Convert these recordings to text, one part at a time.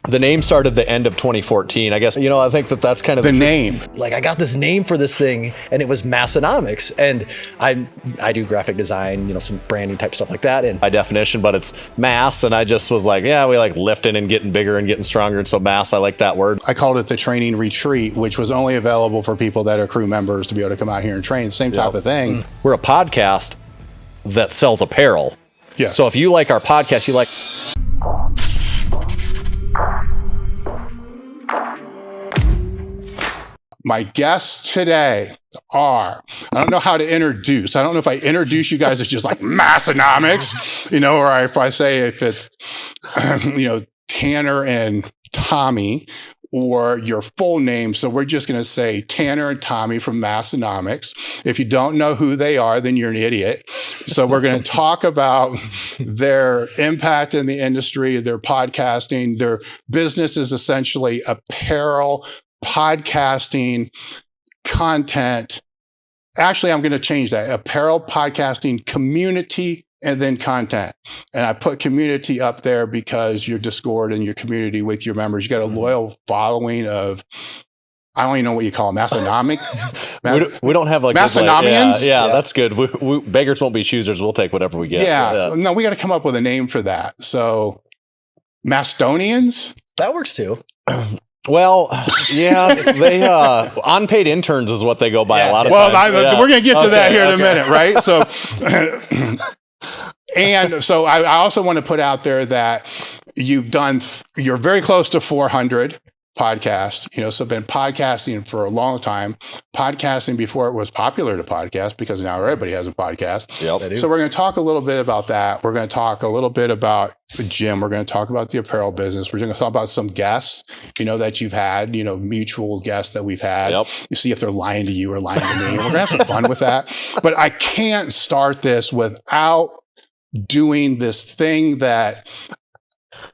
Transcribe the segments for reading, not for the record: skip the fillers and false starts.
The name started the end of 2014. I guess, I think that's kind of the name. Like, I got this name for this thing, and it was Massenomics. And I do graphic design, some branding type stuff like that. And by definition, but it's mass. And I just was like, yeah, we like lifting and getting bigger and getting stronger. And so mass, I like that word. I called it the training retreat, which was only available for people that are crew members to be able to come out here and train. Same type of thing. We're a podcast that sells apparel. Yeah. So if you like our podcast, you like... My guests today are, I don't know how to introduce. I don't know if I introduce you guys as just like Massenomics, or if I say if it's, Tanner and Tommy or your full name. So we're just going to say Tanner and Tommy from Massenomics. If you don't know who they are, then you're an idiot. So we're going to talk about their impact in the industry, their podcasting. Their business is essentially apparel, podcasting, content. Actually, I'm going to change that. Apparel, podcasting, community, and then content. And I put community up there because your Discord and your community with your members, you got a loyal following of, I don't even know what you call them, Massenomic. We don't have like Massenomians. Yeah, that's good. We beggars won't be choosers. We'll take whatever we get. Yeah. No, we got to come up with a name for that. So Mastonians? that works too. Well, yeah, they unpaid interns is what they go by a lot of times. We're going to get to that here in a minute, right? So, and so I also want to put out there that you're very close to 400 podcasts, so been podcasting for a long time, podcasting before it was popular to podcast, because now everybody has a podcast. Yep. So we're going to talk a little bit about that. We're going to talk a little bit about the gym. We're going to talk about the apparel business. We're going to talk about some guests, that you've had, mutual guests that we've had. Yep. You see if they're lying to you or lying to me. We're going to have some fun with that. But I can't start this without doing this thing that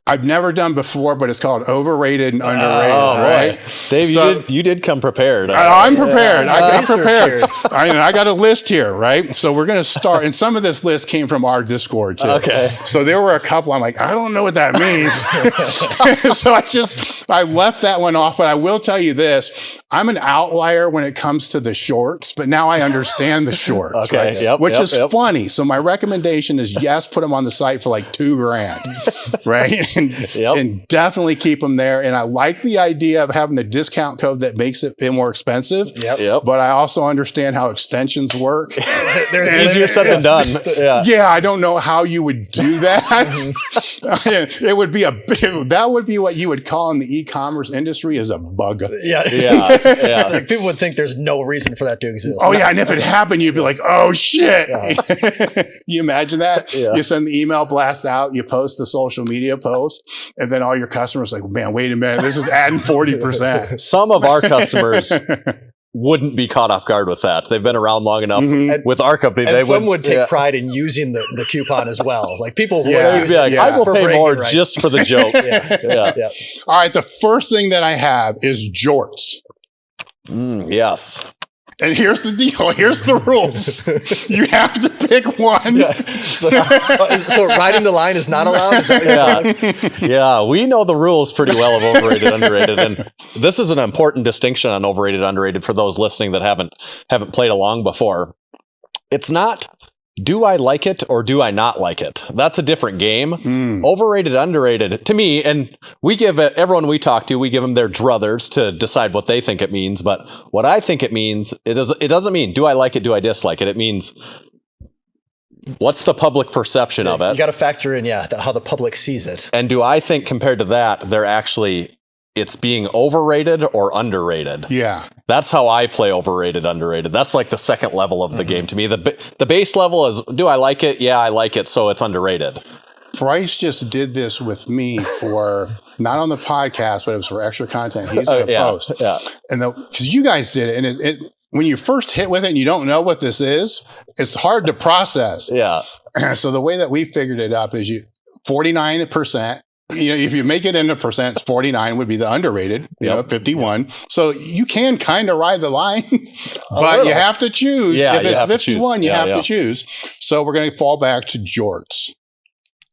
I've never done before, but it's called overrated and underrated, right? Dave, you did come prepared. I'm prepared. I got prepared. I got a list here, right? So we're going to start, and some of this list came from our Discord too. Okay. So there were a couple, I'm like, I don't know what that means. So I left that one off, but I will tell you this. I'm an outlier when it comes to the shorts, but now I understand the shorts, okay. Right? Which is funny. So my recommendation is yes, put them on the site for like $2,000, right? And definitely keep them there. And I like the idea of having the discount code that makes it more expensive. Yep. But I also understand how extensions work. There's easier said than done. Yeah, I don't know how you would do that. It would be that would be what you would call in the e-commerce industry as a bug. Yeah. It's like people would think there's no reason for that to exist. Oh yeah, and if it happened, you'd be like, oh shit. Yeah. You imagine that? Yeah. You send the email blast out, you post the social media post, and then all your customers like, man, wait a minute, this is adding 40%. Some of our customers wouldn't be caught off guard with that. They've been around long enough with our company. And some would take pride in using the coupon as well. Like people would use be like, I will pay more just for the joke. Yeah. All right, the first thing that I have is jorts. Yes. And here's the deal. Here's the rules. You have to pick one. Yeah. So riding the line is not allowed? Yeah, we know the rules pretty well of overrated, underrated. And this is an important distinction on overrated, underrated for those listening that haven't played along before. It's not, do I like it or do I not like it? That's a different game. Overrated, underrated, to me, and we give everyone we talk to, we give them their druthers to decide what they think it means. But what I think it means, it doesn't mean, do I like it, do I dislike it? It means, what's the public perception of it? You got to factor in, how the public sees it. And do I think compared to that, it's being overrated or underrated? Yeah. That's how I play overrated, underrated. That's like the second level of the game to me. The base level is, do I like it? Yeah, I like it, so it's underrated. Bryce just did this with me for, not on the podcast, but it was for extra content. He's going to post. Yeah. And because you guys did it, and it when you first hit with it and you don't know what this is, it's hard to process. Yeah. So the way that we figured it up is 49%. If you make it into percents, 49 would be the underrated, 51. So you can kind of ride the line, but you have to choose. Yeah, if it's 51, you have to choose. So we're going to fall back to jorts.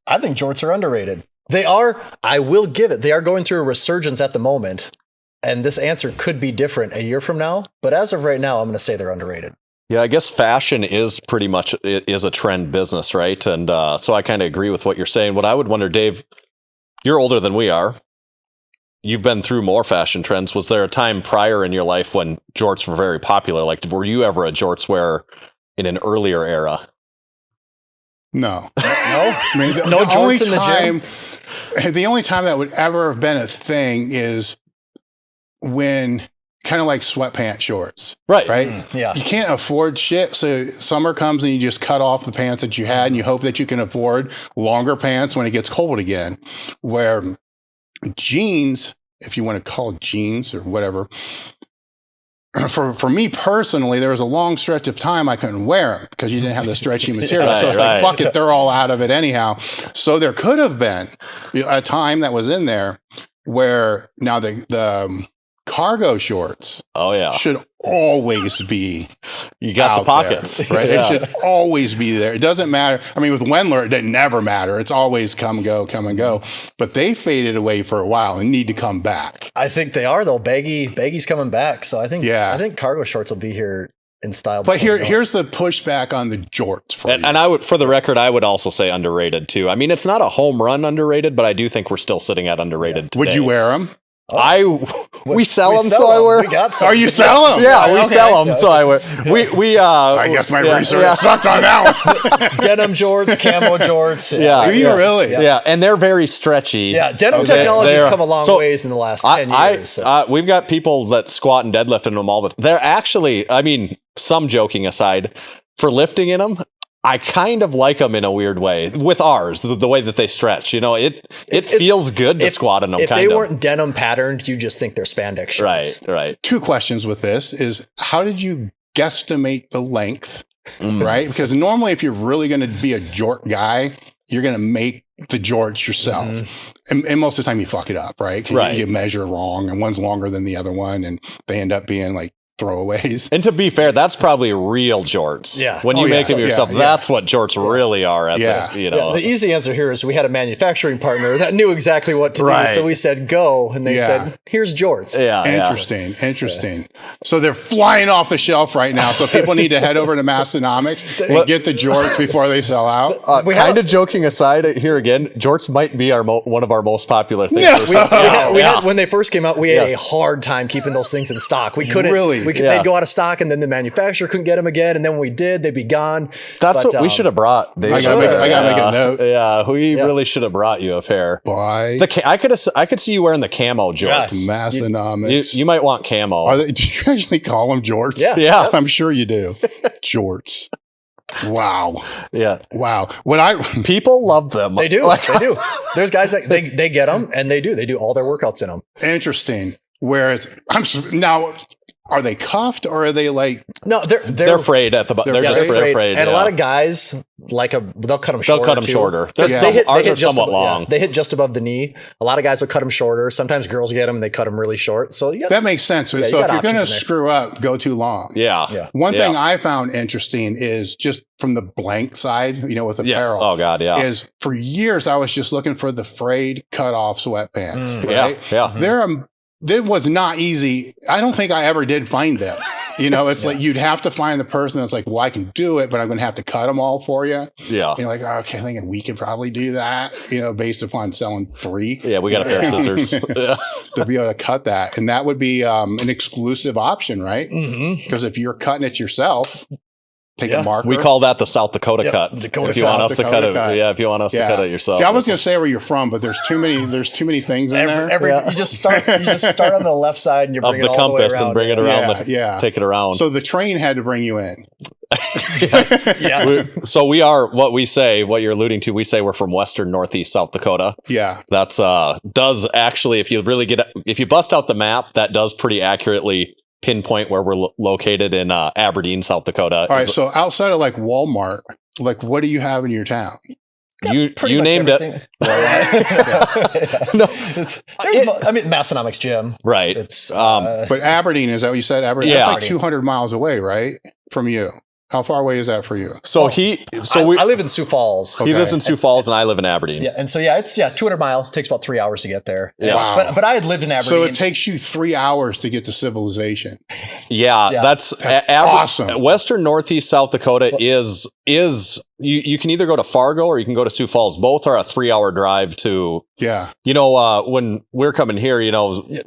I think jorts are underrated. They are, I will give it, they are going through a resurgence at the moment. And this answer could be different a year from now. But as of right now, I'm going to say they're underrated. Yeah, I guess fashion is pretty much is a trend business, right? And so I kind of agree with what you're saying. What I would wonder, Dave, you're older than we are. You've been through more fashion trends. Was there a time prior in your life when jorts were very popular? Like, were you ever a jorts wearer in an earlier era? No. No? I mean, No jorts in the gym? The only time that would ever have been a thing is when kind of like sweatpants shorts. Right? Yeah. You can't afford shit. So summer comes and you just cut off the pants that you had and you hope that you can afford longer pants when it gets cold again. Where jeans, if you want to call it jeans or whatever, for me personally, there was a long stretch of time I couldn't wear them because you didn't have the stretchy material. So it's like, fuck it, they're all out of it anyhow. So there could have been a time that was in there where now the cargo shorts should always be you got the pockets there, right? It should always be there. It doesn't matter. I mean, with Wendler, it didn't never matter. It's always come and go. But they faded away for a while and need to come back. I think they are though. Baggy's coming back. So I think cargo shorts will be here in style. But here's the pushback on the jorts for and I would, for the record, I would also say underrated too. I mean, it's not a home run underrated, but I do think we're still sitting at underrated. Would you wear them? We sell them, so I wear. We got some. Oh, you sell them? Yeah, we sell them, so I wear. I guess my research sucked on that one. Denim jorts, camo jorts. Yeah. Do you really? Yeah, and they're very stretchy. Yeah, denim technology has come a long ways in the last 10 years. We've got people that squat and deadlift in them all the time. They're actually, I mean, some joking aside, for lifting in them, I kind of like them in a weird way with ours, the way that they stretch. You know, it feels good to squat in them. If they weren't denim patterned, you just think they're spandex shorts. Right. Two questions with this is, how did you guesstimate the length? Right? Because normally if you're really going to be a jort guy, you're going to make the jorts yourself. And most of the time you fuck it up, right? You measure wrong and one's longer than the other one and they end up being like throwaways. And to be fair, that's probably real jorts. Yeah. When you make them yourself, that's what jorts really are. The easy answer here is we had a manufacturing partner that knew exactly what to do. So we said, go. And they said, here's jorts. Interesting. So they're flying off the shelf right now. So people need to head over to Massenomics and get the jorts before they sell out. Kind of joking aside here again, jorts might be one of our most popular things. When they first came out, we had a hard time keeping those things in stock. We couldn't. They'd go out of stock, and then the manufacturer couldn't get them again. And then when we did, they'd be gone. That's what we should have brought. Dave. I gotta make a note. Yeah, we really should have brought you a pair. Why? I could see you wearing the camo jorts. Yes. Massenomics. You might want camo. Do you actually call them jorts? Yeah. I'm sure you do. Jorts. Wow. Yeah. Wow. People love them. They do. They do. There's guys that they get them, and they do. They do all their workouts in them. Interesting. Whereas now. Are they cuffed or are they like? No, they're frayed at the bottom. They're just frayed. And a lot of guys they'll cut them shorter. They'll cut them shorter. Ours are somewhat long. They hit just above the knee. A lot of guys will cut them shorter. Sometimes girls get them and they cut them really short. So that makes sense. So if you're going to screw up, go too long. Yeah. One thing I found interesting is just from the blank side, with apparel. Oh God, yeah. Is for years I was just looking for the frayed cut off sweatpants. Right? Yeah. It was not easy. I don't think I ever did find them. It's like you'd have to find the person that's like, well, I can do it, but I'm going to have to cut them all for you. Yeah. Like, okay, I'm thinking we could probably do that, based upon selling 3. Yeah, we got a pair of scissors. To be able to cut that. And that would be an exclusive option, right? Because if you're cutting it yourself, take a marker. We call that the South Dakota cut. Dakota if you want us to cut it. Yeah, if you want us to cut it yourself. See, I was going to say where you're from, but there's too many things in there. You just start on the left side and you bring it all the way around. And bring it around. Take it around. So the train had to bring you in. So we are what you're alluding to. We say we're from Western Northeast South Dakota. Yeah. That's does actually, if you bust out the map, that does pretty accurately pinpoint where we're located in Aberdeen, South Dakota. All right. So outside of like Walmart, like what do you have in your town? You named it. No, Massenomics gym. Right. It's but Aberdeen, is that what you said? Aberdeen. Yeah. That's like 200 miles away, right? From you. How far away is that for you? So I live in Sioux Falls. He lives in Sioux Falls, and I live in Aberdeen. Yeah, and so it's 200 miles. Takes about 3 hours to get there. Yeah. Wow. But I had lived in Aberdeen. So it takes you 3 hours to get to civilization. Yeah. That's awesome. Western Northeast South Dakota is you can either go to Fargo or you can go to Sioux Falls. Both are a 3-hour drive to. Yeah. When we're coming here,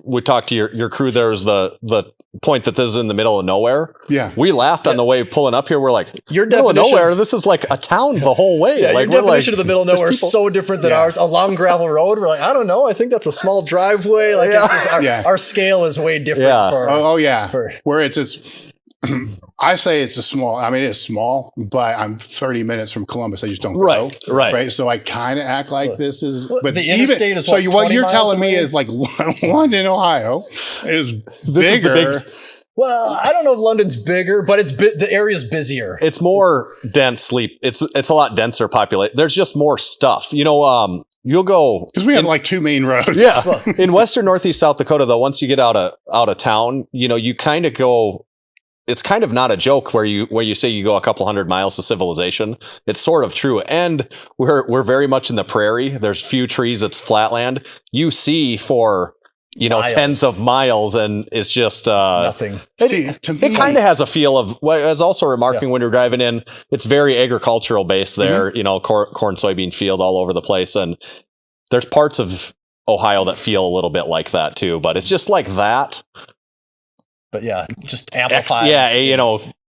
we talked to your crew. There's the point that this is in the middle of nowhere. Yeah. We laughed on the way pulling up here. We're like, your middle of definition, nowhere. This is like a town the whole way. Yeah, like, your definition of the middle of nowhere is so different than ours. A long gravel road. We're like, I don't know. I think that's a small driveway. Like our scale is way different. Yeah. Where it's I say it's a small. I mean, it's small, but I'm 30 minutes from Columbus. I just don't go. Right. So I kind of act like this is. But the interstate is what you're telling me is like London, Ohio, is bigger. Well, I don't know if London's bigger, but the area's busier. It's more densely. It's a lot denser population. There's just more stuff. You'll go because we have like 2 main roads. Yeah. In Western Northeast South Dakota, though, once you get out of town, you kind of go. It's kind of not a joke where you say you go a couple hundred miles to civilization. It's sort of true. And we're very much in the prairie. There's few trees. It's flatland. You see for, miles. Tens of miles, and it's just nothing. It kind of has a feel of, I was also remarking when you're driving in, it's very agricultural based there, corn, soybean field all over the place. And there's parts of Ohio that feel a little bit like that too, but it's just like that. But just amplify.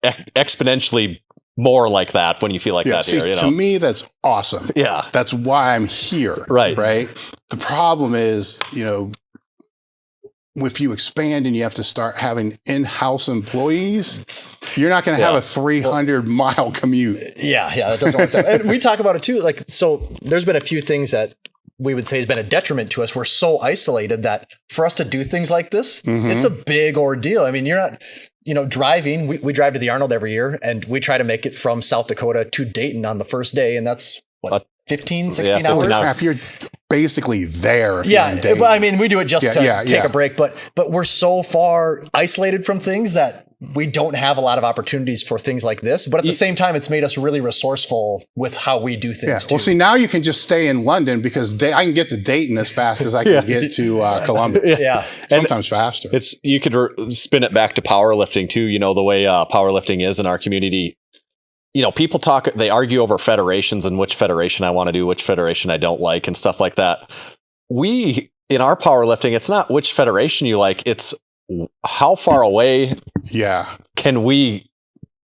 Exponentially more like that when you feel like that here. To me, that's awesome. Yeah. That's why I'm here. Right. The problem is, if you expand and you have to start having in-house employees, you're not going to have a 300-mile commute. Yeah, that doesn't work. And we talk about it too. Like, so there's been a few things that we would say has been a detriment to us. We're so isolated that for us to do things like this, it's a big ordeal. I mean, you're not, driving. We drive to the Arnold every year, and we try to make it from South Dakota to Dayton on the first day. And that's 15, 16 hours? Crap, you're basically there. Yeah. But I mean, we do it just to take a break, but we're so far isolated from things that we don't have a lot of opportunities for things like this. But at the same time, it's made us really resorceful with how we do things too. Well, see, now you can just stay in London because I can get to Dayton as fast as I can get to Columbus. Yeah. Sometimes faster. You could spin it back to powerlifting too. The way powerlifting is in our community. People they argue over federations and which federation I want to do, which federation I don't like, and stuff like that. In our powerlifting, it's not which federation you like, it's how far away can we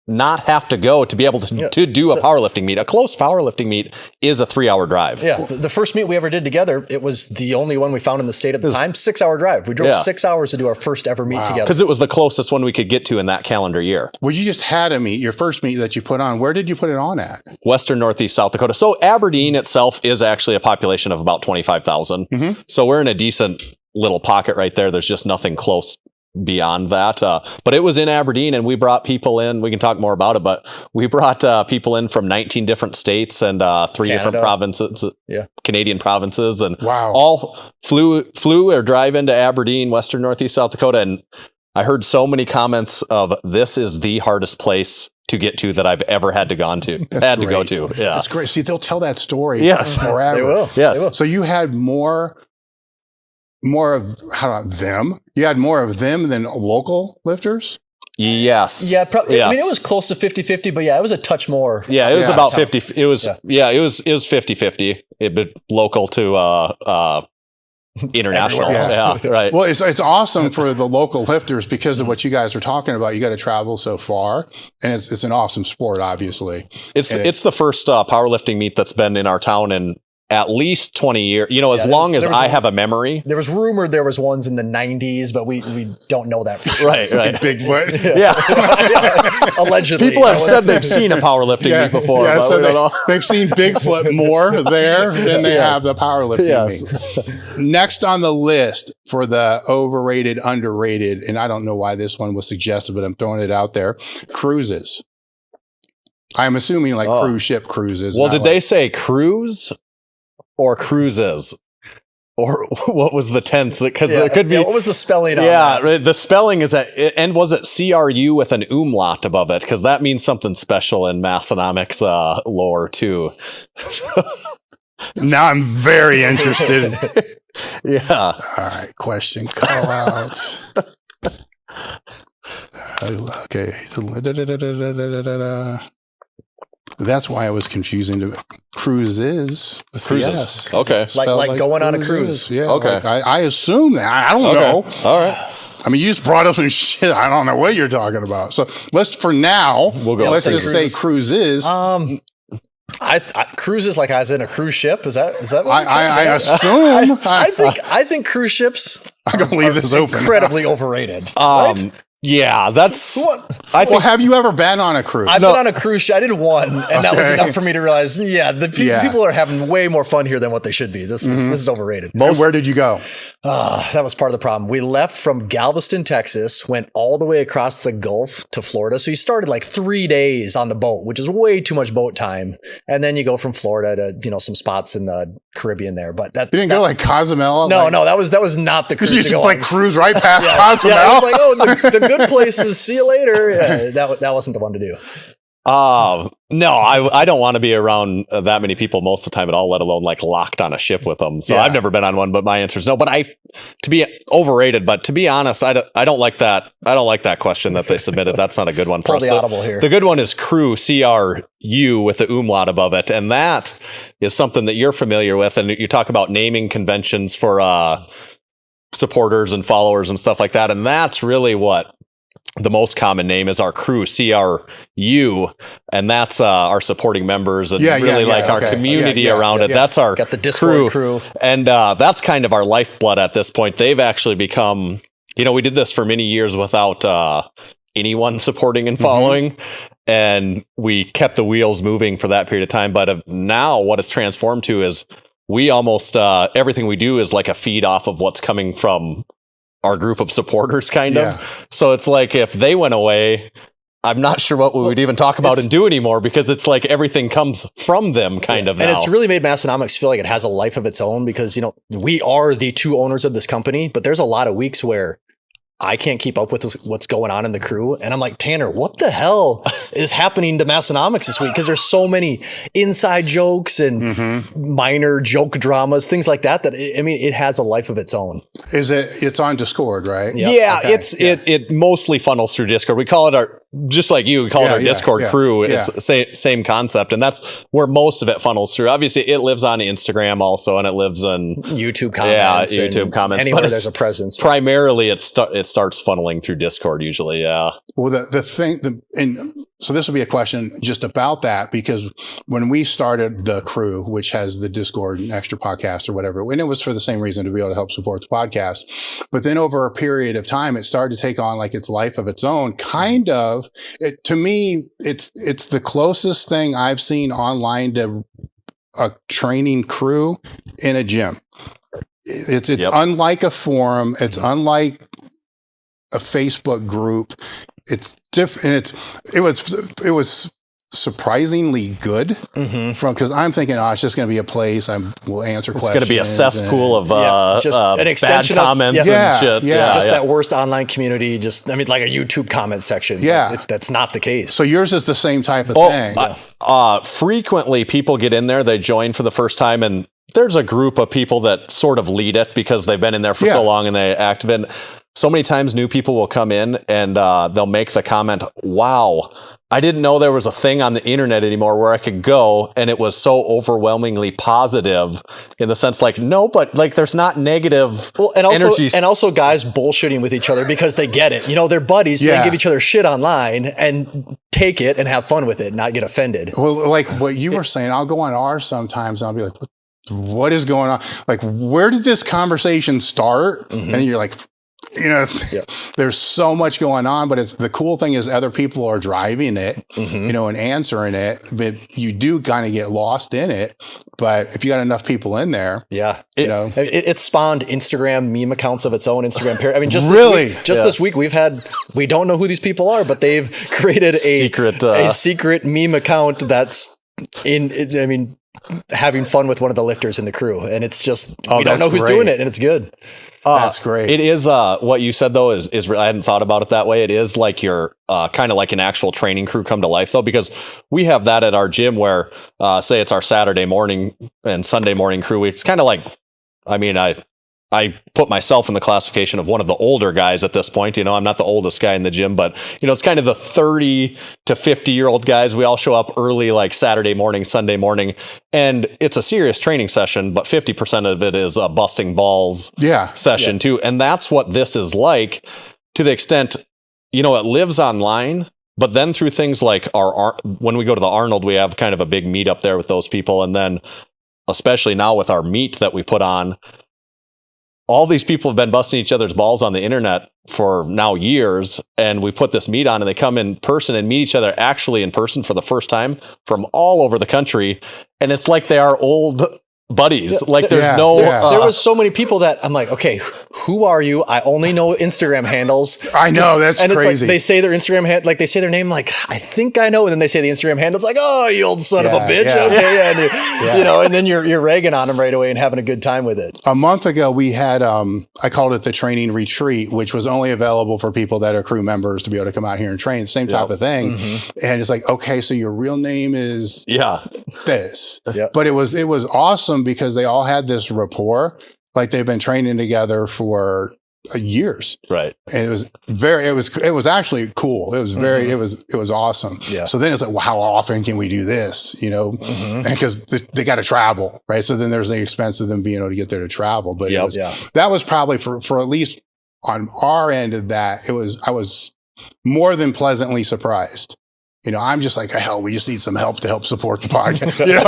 not have to go to be able to do a powerlifting meet. A close powerlifting meet is a 3-hour drive. Yeah. The first meet we ever did together, it was the only one we found in the state at the time. 6-hour drive. We drove 6 hours to do our first ever meet together. Because it was the closest one we could get to in that calendar year. Well, you just had a meet, your first meet that you put on. Where did you put it on at? Western Northeast South Dakota. So Aberdeen itself is actually a population of about 25,000. So we're in a decent little pocket right there. There's just nothing close beyond that. But it was in Aberdeen, and we brought people in. We can talk more about it, but we brought people in from 19 different states and 3 different provinces, Canadian provinces, and all flew or drive into Aberdeen, Western Northeast South Dakota. And I heard so many comments of, this is the hardest place to get to that I've ever had to go to. To go to. Yeah. That's great. See, they'll tell that story forever. They will. Yes. They will. So you had more of them? You had more of them than local lifters? Yes. Yeah, I mean, it was close to 50-50, but it was a touch more. Yeah, it was about 50. It was 50-50. But local to international. Yes. Yeah, right. Well, it's awesome for the local lifters because of what you guys are talking about. You got to travel so far, and it's an awesome sport, obviously. It's the first powerlifting meet that's been in our town in at least 20 years, as long as I have a memory. There was rumored there was ones in the 90s, but we don't know that for sure. Right. Bigfoot. Yeah. Allegedly. People have said they've seen a powerlifting meet before, but so we don't know. They've seen Bigfoot more there than they have the powerlifting meet. Next on the list for the overrated, underrated, and I don't know why this one was suggested, but I'm throwing it out there, cruises. I'm assuming like cruise ship cruises. Well, did they say cruise or cruises? or what was the tense? Because it could be. What was the spelling? Yeah, the spelling is and was it CRU with an umlaut above it? Because that means something special in Massenomics lore too. Now I'm very interested. Yeah. All right. Question. Call out. Okay. That's why I was confusing to cruises. Cruises. Okay. Like going on a cruise. Yeah. Okay. Like I assume that. I don't know. All right. I mean, you just brought up some shit. I don't know what you're talking about. So let's, for now, let's just say cruises. Cruises, like as in a cruise ship. Is that what I assume. I think cruise ships. I'm gonna leave this open. Incredibly overrated. Right? Yeah, that's. Well, have you ever been on a cruise? I've been on a cruise ship. I did one, and that was enough for me to realize, people are having way more fun here than what they should be. This is overrated. And where did you go? That was part of the problem. We left from Galveston, Texas, went all the way across the Gulf to Florida. So you started like 3 days on the boat, which is way too much boat time. And then you go from Florida to some spots in the Caribbean there. But you didn't go like Cozumel. No, that was not the cruise. You just like cruise right past Cozumel. Yeah, it was like, the good places. See you later. Yeah, that wasn't the one to do. No, I don't want to be around that many people most of the time at all, let alone like locked on a ship with them. So I've never been on one, but my answer is no. But to be overrated, but to be honest, I don't like that. I don't like that question that they submitted. That's not a good one for us. The audible here. The good one is crew, CRU with the umlaut above it. And that is something that you're familiar with. And you talk about naming conventions for, supporters and followers and stuff like that. And that's really what the most common name is, our crew, CRU, and that's our supporting members and our community around it. That's our got the Discord crew. And that's kind of our lifeblood at this point. They've actually become, we did this for many years without anyone supporting and following. And we kept the wheels moving for that period of time. But now what it's transformed to is we almost, everything we do is like a feed off of what's coming from our group of supporters, kind of. So it's like if they went away, I'm not sure what we would even talk about and do anymore, because it's like everything comes from them kind of now. And it's really made Massenomics feel like it has a life of its own, because, we are the two owners of this company, but there's a lot of weeks where I can't keep up with what's going on in the crew. And I'm like, Tanner, what the hell is happening to Massenomics this week? Because there's so many inside jokes and minor joke dramas, things like that, it has a life of its own. It's on Discord, right? Yep. Yeah, okay. It mostly funnels through Discord. We call it just like you, we call it our Discord crew. It's same concept. And that's where most of it funnels through. Obviously, it lives on Instagram also, and it lives on YouTube comments. Yeah, YouTube comments. Anywhere there's a presence. Primarily, it starts funneling through Discord usually, yeah. Well, so this will be a question just about that, because when we started the crew, which has the Discord and extra podcast or whatever, and it was for the same reason, to be able to help support the podcast. But then over a period of time, it started to take on like its life of its own, kind of. To me, it's the closest thing I've seen online to a training crew in a gym. It's unlike a forum. It's unlike a Facebook group. It's different. It was surprisingly good because I'm thinking, it's just going to be a place we'll answer questions. It's going to be a cesspool of just an extension bad comments and shit. That worst online community. Like a YouTube comment section. Yeah, that's not the case. So yours is the same type of thing. Frequently, people get in there, they join for the first time, and there's a group of people that sort of lead it because they've been in there for so long and they activate. So many times new people will come in and they'll make the comment, wow, I didn't know there was a thing on the internet anymore where I could go and it was so overwhelmingly positive, in the sense like, no, but like there's not negative energy. And also guys bullshitting with each other because they get it. They're buddies, so they give each other shit online and take it and have fun with it, not get offended. Well, like what you were saying, I'll go on ours sometimes and I'll be like, what is going on? Like, where did this conversation start? And you're like, there's so much going on, but the cool thing is other people are driving it, and answering it, but you do kind of get lost in it. But if you got enough people in there, it spawned Instagram meme accounts of its own. Instagram parody. I mean, just this week we don't know who these people are, but they've created a secret meme account that's having fun with one of the lifters in the crew, and it's just we don't that's know who's great. doing it, and it's good. That's great. It is what you said though is I hadn't thought about it that way. It is like your kind of like an actual training crew come to life though, because we have that at our gym where say it's our Saturday morning and Sunday morning crew. It's kind of like, I mean, I put myself in the classification of one of the older guys at this point. You know, I'm not the oldest guy in the gym, but you know, it's kind of the 30 to 50-year-old guys. We all show up early, like Saturday morning, Sunday morning, and it's a serious training session, but 50% of it is a busting balls session too. And that's what this is like, to the extent, you know, it lives online, but then through things like when we go to the Arnold, we have kind of a big meet up there with those people. And then especially now with our meet that we put on, all these people have been busting each other's balls on the internet for now years. And we put this meet on and they come in person and meet each other actually in person for the first time from all over the country. And it's like they are old buddies. Like there's there was so many people that I'm like, okay, who are you? I only know Instagram handles. I know, that's and crazy. It's like they say their Instagram like they say their name, like I think I know, and then they say the Instagram handle. It's like, oh, you old son of a bitch. Okay, and you know, and then you're ragging on them right away and having a good time with it. A month ago, we had I called it the training retreat, which was only available for people that are crew members to be able to come out here and train. Same type of thing. And it's like, okay, so your real name is this, but it was awesome because they all had this rapport, like they've been training together for years. Right. And it was actually cool. It was very, it was awesome. Yeah. So then it's like, well, how often can we do this? You know, because they got to travel, right? So then there's the expense of them being able to get there to travel. But that was probably for at least on our end of that, I was more than pleasantly surprised. You know, I'm just like, hell, we just need some help to help support the podcast. You know,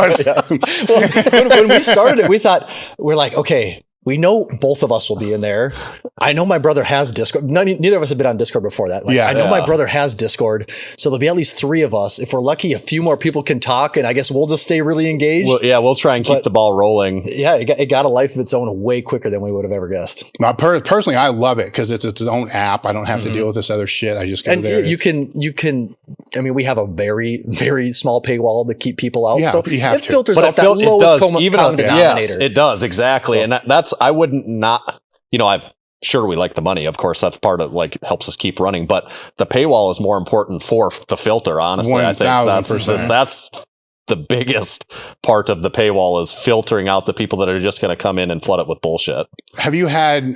well, when we started it, we thought, we're like, okay, we know both of us will be in there. I know my brother has Discord. Neither of us have been on Discord before that. Like, I know my brother has Discord. So there'll be at least 3 of us. If we're lucky, a few more people can talk, and I guess we'll just stay really engaged. Well, we'll try and keep the ball rolling. Yeah, it got a life of its own way quicker than we would have ever guessed. Now, personally, I love it because it's its own app. I don't have to deal with this other shit. I just go there. You can. I mean, we have a very, very small paywall to keep people out. Yeah, so you have it filters but out that lowest common denominator. Yes, it does exactly, and that's I wouldn't not. You know, I'm sure we like the money. Of course, that's part of like helps us keep running. But the paywall is more important for the filter. Honestly, 1,000%. I think that's the biggest part of the paywall is filtering out the people that are just going to come in and flood it with bullshit. Have you had?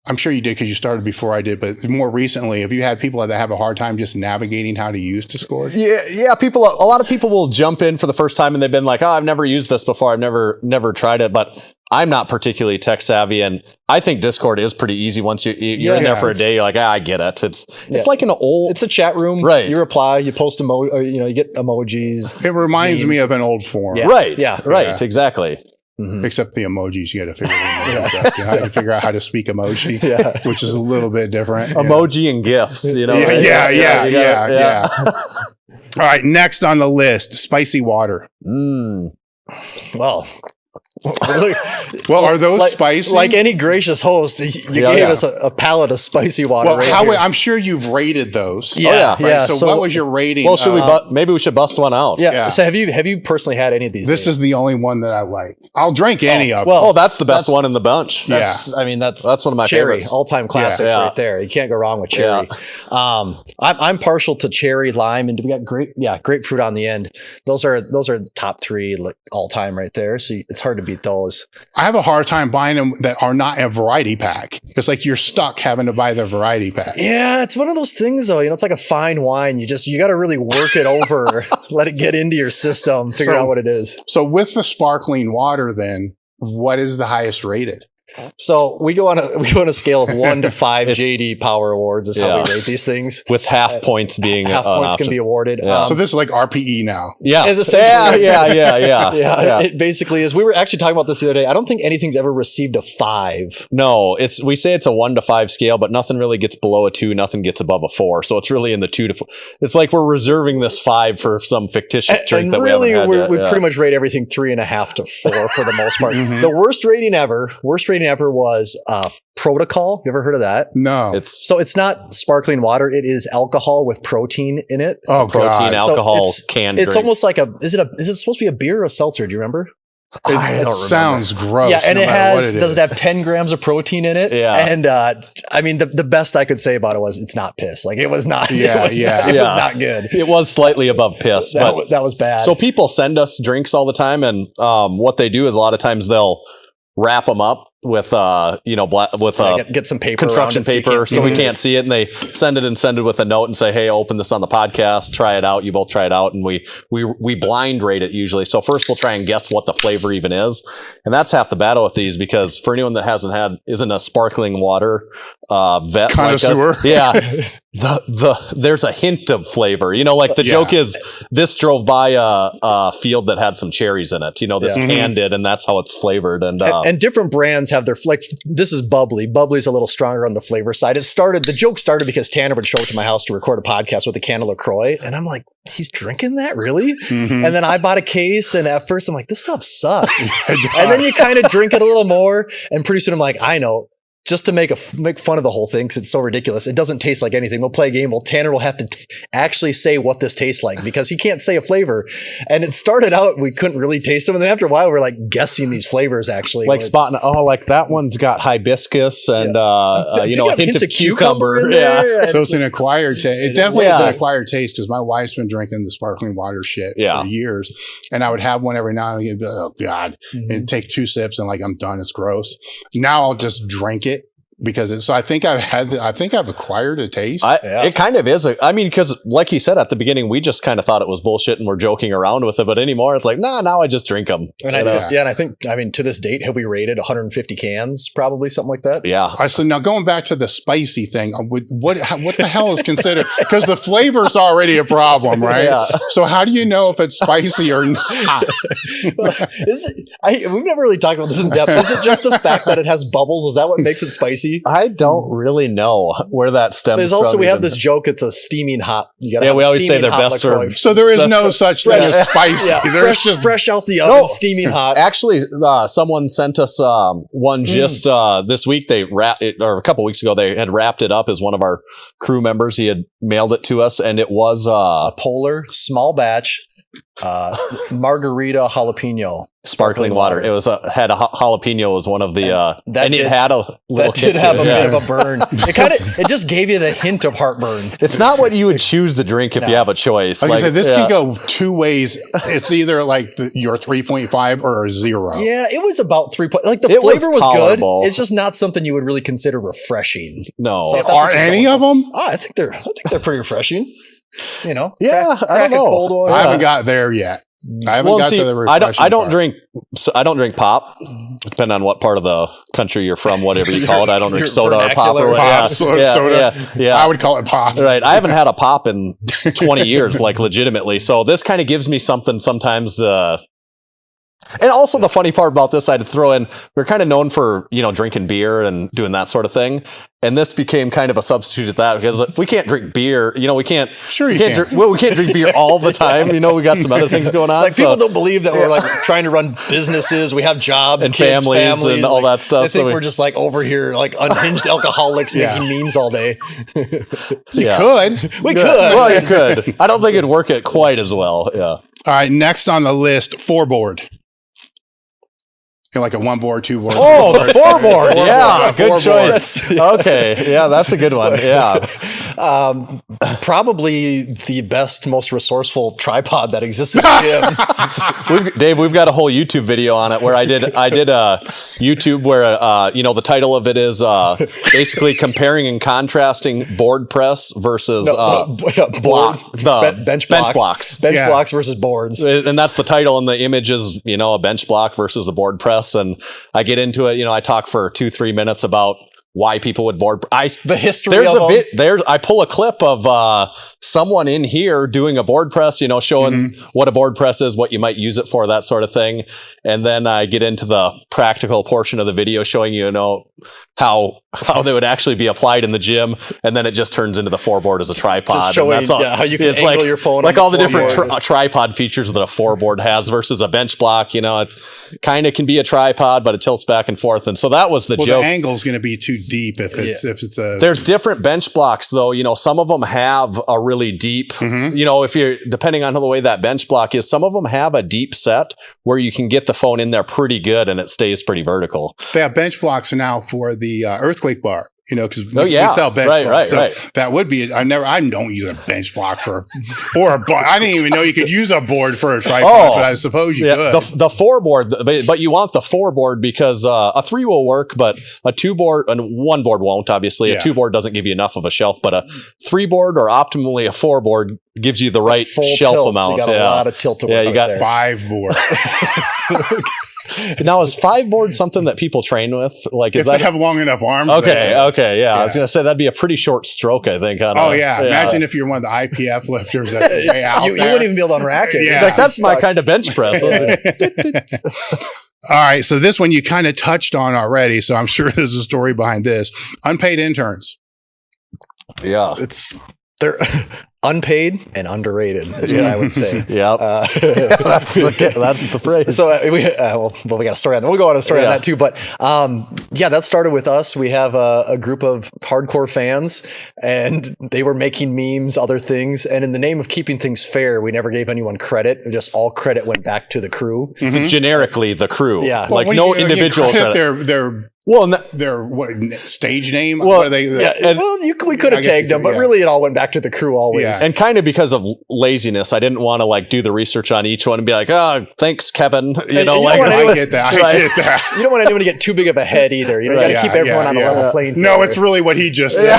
I'm sure you did because you started before I did, but more recently, have you had people that have a hard time just navigating how to use Discord? Yeah. A lot of people will jump in for the first time and they've been like, "Oh, I've never used this before. I've never tried it." But I'm not particularly tech savvy, and I think Discord is pretty easy once you're in there for a day. You're like, I get it. It's like it's a chat room, right? You reply, you post you get emojis. It reminds me of an old forum, right? Right, exactly. Except the emojis, you got to figure out. You have to figure out how to speak emoji, which is a little bit different. Emoji and GIFs, you know. Yeah. All right, next on the list, spicy water. Well, are those spicy? Like any gracious host, you gave us a pallet of spicy water. Well, I'm sure you've rated those. Yeah. So what was your rating? Well, should maybe we should bust one out? Yeah. So have you personally had any of these? This is the only one that I like. I'll drink any of them. Well, that's the best one in the bunch. That's one of my cherry favorites. All-time classics right there. You can't go wrong with cherry. I'm partial to cherry, lime, and we got grapefruit on the end. Those are top 3 like all-time right there. So it's hard to beat those. I have a hard time buying them that are not a variety pack. It's like you're stuck having to buy the variety pack. Yeah, it's one of those things though. You know, it's like a fine wine. You got to really work it over, let it get into your system, figure out what it is. So with the sparkling water, then what is the highest rated? So we go on a scale of 1 to 5 JD Power Awards is how we rate these things. With half points being half points can be awarded. So this is like RPE now. Yeah. It basically is. We were actually talking about this the other day. I don't think anything's ever received a 5. No, we say it's a 1 to 5 scale, but nothing really gets below a 2. Nothing gets above a 4. So it's really in the 2 to 4. It's like we're reserving this 5 for some fictitious drink that we haven't had yet. We pretty much rate everything 3.5 to 4 for the most part. The worst rating ever ingredient ever was Protocol. You ever heard of that? No. It's not sparkling water. It is alcohol with protein in it. Oh, protein, God. alcohol, So canned It's drink. almost like is it supposed to be a beer or a seltzer? Do you remember? It sounds gross. Yeah, and no it matter what has, it does is. it have 10 grams of protein in it? Yeah. And I mean, the best I could say about it was it's not piss. Like it was not, Yeah, it was not good. It was slightly above piss, but That was bad. so people send us drinks all the time, and what they do is a lot of times they'll wrap them up with get some paper construction around it paper so we it. can't see it, and they send it with a note and say, hey, open this on the podcast, try it out. You both try it out, and we blind rate it usually. So first we'll try and guess what the flavor even is, and that's half the battle with these, because for anyone that isn't a sparkling water vet Connoisseur. like us, there's a hint of flavor, like the joke is this drove by a field that had some cherries in it, this candid, and that's how it's flavored. And different brands have their, like, this is bubbly. Bubbly's a little stronger on the flavor side. The joke started because Tanner would show up to my house to record a podcast with a can of LaCroix. And I'm like, he's drinking that? Really? Mhm. And then I bought a case, and at first I'm like, this stuff sucks. And then you kind of drink it a little more. And pretty soon I'm like, I know. Just to make fun of the whole thing, because it's so ridiculous. It doesn't taste like anything. We'll play a game. Well, Tanner will have to actually say what this tastes like, because he can't say a flavor. And it started out, we couldn't really taste them. And then after a while, we're like guessing these flavors actually. like spotting, like that one's got hibiscus and, a hint of cucumber. in there. So it's an acquired taste. It definitely is an acquired taste, because my wife's been drinking the sparkling water shit for years. And I would have one every now and again. Oh, God. And take 2 sips and like, I'm done. It's gross. Now I'll just drink it. Because I think I've acquired a taste. It kind of is. Because like you said at the beginning, we just kind of thought it was bullshit and we're joking around with it. But anymore, it's like, now I just drink them. And I think to this date, have we rated 150 cans? Probably something like that. Yeah. All right, so now going back to the spicy thing, what the hell is considered? Because the flavor's already a problem, right? Yeah. So how do you know if it's spicy or not? We've never really talked about this in depth. Is it just the fact that it has bubbles? Is that what makes it spicy? I don't really know where that stems There's from. also, we have this joke, it's a steaming hot. We always say they're best served. So there is no such thing as spicy. There's just fresh out the oven, steaming hot. Actually, someone sent us one just this week. They wrapped it, or a couple weeks ago, they had wrapped it up as one of our crew members. He had mailed it to us, and it was a Polar small batch margarita jalapeno sparkling water. It was had a jalapeno was one of the it had a little that did have a bit of a burn. It just gave you the hint of heartburn. It's not what you would choose to drink if you have a choice. Like I said, this can go 2 ways. It's either like your 3.5 or a 0. Yeah, it was about 3. Like the flavor was good. It's just not something you would really consider refreshing. No, so are any of them? Oh, I think they're pretty refreshing. I don't know. Cold one. I haven't got there yet. I haven't got to the refreshing I don't drink pop, depending on what part of the country you're from, whatever you call it. I don't drink soda or pop or whatever. Soda. Yeah. I would call it pop. Right. I haven't had a pop in 20 years, like legitimately. So this kind of gives me something sometimes. And also the funny part about this, I'd throw in, we're kind of known for, drinking beer and doing that sort of thing. And this became kind of a substitute at that, because we can't drink beer. We can't. Sure, you can. We can't drink beer all the time. We got some other things going on. Like people don't believe that we're like trying to run businesses. We have jobs and kids, families and all that stuff. I think we're just like over here, like unhinged alcoholics making memes all day. We could. Well, you could. I don't think it'd work it quite as well. Yeah. All right. Next on the list, 4-board. Like a 1-board, 2-board. Oh, the 4-board. Yeah, good choice. Okay. Yeah, that's a good one. Yeah. Probably the best, most resourceful tripod that exists in the gym. Dave, we've got a whole YouTube video on it where I did a YouTube where, the title of it is basically comparing and contrasting board press versus bench blocks. Bench blocks versus boards. And that's the title, and the image is, a bench block versus a board press. And I get into it, I talk for 2-3 minutes about why people would board. The history of them. I pull a clip of someone in here doing a board press, showing what a board press is, what you might use it for, that sort of thing. And then I get into the practical portion of the video showing how how they would actually be applied in the gym, and then it just turns into the four-board as a tripod. Just showing and that's all, how you can it's angle your phone. like on all the different floorboard. tripod features that a four-board has versus a bench block. You know, it kind of can be a tripod, but it tilts back and forth. And so that was the joke. The angle's going to be too deep if it's a. There's different bench blocks, though. You know, some of them have a really deep. You know, if you're depending on the way that bench block is, some of them have a deep set where you can get the phone in there pretty good and it stays pretty vertical. They have bench blocks now for the earthquake bar. You know, because we sell bench blocks. Right. That would be. I don't use a bench block or a bar. I didn't even know you could use a board for a tripod, but I suppose you could. The four board, but you want the four board because a three will work, but a two board and one board won't. Obviously, a two board doesn't give you enough of a shelf, but a three board or optimally a four board gives you the right shelf tilt. amount. You got a lot of tilt to work. Yeah, you got there. 5 board. Now, is 5 board something that people train with? Like, if they have long enough arms. Okay, yeah. I was going to say that'd be a pretty short stroke, I think. Imagine if you're one of the IPF lifters that's way out you wouldn't even be able to unrack it. Yeah. Like, that's my kind of bench press. All right, so this one you kind of touched on already, so I'm sure there's a story behind this. Unpaid interns. Yeah. They're unpaid and underrated is what I would say. That's the phrase. So we got a story on that. We'll go on a story on that too. But that started with us. We have a group of hardcore fans, and they were making memes, other things. And in the name of keeping things fair, we never gave anyone credit. Just all credit went back to the crew. Generically, the crew. Yeah. Like no individual credit. Their stage name? Well, we could have tagged them, but really it all went back to the crew always. Yeah. And kind of because of laziness, I didn't want to like do the research on each one and be like, oh, thanks, Kevin. I get that. I get that. You don't want anyone to get too big of a head either. You know, you got to keep everyone on a level playing field. No, it's really what he just said.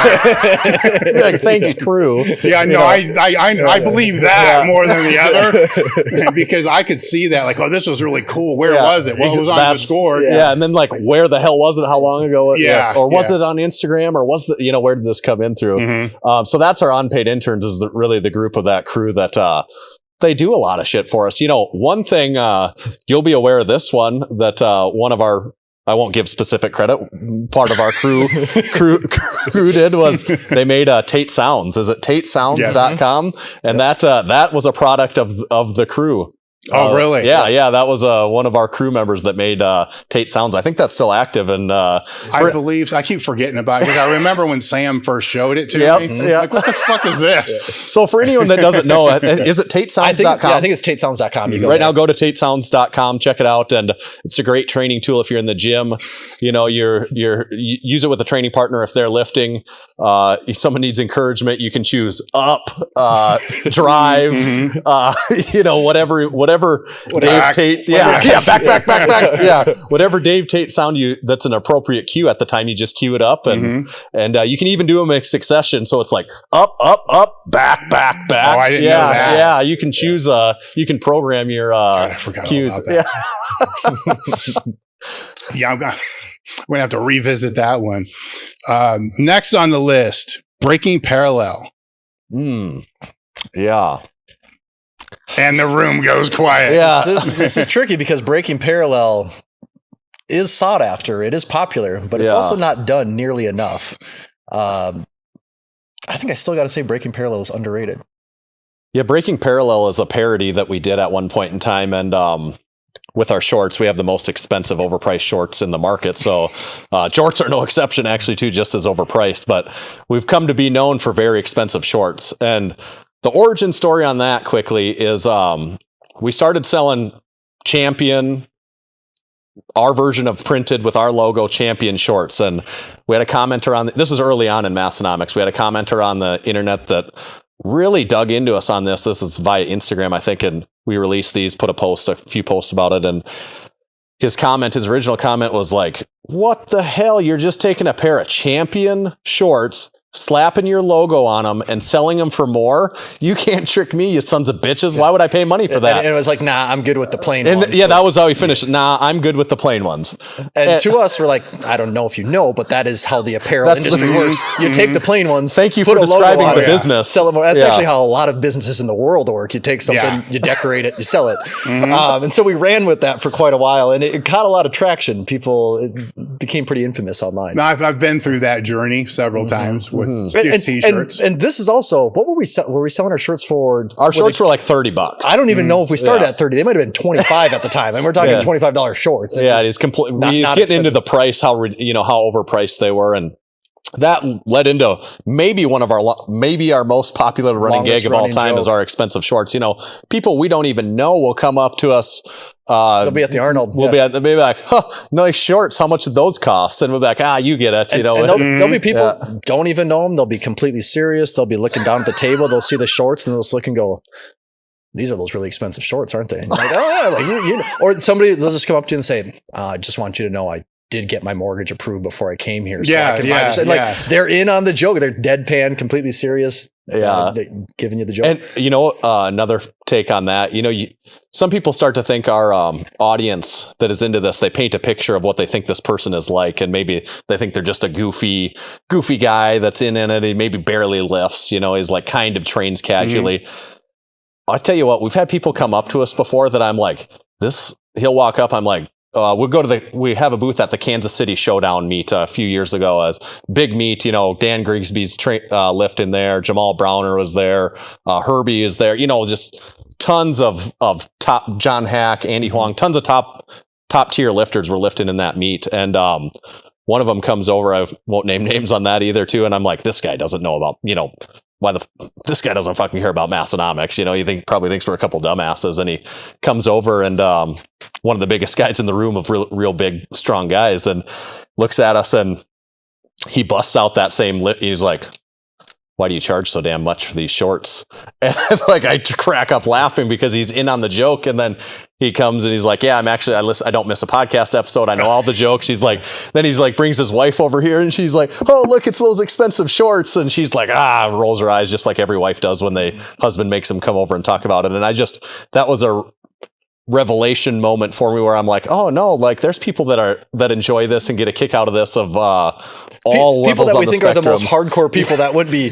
Like, thanks, crew. Yeah, no, I believe that more than the other because I could see that like, oh, this was really cool. Where was it? What was on the score? Yeah, and then like, where the hell was it? How long ago? Or was it on Instagram? Or was where did this come in through? So that's our unpaid interns is really the group of that crew that they do a lot of shit for us. You know, one thing you'll be aware of this one that one of our I won't give specific credit. Part of our crew did was they made Tate Sounds. Is it tatesounds.com? And that was a product of the crew. Oh, really? Yeah. That was one of our crew members that made Tate Sounds. I think that's still active. And I believe I keep forgetting about it because I remember when Sam first showed it to me. Like, what the fuck is this? So for anyone that doesn't know, is it tatesounds.com? I think it's tatesounds.com. Now go to tatesounds.com, check it out, and it's a great training tool if you're in the gym. You know, you use it with a training partner if they're lifting. If someone needs encouragement, you can choose up, drive, whatever Dave Tate, back. Whatever Dave Tate sound that's an appropriate cue at the time, you just cue it up, and you can even do them in succession. So it's like up, back. Oh, I didn't know that. Yeah, you can choose. You can program your God, I forgot cues. All about that. I'm gonna have to revisit that one. Next on the list, breaking parallel. Yeah. And the room goes quiet. Yeah. This is tricky because breaking parallel is sought after. It is popular, but it's also not done nearly enough. I think I still got to say breaking parallel is underrated. Yeah, breaking parallel is a parody that we did at one point in time. And with our shorts, we have the most expensive overpriced shorts in the market. So jorts are no exception, actually, too, just as overpriced. But we've come to be known for very expensive shorts. And the origin story on that quickly is we started selling Champion, our version of printed with our logo, Champion shorts. And we had a commenter on, this is early on in Massenomics, we had a commenter on the internet that really dug into us on this. This is via Instagram, I think, and we released these, put a few posts about it. And his original comment was like, what the hell? You're just taking a pair of Champion shorts slapping your logo on them and selling them for more. You can't trick me, you sons of bitches. Why would I pay money for that? And it was like, nah, I'm good with the plain and ones. Yeah, that was how he finished it. Nah, I'm good with the plain ones. And to us, we're like, I don't know if you know, but that is how the apparel industry works. You take the plain ones. Thank you for describing the business. Sell it more. That's actually how a lot of businesses in the world work. You take something, you decorate it, you sell it. And so we ran with that for quite a while, and it caught a lot of traction. It became pretty infamous online. Now, I've been through that journey several times with t-shirts. And this is also, what were we selling? Were we selling our shirts for? Our shorts were like $30. I don't even know if we started at 30. They might have been 25 at the time, and we're talking $25 shorts. It's completely. We was getting into the price, how overpriced they were, and that led into maybe our most popular running gag of all time is our expensive shorts. People we don't even know will come up to us. They'll be at the Arnold. They'll be like, nice shorts. How much did those cost? And we'll be like, you get it. And there'll be people don't even know them. They'll be completely serious. They'll be looking down at the table. They'll see the shorts and they'll just look and go, these are those really expensive shorts, aren't they? And like, or somebody, they'll just come up to you and say, I just want you to know I did get my mortgage approved before I came here. So I can buy this. And like, they're in on the joke. They're deadpan, completely serious. They're giving you the joke. And another take on that, some people start to think our audience that is into this, they paint a picture of what they think this person is like. And maybe they think they're just a goofy guy that's in it. He maybe barely lifts, he's like kind of trains casually. I'll tell you what, we've had people come up to us before that I'm like, he'll walk up. I'm like, we have a booth at the Kansas City Showdown meet a few years ago, a big meet, Dan Grigsby's lifting there. Jamal Browner was there. Herbie is there, just tons of top, John Hack, Andy Huang, tons of top tier lifters were lifting in that meet. And, one of them comes over. I won't name names on that either too. And I'm like, this guy doesn't know about, this guy doesn't fucking care about Massenomics. You probably thinks we're a couple dumbasses. And he comes over and one of the biggest guys in the room of real big, strong guys, and looks at us and he busts out that same lip. He's like, why do you charge so damn much for these shorts? And like, I crack up laughing because he's in on the joke. And then he comes and he's like, yeah, I don't miss a podcast episode. I know all the jokes. He's like, brings his wife over here and she's like, oh, look, it's those expensive shorts. And she's like, rolls her eyes just like every wife does when husband makes them come over and talk about it. And that was a revelation moment for me where I'm like, oh no, like there's people that enjoy this and get a kick out of this of all people that we think spectrum. are the most hardcore people that would be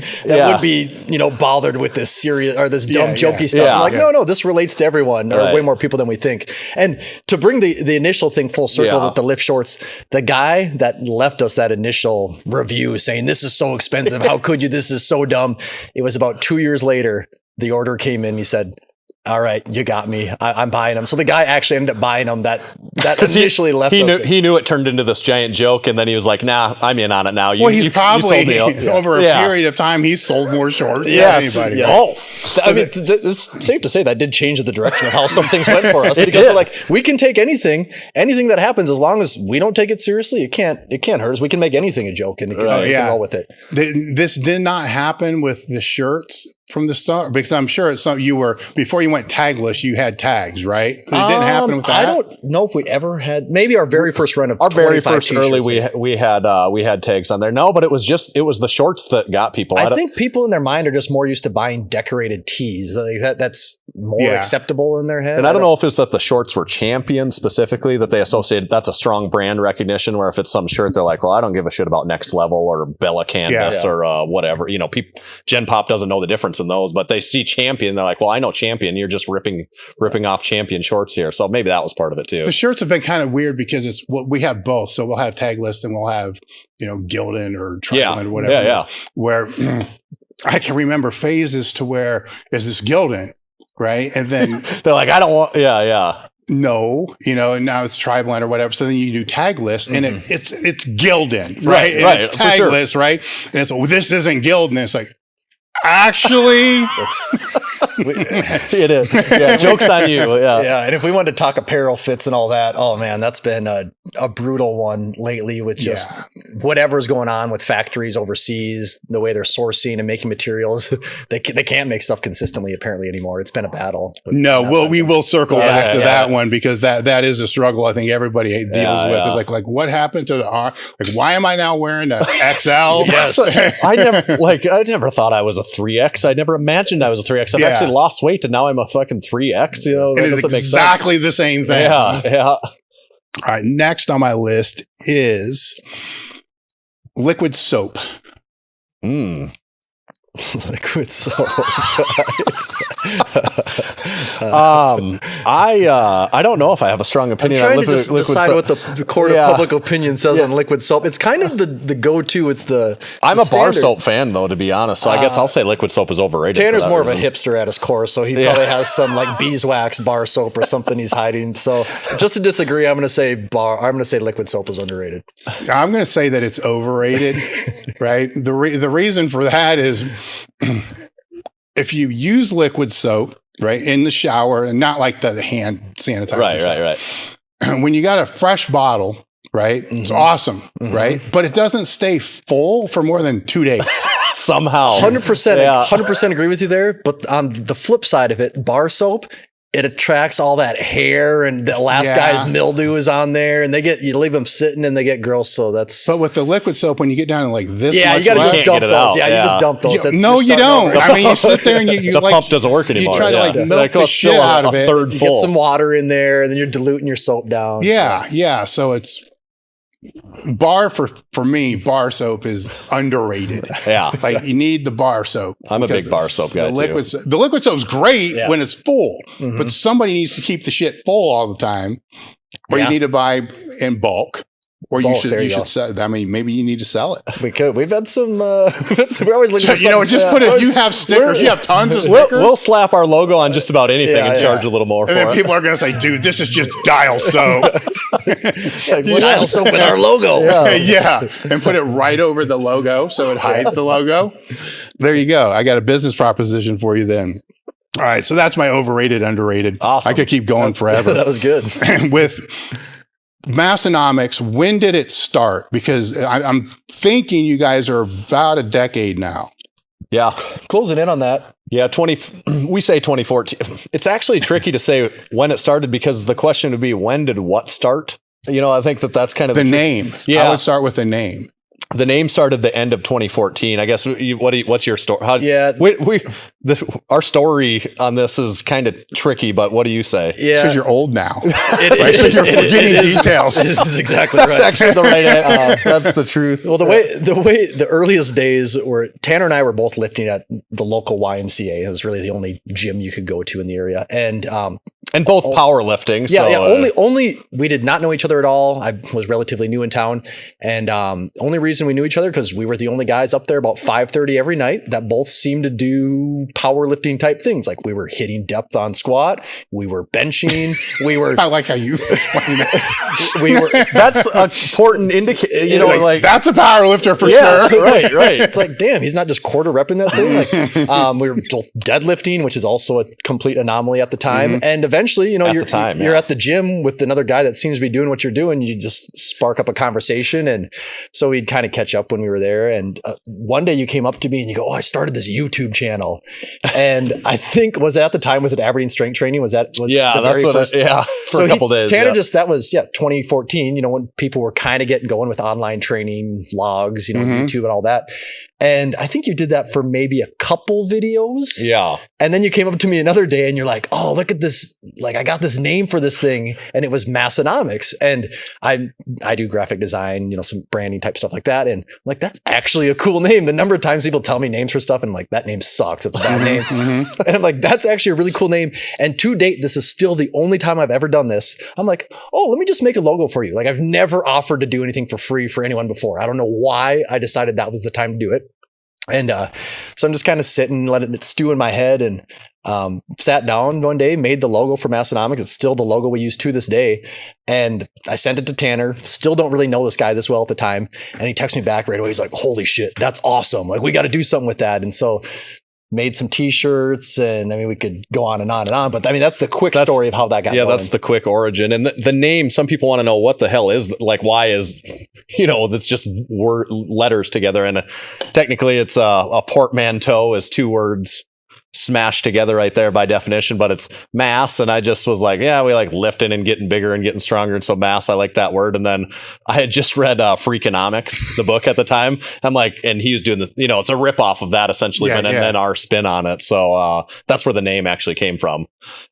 bothered with this serious or this dumb jokey stuff. No, this relates to everyone or way more people than we think. And to bring the initial thing full circle with the lift shorts, the guy that left us that initial review saying this is so expensive, how could you, this is so dumb, it was about 2 years later the order came in. He said, all right, you got me. I'm buying them. So the guy actually ended up buying them that initially left. He knew it turned into this giant joke, and then he was like, "Nah, I'm in on it now." He's probably over a period of time he's sold more shorts than anybody. Yeah. It's safe to say that did change the direction of how some things went for us because we're like, we can take anything that happens as long as we don't take it seriously. It can't hurt us. We can make anything a joke and roll with it. This did not happen with the shirts from the start, because I'm sure it's something before you went tagless, you had tags, right? It didn't happen with that. I don't know if we ever had, maybe our very first run of our very first early, we had tags on there. No, but it was the shorts that got people. I think people in their mind are just more used to buying decorated tees. That's more acceptable in their head. And I don't know if it's that the shorts were Champion specifically that they associated. That's a strong brand recognition where if it's some shirt, they're like, well, I don't give a shit about Next Level or Bella Canvas or whatever. Gen Pop doesn't know the difference in those, but they see Champion, they're like, well, I know Champion, you're just ripping off Champion shorts here. So maybe that was part of it too. The shirts have been kind of weird because we have both. So we'll have tagless and we'll have Gildan or Triathlon or whatever. Where I can remember phases to where is this Gildan, right? And then they're like, I don't want no, and now it's Triathlon or whatever. So then you do tagless and it's Gildan, right? And it's tagless, right? And it's this isn't Gildan. It's like, actually, It is. Yeah, joke's on you. Yeah. Yeah, and if we wanted to talk apparel fits and all that, oh man, that's been a brutal one lately with just whatever's going on with factories overseas, the way they're sourcing and making materials. They can't make stuff consistently apparently anymore. It's been a battle. No, we will circle back to that one because that is a struggle I think everybody deals with. It's like what happened to the R? Like, why am I now wearing a XL? Yes. I never thought I was a 3X. I never imagined I was a 3X. I've actually lost weight and now I'm a fucking 3X. You know, that it is doesn't make exactly sense. the same thing. Yeah. All right, next on my list is liquid soap. Liquid soap. I don't know if I have a strong opinion on liquid decide soap. what the court of public opinion says on liquid soap. It's kind of the go-to. It's I'm the a bar standard. soap fan though, to be honest. So I guess I'll say liquid soap is overrated. Tanner's more of a hipster at his core, so he probably has some like beeswax bar soap or something he's hiding. So just to disagree, I'm going to say liquid soap is underrated. I'm going to say that it's overrated, right? The reason for that is if you use liquid soap, right, in the shower and not like the hand sanitizer. Right. When you got a fresh bottle, right, it's awesome, right? But it doesn't stay full for more than 2 days. Somehow. 100% agree with you there. But on the flip side of it, bar soap, it attracts all that hair and the last guy's mildew is on there and you leave them sitting and they get gross. So that's. But with the liquid soap, when you get down to like this, you got to just dump those. You just dump those. No, you don't. I mean, you sit there and you the like, pump doesn't work anymore. You try to milk the shit out of it. Third full. You get some water in there and then you're diluting your soap down. Yeah. So it's for me, bar soap is underrated. Yeah. Like you need the bar soap. I'm a big bar soap guy too. The liquid soap's great when it's full, but somebody needs to keep the shit full all the time, or you need to buy in bulk. Or you should sell. I mean, maybe you need to sell it. We could. We've had some. We're always looking for something. You have stickers. You have tons of stickers. We'll slap our logo on just about anything and charge a little more for it. And then people are going to say, "Dude, this is just dial soap." Dial soap with our logo. And put it right over the logo so it hides the logo. There you go. I got a business proposition for you then. All right, so that's my overrated, underrated. Awesome. I could keep going forever. That was good. With Massenomics, when did it start? Because I'm thinking you guys are about a decade now. Yeah. Closing in on that. Yeah, we say 2014. It's actually tricky to say when it started because the question would be, when did what start? You know, I think that's kind of the name. Yeah. I would start with the name. The name started the end of 2014. I guess. What's your story? Our story on this is kind of tricky, but what do you say? Yeah, because you're old now. So you're forgetting details. That's exactly that's actually the right. That's the truth. Well, the earliest days were Tanner and I were both lifting at the local YMCA. It was really the only gym you could go to in the area, and both powerlifting. Only we did not know each other at all. I was relatively new in town, and only reason we knew each other because we were the only guys up there about 5:30 every night that both seemed to do powerlifting type things. Like we were hitting depth on squat, we were benching, we were. I like how you explain that. We were. That's an important indicator. You know, like that's a power lifter for sure. Right. It's like, damn, he's not just quarter repping that thing. Like, we were deadlifting, which is also a complete anomaly at the time, and eventually, you know, you're at the gym with another guy that seems to be doing what you're doing. You just spark up a conversation, and so we'd kind of catch up when we were there. And one day you came up to me and you go, "Oh, I started this YouTube channel," and I think was it Aberdeen Strength Training? Was that's what. For a couple days. Tanner that was 2014. You know, when people were kind of getting going with online training, vlogs, you know, YouTube and all that. And I think you did that for maybe a couple videos. Yeah. And then you came up to me another day and you're like, "Oh, look at this. Like, I got this name for this thing." And it was Massenomics. And I do graphic design, you know, some branding type stuff like that. And I'm like, that's actually a cool name. The number of times people tell me names for stuff and I'm like, that name sucks. It's a bad name. And I'm like, that's actually a really cool name. And to date, this is still the only time I've ever done this. I'm like, "Oh, let me just make a logo for you." Like, I've never offered to do anything for free for anyone before. I don't know why I decided that was the time to do it. And so I'm just kind of sitting, letting it stew in my head, and sat down one day, made the logo for Massenomics. It's still the logo we use to this day. And I sent it to Tanner. Still don't really know this guy this well at the time. And he texts me back right away. He's like, "Holy shit, that's awesome. Like, we got to do something with that." And so made some t-shirts, and I mean, we could go on and on and on, but I mean, that's the quick story of how that got going. That's the quick origin. And the name, some people want to know what the hell is, like, why is, that's just letters together. And technically it's a portmanteau is two words smashed together right there by definition, but it's mass. And I just was like, yeah, we like lifting and getting bigger and getting stronger. And so mass, I like that word. And then I had just read Freakonomics, the book at the time. I'm like, and he was doing it's a ripoff of that essentially, and then our spin on it. So that's where the name actually came from.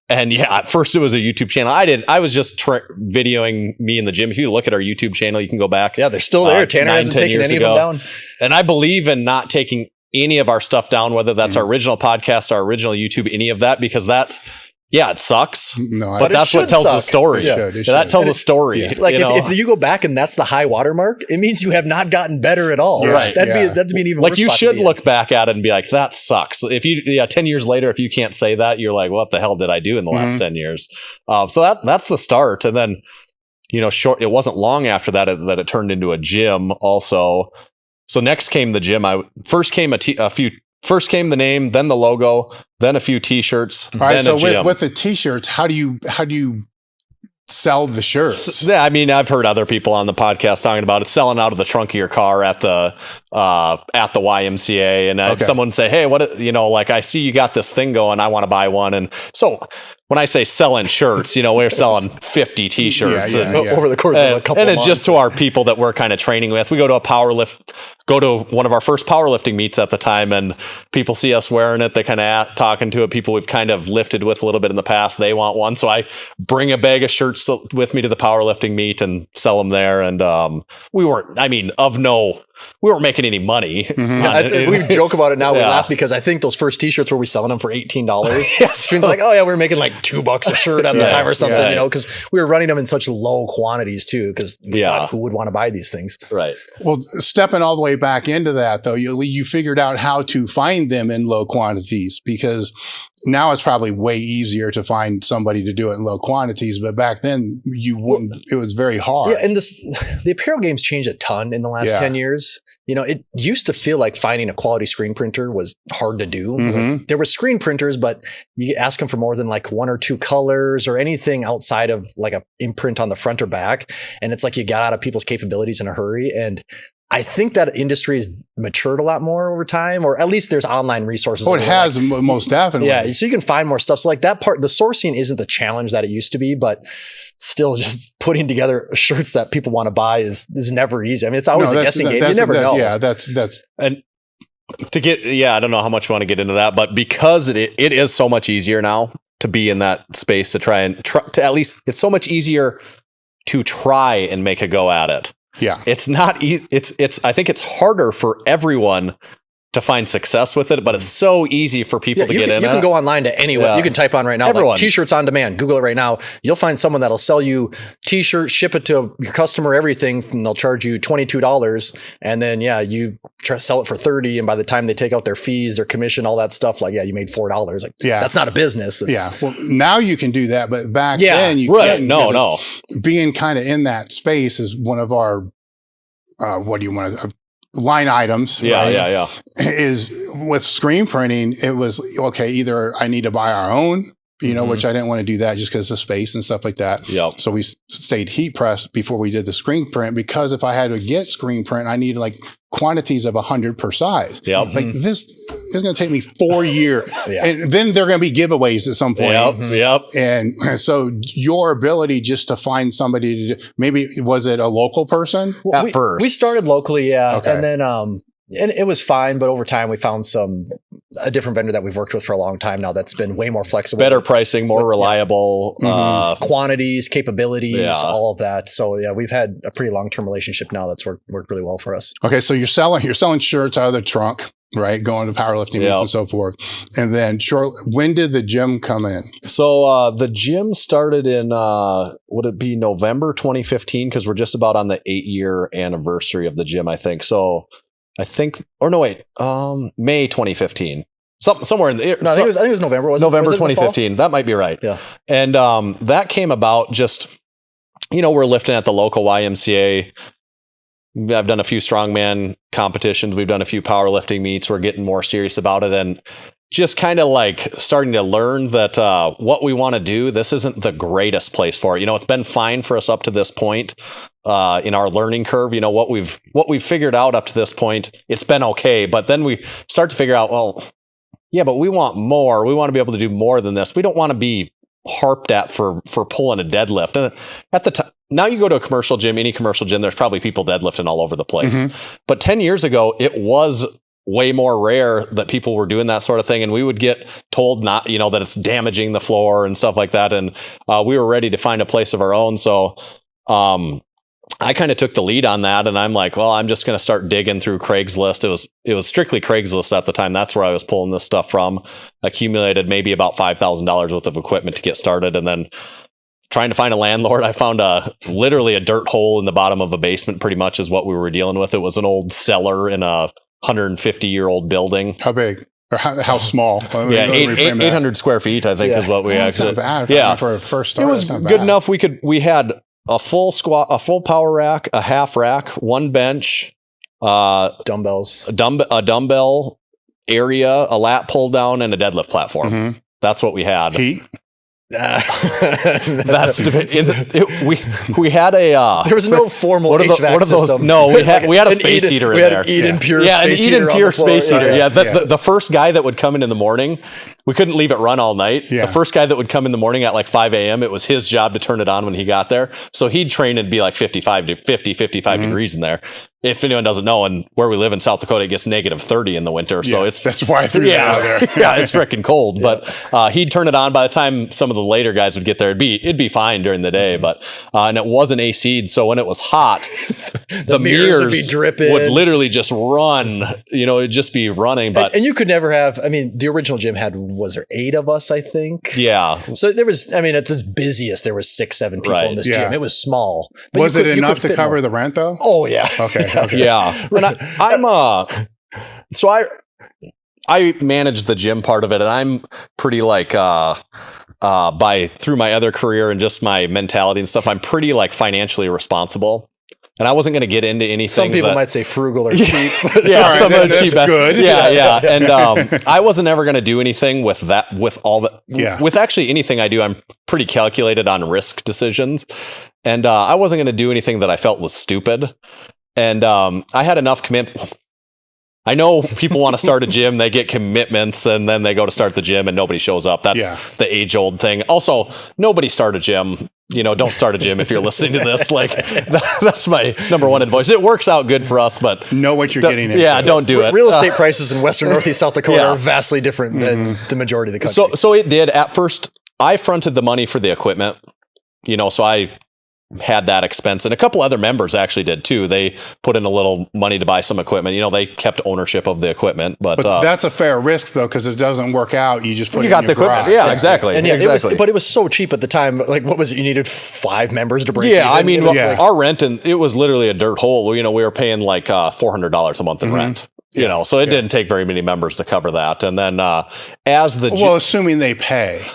And at first it was a YouTube channel. I was just videoing me in the gym. If you look at our YouTube channel, you can go back. Yeah, they're still there. Tanner hasn't taken any of them down. And I believe in not taking any of our stuff down, whether that's our original podcast, our original YouTube, any of that, because it sucks. No, but that's what tells the story. That tells a story. Yeah. Like if you go back and that's the high watermark, it means you have not gotten better at all. Yeah. Right. That'd be an even worse. Like you should look back at it and be like, that sucks. If 10 years later, if you can't say that, you're like, what the hell did I do in the last 10 years? So that's the start. And then, it wasn't long after that it turned into a gym also. So next came the gym. First came the name, then the logo, then a few t-shirts, all right, then so a gym. with the t-shirts, how do you sell the shirts? Yeah, I mean, I've heard other people on the podcast talking about it, selling out of the trunk of your car at the YMCA, and someone say, "Hey, what? Like I see you got this thing going. I want to buy one." And so when I say selling shirts, we're selling 50 t-shirts over the course of a couple of months. And it's just to our people that we're kind of training with. We go to one of our first powerlifting meets at the time, and people see us wearing it. They kind of talking to it. People we've kind of lifted with a little bit in the past, they want one. So I bring a bag of shirts with me to the powerlifting meet and sell them there. And we weren't making any money. Mm-hmm. We joke about it now. We laugh because I think those first t-shirts were we selling them for $18. Yes. It's like, we were making like $2 a shirt at the time or something, because we were running them in such low quantities too. Because who would want to buy these things? Right. Well, stepping all the way back into that though, you figured out how to find them in low quantities, because now it's probably way easier to find somebody to do it in low quantities, but back then you wouldn't. It was very hard. Yeah, and the apparel game's changed a ton in the last 10 years. It used to feel like finding a quality screen printer was hard to do. Mm-hmm. Like, there were screen printers, but you ask them for more than like one or two colors or anything outside of like a imprint on the front or back. And it's like you got out of people's capabilities in a hurry. And I think that industry has matured a lot more over time, or at least there's online resources. Oh, it has most definitely. Yeah, so you can find more stuff. So like that part, the sourcing isn't the challenge that it used to be, but still just putting together shirts that people want to buy is never easy. I mean, it's always a guessing game. You never know. Yeah, that's and to get, I don't know how much you want to get into that, but because it is so much easier now to be in that space to try to at least, it's so much easier to try and make a go at it. Yeah. It's not, I think it's harder for everyone to find success with it, but it's so easy for people to get in. You can go online to anyone. You can type on right now, like t-shirts on demand. Google it right now. You'll find someone that'll sell you t-shirts, ship it to your customer, everything, and they'll charge you $22. And then, you try to sell it for $30. And by the time they take out their fees, their commission, all that stuff, like, you made $4. Like, that's not a business. Well, now you can do that, but back then you couldn't. No. Being kind of in that space is one of our, line items. Yeah. Is with screen printing, it was either I need to buy our own, which I didn't want to do that just because of space and stuff like that. Yep. So we stayed heat pressed before we did the screen print, because if I had to get screen print, I needed like quantities of 100 per size. Yep. Like this is going to take me 4 years. And then there are going to be giveaways at some point. Yep. And so your ability just to find somebody to maybe, was it a local person at first? We started locally. Okay. And then, and it was fine, but over time we found a different vendor that we've worked with for a long time now that's been way more flexible. Better pricing, more reliable. Quantities, capabilities, all of that. So we've had a pretty long-term relationship now that's worked really well for us. Okay, so you're selling shirts out of the trunk, right? Going to powerlifting meets and so forth. And then when did the gym come in? So the gym started in, would it be November 2015? Because we're just about on the 8-year anniversary of the gym, I think. So I think, May 2015. Somewhere in the. No, I think it was November. November 2015. That might be right. Yeah. And that came about just, we're lifting at the local YMCA. I've done a few strongman competitions. We've done a few powerlifting meets. We're getting more serious about it. And just kind of like starting to learn that what we want to do, this isn't the greatest place for it. It's been fine for us up to this point in our learning curve. What we've figured out up to this point, it's been okay. But then we start to figure out, well, yeah, but we want more. We want to be able to do more than this. We don't want to be harped at for pulling a deadlift. And at the time, now you go to a commercial gym, any commercial gym, there's probably people deadlifting all over the place. But 10 years ago, it was way more rare that people were doing that sort of thing. And we would get told not, that it's damaging the floor and stuff like that. And we were ready to find a place of our own. So I kind of took the lead on that. And I'm like, well, I'm just going to start digging through Craigslist. It was strictly Craigslist at the time. That's where I was pulling this stuff from. Accumulated maybe about $5,000 worth of equipment to get started. And then trying to find a landlord, I found literally a dirt hole in the bottom of a basement, pretty much is what we were dealing with. It was an old cellar in a 150-year-old building. How big? Or how small? Yeah, 800 square feet, I think, is what we actually. Not bad for a first start. It was good enough. We had a full squat, a full power rack, a half rack, one bench, dumbbells, a dumbbell area, a lat pull down, and a deadlift platform. That's what we had. Heat. That's we had a there was no formal HVAC system. No, we had a space heater in there. An Eden Pure space heater. Yeah, the first guy that would come in the morning, we couldn't leave it run all night. The first guy that would come in the morning at like 5 a.m., it was his job to turn it on when he got there. So he'd train and be like 55 degrees in there. If anyone doesn't know, and where we live in South Dakota, it gets negative 30 in the winter. So that's why I threw that out there. It's freaking cold. But he'd turn it on. By the time some of the later guys would get there, it'd be fine during the day. But and it wasn't AC'd, so when it was hot, the mirrors would be dripping, would literally just run. It'd just be running. But and you could never have. I mean, the original gym was there 8 of us? I think. Yeah. So there was. I mean, at its busiest, there was 6-7 people in this gym. It was small. But was it enough to cover the rent though? Oh yeah. Okay. Yeah. And I manage the gym part of it, and I'm pretty like through my other career and just my mentality and stuff, I'm pretty like financially responsible. And I wasn't going to get into anything. Some people might say frugal or cheap. Some of cheap. Good. Yeah. And I wasn't ever going to do anything with that, with all that. With actually anything I do, I'm pretty calculated on risk decisions. And I wasn't going to do anything that I felt was stupid. And I had enough commitment. I know people want to start a gym, they get commitments, and then they go to start the gym and nobody shows up. That's the age-old thing. Also, nobody start a gym. Don't start a gym if you're listening to this. Like, that's my number one advice. It works out good for us, but know what you're getting into. Yeah, don't do it. Real estate prices in Western Northeast South Dakota are vastly different than the majority of the country. So it did. At first, I fronted the money for the equipment. So I had that expense, and a couple other members actually did too. They put in a little money to buy some equipment. They kept ownership of the equipment, but that's a fair risk though, because it doesn't work out. You just put you it got in the your equipment. garage. Yeah, exactly. And exactly. It was so cheap at the time. Like, what was it? You needed 5 members to break. Yeah, even? Our rent, and it was literally a dirt hole. We were paying like $400 a month in rent. So it didn't take very many members to cover that. And then assuming they pay.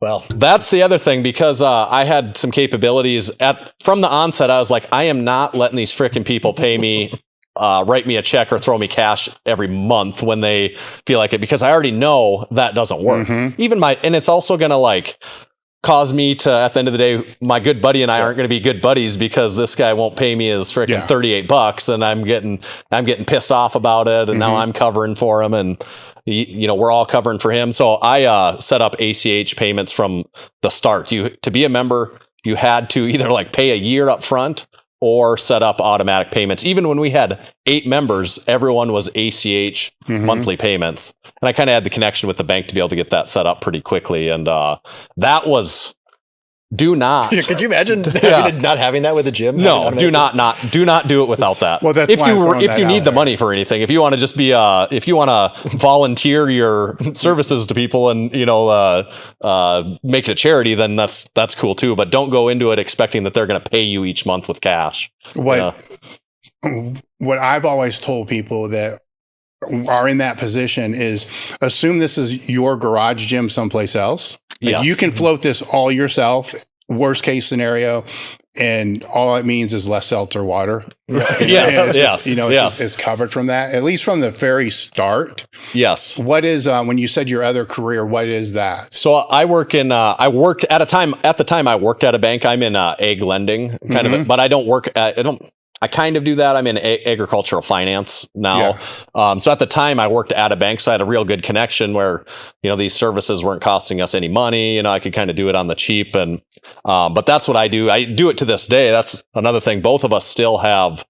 Well, that's the other thing, because I had some capabilities from the onset. I was like, I am not letting these freaking people pay me, write me a check or throw me cash every month when they feel like it, because I already know that doesn't work. And it's also going to like cause me to, at the end of the day, my good buddy and I aren't going to be good buddies because this guy won't pay me his freaking $38, and I'm getting pissed off about it, and now I'm covering for him, and we're all covering for him. So I set up ACH payments from the start. To be a member, you had to either like pay a year up front or set up automatic payments. Even when we had 8 members, everyone was ACH monthly payments. And I kind of had the connection with the bank to be able to get that set up pretty quickly. And that was... Do not. Could you imagine not having that with a gym? No, do not do it without that. Well, that's if you need the money for anything. If you want to just be if you want to volunteer your services to people and make it a charity, then that's cool too. But don't go into it expecting that they're going to pay you each month with cash. What I've always told people that are in that position is assume this is your garage gym someplace else. Yes. You can float this all yourself. Worst case scenario, And all it means is less seltzer water. Yes. It's covered from that, at least from the very start. Yes. What is, when you said your other career, what is that? So I worked at the time I worked at a bank. I'm in ag lending but I kind of do that. I'm in agricultural finance now. Yeah. So at the time I worked at a bank, so I had a real good connection where, these services weren't costing us any money. I could kind of do it on the cheap. And, but that's what I do. I do it to this day. That's another thing. Both of us still have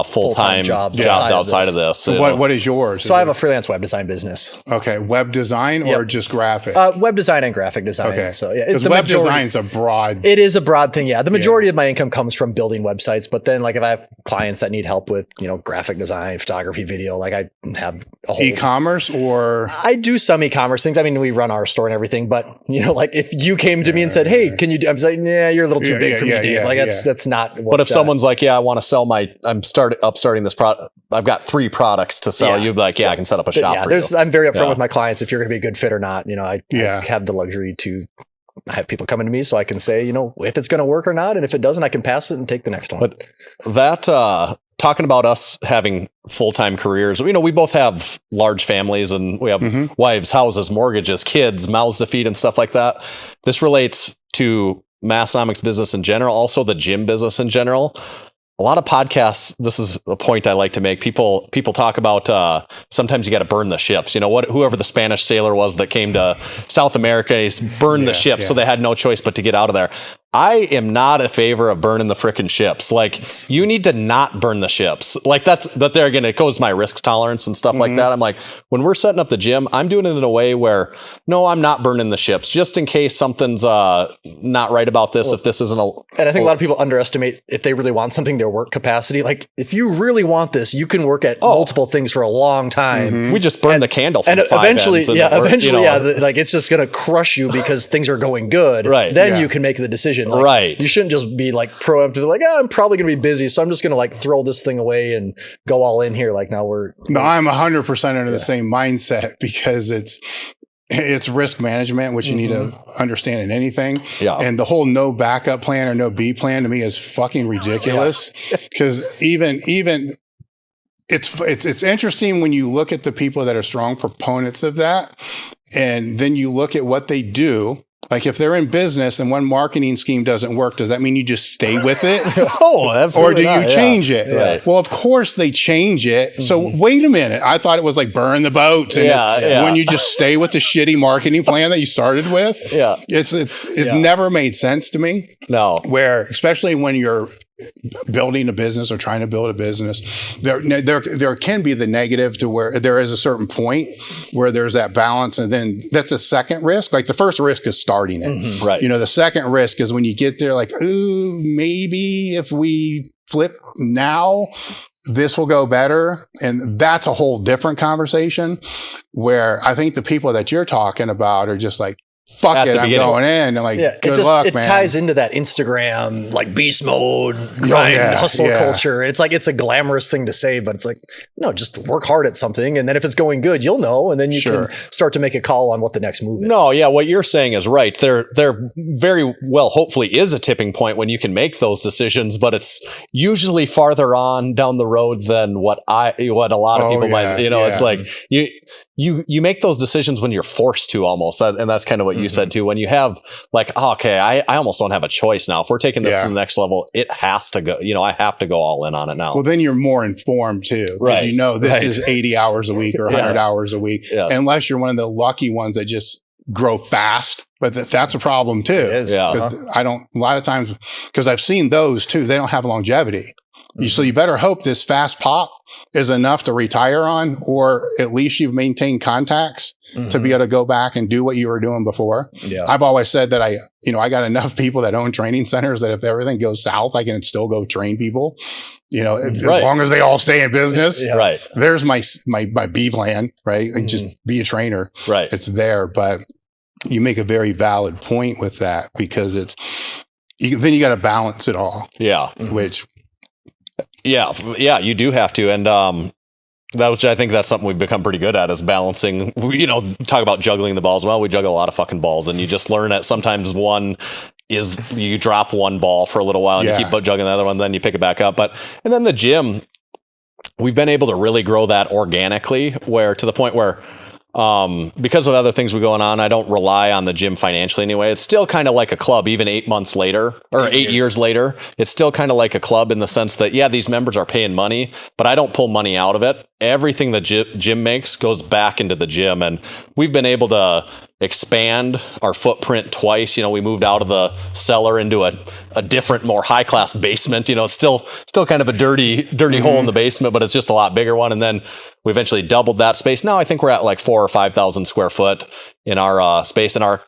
full-time jobs outside of this. So what is yours? So I have a freelance web design business. Okay. Web design or just graphic? Web design and graphic design. Okay. So yeah, because web design is a broad. It is a broad thing. Yeah. The majority of my income comes from building websites, but then like if I have clients that need help with, graphic design, photography, video, like I have a whole e-commerce or I do some e-commerce things. I mean, we run our store and everything, but like if you came to me and said, "Hey, can you do?" I'm like, "Yeah, you're a little too big for me, Dave." Like that's not. But if someone's like, "Yeah, I want to sell I'm starting this product. I've got 3 products to sell." You'd be like, "Yeah, I can set up a shop for you." I'm very upfront with my clients if you're going to be a good fit or not. I have the luxury to have people coming to me so I can say, if it's going to work or not, and if it doesn't, I can pass it and take the next one. But that talking about us having full-time careers, we both have large families and we have wives, houses, mortgages, kids, mouths to feed and stuff like that. This relates to Massenomics business in general, also the gym business in general. A lot of podcasts, this is a point I like to make. People talk about sometimes you got to burn the ships. Whoever the Spanish sailor was that came to South America, he's burned the ship, so they had no choice but to get out of there. I am not a favor of burning the frickin' ships. Like, you need to not burn the ships. Like, it goes my risk tolerance and stuff like that. I'm like, when we're setting up the gym, I'm doing it in a way where, no, I'm not burning the ships just in case something's not right about this. If this isn't and I think a lot of people underestimate if they really want something, their work capacity. Like, if you really want this, you can work at multiple things for a long time. We just burn the candle from and 5 eventually, ends like it's just going to crush you because things are going good. Right. Then you can make the decision. Like, right. You shouldn't just be like proactive, like, I'm probably going to be busy, so I'm just going to like throw this thing away and go all in here. Like I'm 100% under the same mindset because it's risk management, which you need to understand in anything. Yeah. And the whole no backup plan or no B plan to me is fucking ridiculous because even it's interesting when you look at the people that are strong proponents of that and then you look at what they do. Like if they're in business and one marketing scheme doesn't work, does that mean you just stay with it? Absolutely. Or do you change it? Right. Well, of course they change it. So wait a minute. I thought it was like burn the boats. And when you just stay with the shitty marketing plan that you started with. Yeah. It never made sense to me. No. Where, especially when you're building a business or trying to build a business, there can be the negative to where there is a certain point where there's that balance, and then that's a second risk. Like the first risk is starting it, right? The second risk is when you get there, like, ooh, maybe if we flip now, this will go better, and that's a whole different conversation. Where I think the people that you're talking about are just like, fuck it, I'm going in. And like, good luck, man. It ties into that Instagram, like beast mode, grind, hustle culture. It's like, it's a glamorous thing to say, but it's like, no, just work hard at something. And then if it's going good, you'll know. And then you can start to make a call on what the next move is. No, yeah, what you're saying is right. There very well, hopefully is a tipping point when you can make those decisions, but it's usually farther on down the road than what a lot of people might, it's like you make those decisions when you're forced to almost. And that's kind of what you said too, when you have like, I almost don't have a choice now. If we're taking this to the next level, it has to go, I have to go all in on it now. Well, then you're more informed too. Right. This is 80 hours a week or 100 hours a week, unless you're one of the lucky ones that just grow fast. But that's a problem too. It is. A lot of times, because I've seen those too, they don't have longevity. So you better hope this fast pop is enough to retire on, or at least you've maintained contacts to be able to go back and do what you were doing before. Yeah. I've always said that I got enough people that own training centers that if everything goes south, I can still go train people, as long as they all stay in business. Yeah. Right. There's my B plan, right? Like just be a trainer. Right. It's there, but you make a very valid point with that because then you got to balance it all. Yeah. Which, you do have to. And I think that's something we've become pretty good at is balancing, talk about juggling the balls. Well, we juggle a lot of fucking balls and you just learn that sometimes one is you drop one ball for a little while and you keep juggling the other one, then you pick it back up. And then the gym, we've been able to really grow that organically, where to the point where because of other things going on, I don't rely on the gym financially anyway. It's still kind of like a club, even 8 months later or 8 years later. It's still kind of like a club in the sense that, yeah, these members are paying money, but I don't pull money out of it. Everything the gym makes goes back into the gym. And we've been able to expand our footprint twice. We moved out of the cellar into a different, more high class basement. It's still kind of a dirty hole in the basement, but it's just a lot bigger one. And then we eventually doubled that space. Now I think we're at like 4,000 or 5,000 square foot in our space, and our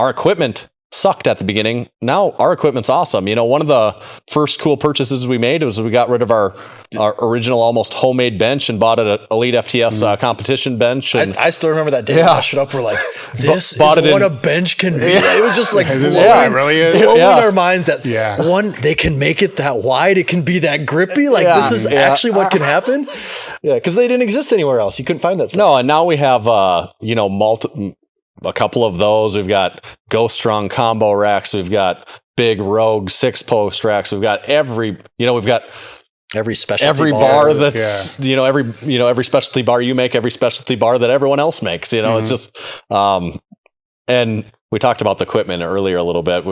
equipment sucked at the beginning. Now our equipment's awesome. One of the first cool purchases we made was we got rid of our original almost homemade bench and bought an Elite FTS competition bench. And I still remember that day. Yeah. Shut up. We're like, this is what a bench can be. It was just like blowing our minds that one, they can make it that wide. It can be that grippy. Like this is actually what can happen. Yeah. Because they didn't exist anywhere else. You couldn't find that stuff. No. And now we have, a couple of those. We've got Go Strong combo racks. We've got big Rogue 6-post racks. We've got every specialty bar that's every specialty bar you make, every specialty bar that everyone else makes. It's just and we talked about the equipment earlier a little bit.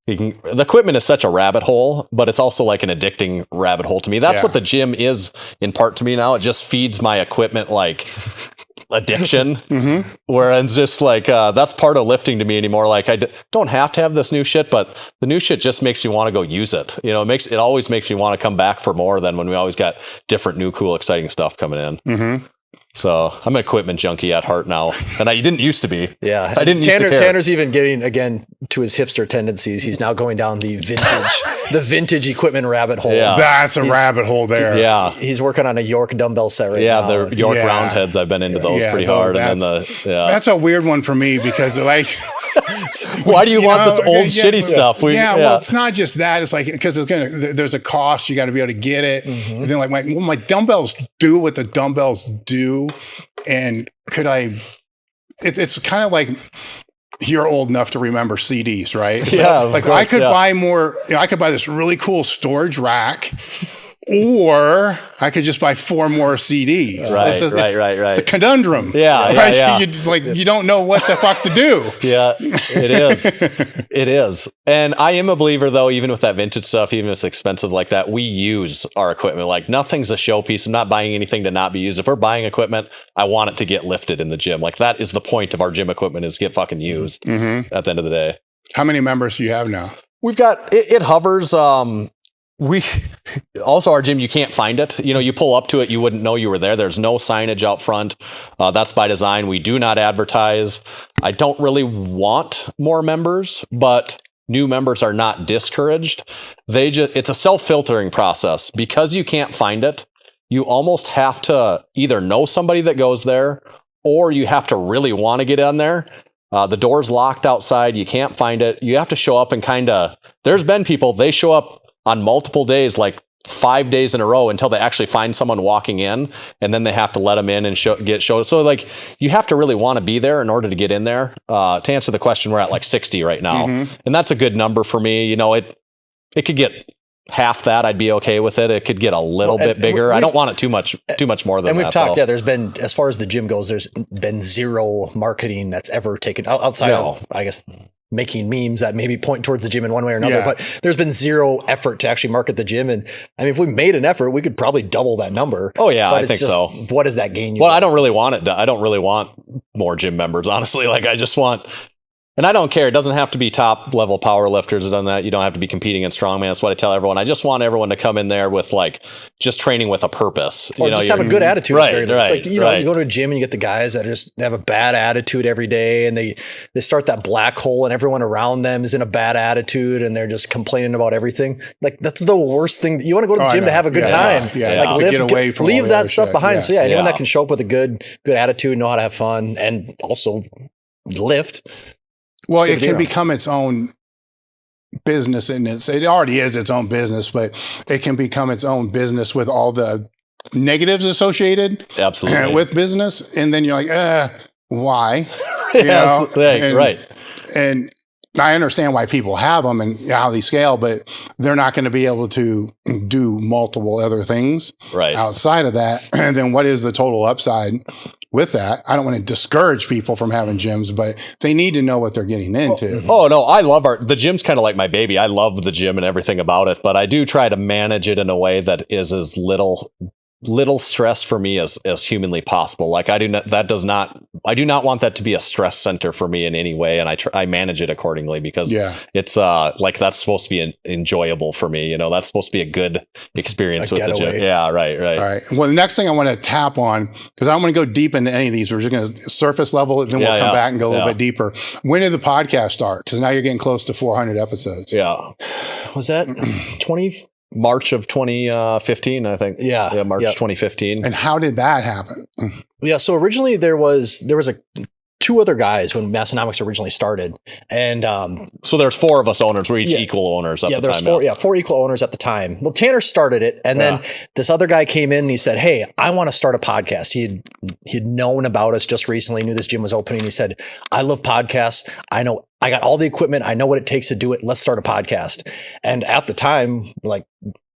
The equipment is such a rabbit hole, but it's also like an addicting rabbit hole to me. That's what the gym is in part to me now. It just feeds my equipment like addiction, whereas it's just like that's part of lifting to me anymore. Like I don't have to have this new shit, but the new shit just makes me want to go use it. It always makes me want to come back for more than when we always got different, new, cool, exciting stuff coming in. So I'm an equipment junkie at heart now, and I didn't used to be. Yeah, I didn't. Tanner's even getting again to his hipster tendencies. He's now going down the vintage equipment rabbit hole. Yeah. That's a rabbit hole there. Yeah, he's working on a York dumbbell set right now. Yeah, the York roundheads. I've been into those pretty hard, and then that's a weird one for me because like. Why do you want this old shitty stuff? Well, it's not just that. It's like because there's a cost. You got to be able to get it. And then like my dumbbells do what the dumbbells do, and could I? It's kind of like you're old enough to remember CDs, right? Yeah, like I could buy more. I could buy this really cool storage rack. Or I could just buy 4 more CDs. Right. It's a conundrum. Yeah. You don't know what the fuck to do. Yeah, it is. It is. And I am a believer, though, even with that vintage stuff, even if it's expensive like that, we use our equipment. Like nothing's a showpiece. I'm not buying anything to not be used. If we're buying equipment, I want it to get lifted in the gym. Like that is the point of our gym equipment, is get fucking used at the end of the day. How many members do you have now? We've got, it hovers, we also, our gym, you can't find it. You pull up to it, you wouldn't know you were there. There's no signage out front. That's by design. We do not advertise. I don't really want more members, but new members are not discouraged. It's a self-filtering process. Because you can't find it, you almost have to either know somebody that goes there, or you have to really want to get in there. The door's locked outside. You can't find it. You have to show up and there's been people, they show up on multiple days, like 5 days in a row, until they actually find someone walking in, and then they have to let them in and get showed. So like you have to really want to be there in order to get in there. To answer the question, we're at like 60 right now, and that's a good number for me. It could get half that. I'd be okay with it. It could get a little bit bigger. I don't want it too much more than that. And we've talked. Yeah, there's been, as far as the gym goes, there's been zero marketing that's ever taken outside of, I guess, making memes that maybe point towards the gym in one way or another, but there's been zero effort to actually market the gym. And I mean, if we made an effort, we could probably double that number. Oh yeah, I think so. What does that gain you? Well, I don't really want it. I don't really want more gym members, honestly. Like I just want, and I don't care. It doesn't have to be top level power lifters done that. You don't have to be competing in strongman. That's what I tell everyone. I just want everyone to come in there with like just training with a purpose. Or just have a good attitude. Right. Like, you go to a gym and you get the guys that just have a bad attitude every day, and they start that black hole, and everyone around them is in a bad attitude, and they're just complaining about everything. Like that's the worst thing. You want to go to the gym to have a good time. Like get away from leave that stuff behind. So anyone that can show up with a good attitude, know how to have fun, and also lift. Well, it can become its own business, and it already is its own business, but it can become its own business with all the negatives associated with business. And then you're like, why? Right. And I understand why people have them and how they scale, but they're not going to be able to do multiple other things outside of that. And then what is the total upside with that? I don't want to discourage people from having gyms, but they need to know what they're getting into. Oh no, I love the gym's kind of like my baby. I love the gym and everything about it, but I do try to manage it in a way that is as little stress for me as humanly possible. Like I do not want that to be a stress center for me in any way, and I manage it accordingly because it's like that's supposed to be enjoyable for me. That's supposed to be a good experience with the gym. Yeah, right. All right. Well, the next thing I want to tap on, because I don't want to go deep into any of these. We're just going to surface level it, then we'll come back and go a little bit deeper. When did the podcast start? Because now you're getting close to 400 episodes. Yeah. Was that 20? March of 2015, I think. Yeah, March 2015. And how did that happen? Yeah, so originally there was two other guys when Massenomics originally started, and so there's four of us owners. We're each equal owners at the time. Four equal owners at the time. Well, Tanner started it, and then this other guy came in and he said, "Hey, I want to start a podcast." He'd known about us just recently, knew this gym was opening. He said, "I love podcasts. I know I got all the equipment. I know what it takes to do it. Let's start a podcast." And at the time, like,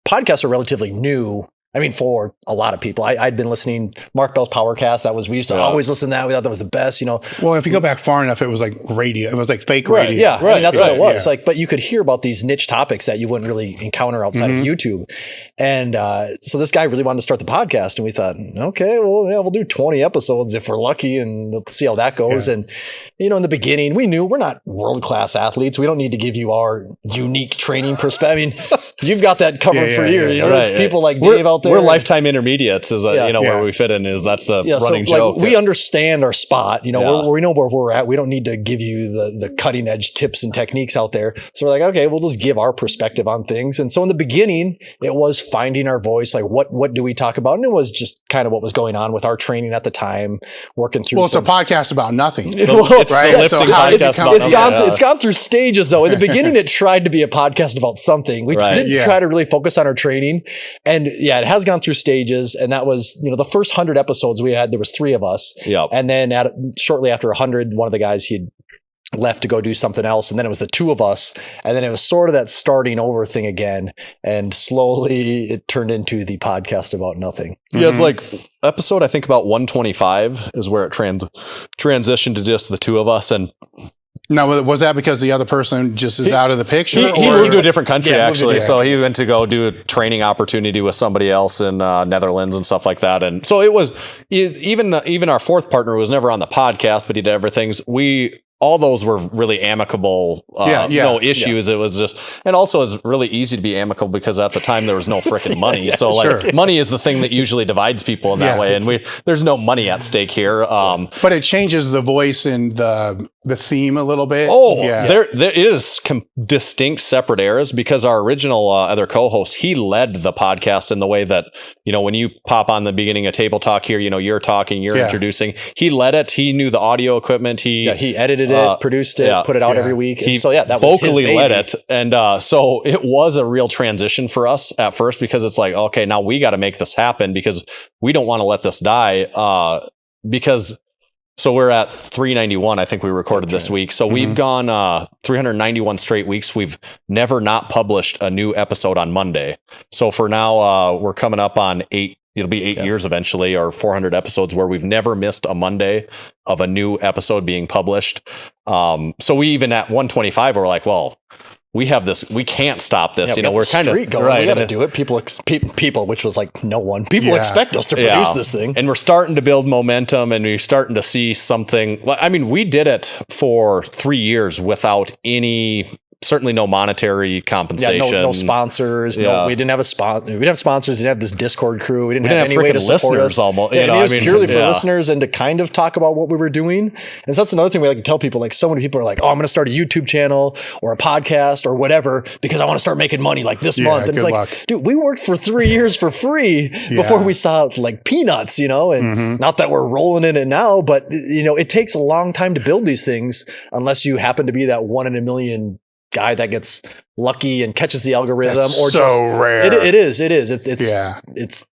podcasts are relatively new. I mean, for a lot of people, I'd been listening Mark Bell's Powercast. We used to always listen to that. We thought that was the best, Well, if you go back far enough, it was like radio. It was like fake radio. Yeah, I mean, that's what it was. It's like, but you could hear about these niche topics that you wouldn't really encounter outside of YouTube. And so this guy really wanted to start the podcast, and we thought, okay, well, we'll do 20 episodes if we're lucky, and let's see how that goes. And in the beginning, we knew we're not world-class athletes. We don't need to give you our unique training perspective. I mean, you've got that covered for years. People like Dave out there. We're lifetime intermediates, is where we fit in. That's the running joke. We understand our spot. We know where we're at. We don't need to give you the cutting edge tips and techniques out there. So we're like, okay, we'll just give our perspective on things. And so in the beginning, it was finding our voice. Like, what do we talk about? And it was just kind of what was going on with our training at the time, working through. Well, it's a podcast about nothing. It's right. So it's gone through stages though. In the beginning, it tried to be a podcast about something. We didn't try to really focus on our training, and it has gone through stages. And that was the first 100 episodes we had. There was 3 of us, and then shortly after 100, one of the guys he'd left to go do something else, and then it was the 2 of us, and then it was sort of that starting over thing again, and slowly it turned into the podcast about nothing. It's like episode, I think about 125 is where it transitioned to just the 2 of us. And now, was that because the other person just is out of the picture? He moved to a different country, actually. So he went to go do a training opportunity with somebody else in Netherlands and stuff like that. And so it was even our 4th partner was never on the podcast, but he did everything. All those were really amicable, no issues. It was just, and also it's really easy to be amicable because at the time there was no frickin' money. So money is the thing that usually divides people in that way. And there's no money at stake here. But it changes the voice and the theme a little bit. There is distinct separate eras because our original other co-host, he led the podcast in the way that, when you pop on the beginning of Table Talk here, you're talking, you're introducing, he led it. He knew the audio equipment. He edited it, produced it, put it out every week. And so that was vocally led it. And so it was a real transition for us at first because it's like, okay, now we got to make this happen because we don't want to let this die. So we're at 391. I think we recorded this week. So we've gone 391 straight weeks. We've never not published a new episode on Monday. So for now, we're coming up on 8. It'll be 8 years eventually, or 400 episodes where we've never missed a Monday of a new episode being published. So we even at 125, we're like, well, we have this. We can't stop this. We're kind of right. We got to do it. People, which was like no one. People expect us to produce this thing, and we're starting to build momentum, and we're starting to see something. I mean, we did it for 3 years without certainly no monetary compensation. No sponsors. No, we didn't have a sponsor. We didn't have sponsors. We didn't have this Discord crew. We didn't have any way to support us. Almost, it was purely for listeners and to kind of talk about what we were doing. And so that's another thing we like to tell people. Like, so many people are like, "Oh, I'm going to start a YouTube channel or a podcast or whatever because I want to start making money like this month." And it's like, dude, we worked for 3 years for free before we saw like peanuts, and not that we're rolling in it now, but it takes a long time to build these things unless you happen to be that 1 in a million guy that gets lucky and catches the algorithm. That's rare. It is. It's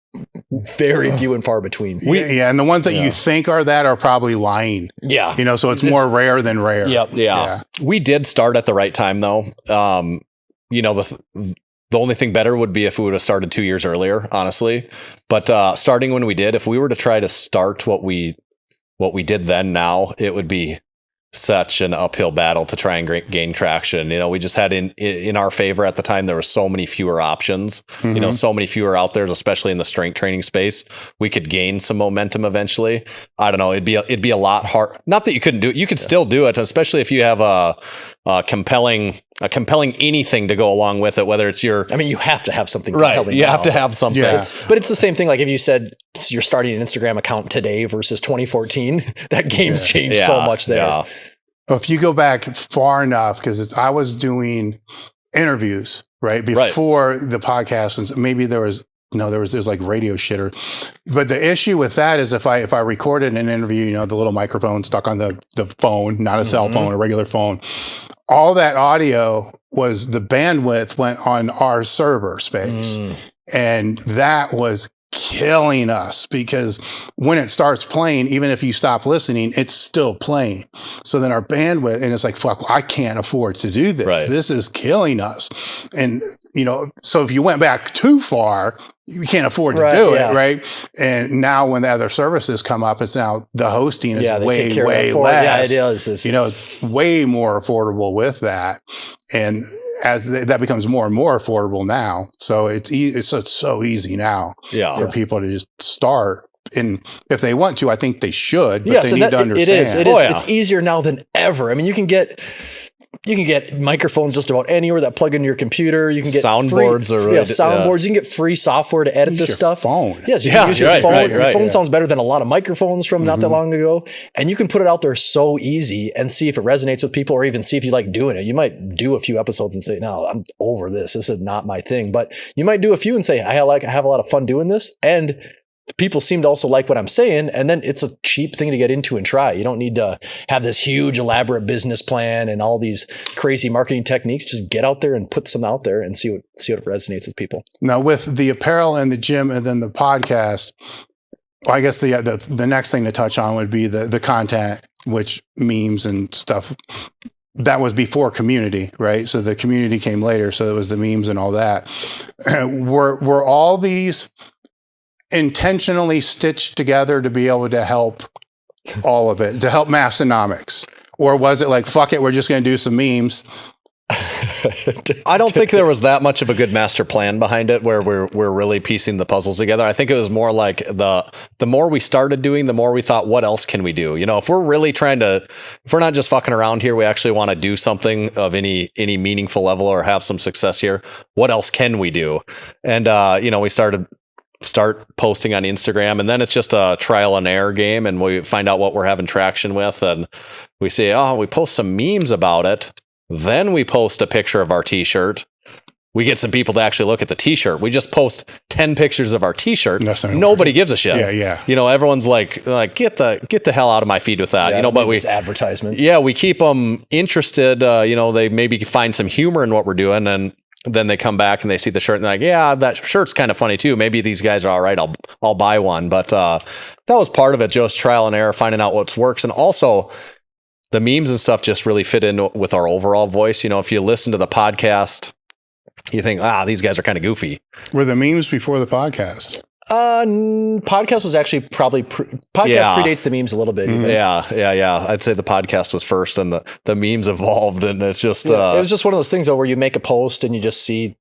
very few and far between. And the ones that you think are that are probably lying. Yeah. You know, so it's more rare than rare. Yep. Yeah. We did start at the right time though. You know, the only thing better would be if we would have started 2 years earlier, honestly. But starting when we did, if we were to try to start what we did then now, it would be such an uphill battle to try and gain traction. You know, we just had in our favor at the time, there were so many fewer options, you know, so many fewer out there, especially in the strength training space. We could gain some momentum eventually. I don't know. It'd be a lot hard. Not that you couldn't do it. You could still do it, especially if you have a compelling anything to go along with it, whether it's your, I mean, you have to have something right. compelling. You have to have something. Yeah. But it's the same thing. Like if you said you're starting an Instagram account today versus 2014, that game's changed so much there. Well, if you go back far enough, because I was doing interviews right before the podcast, and maybe there was like radio shitter. But the issue with that is if I recorded an interview, you know, the little microphone stuck on the phone, not a cell phone, a regular phone, all that audio was the bandwidth went on our server space. And that was killing us, because when it starts playing, even if you stop listening, it's still playing. So then our bandwidth, and it's like, fuck, I can't afford to do this. Right. This is killing us. And, you know, so if you went back too far, you can't afford to do it, right? And now when the other services come up, it's now the hosting is way less. Yeah, it is. You know, it's way more affordable with that. And as that becomes more and more affordable now, so it's so easy now for people to just start. And if they want to, I think they should, but they need to understand. It is. It's easier now than ever. I mean, you can get microphones just about anywhere that plug into your computer. You can get soundboards soundboards. You can get free software to edit this stuff. Phone. Yes, you can use your phone. Your phone sounds better than a lot of microphones from not that long ago. And you can put it out there so easy and see if it resonates with people, or even see if you like doing it. You might do a few episodes and say, no, I'm over this. This is not my thing. But you might do a few and say, I have a lot of fun doing this. And people seem to also like what I'm saying, and then it's a cheap thing to get into and try. You don't need to have this huge elaborate business plan and all these crazy marketing techniques. Just get out there and put some out there and see what resonates with people. Now with the apparel and the gym and then the podcast, well, I guess the next thing to touch on would be the content, which memes and stuff. That was before community, right? So the community came later. So it was the memes and all that. Were all these intentionally stitched together to be able to help all of it, to help Massenomics? Or was it like, fuck it, we're just going to do some memes? I don't think there was that much of a good master plan behind it where we're really piecing the puzzles together. I think it was more like the more we started doing, the more we thought, what else can we do? You know, if we're really if we're not just fucking around here, we actually want to do something of any meaningful level or have some success here. What else can we do? And, you know, we start posting on Instagram, and then it's just a trial and error game, and we find out what we're having traction with, and we say, oh, we post some memes about it. Then we post a picture of our t-shirt. We get some people to actually look at the t-shirt. We just post 10 pictures of our t-shirt. Nobody gives a shit. Yeah. You know, everyone's like get the hell out of my feed with that. You know, but advertisement. Yeah, we keep them interested. You know, they maybe find some humor in what we're doing, and then they come back and they see the shirt and they're like, yeah, that shirt's kind of funny too. Maybe these guys are all right. I'll buy one. But that was part of it, just trial and error, finding out what works. And also the memes and stuff just really fit in with our overall voice. You know, if you listen to the podcast, you think, these guys are kind of goofy. Were the memes before the podcast? Podcast was actually probably predates the memes a little bit. Even. Yeah. I'd say the podcast was first, and the memes evolved, and it's just it was just one of those things though, where you make a post and you just see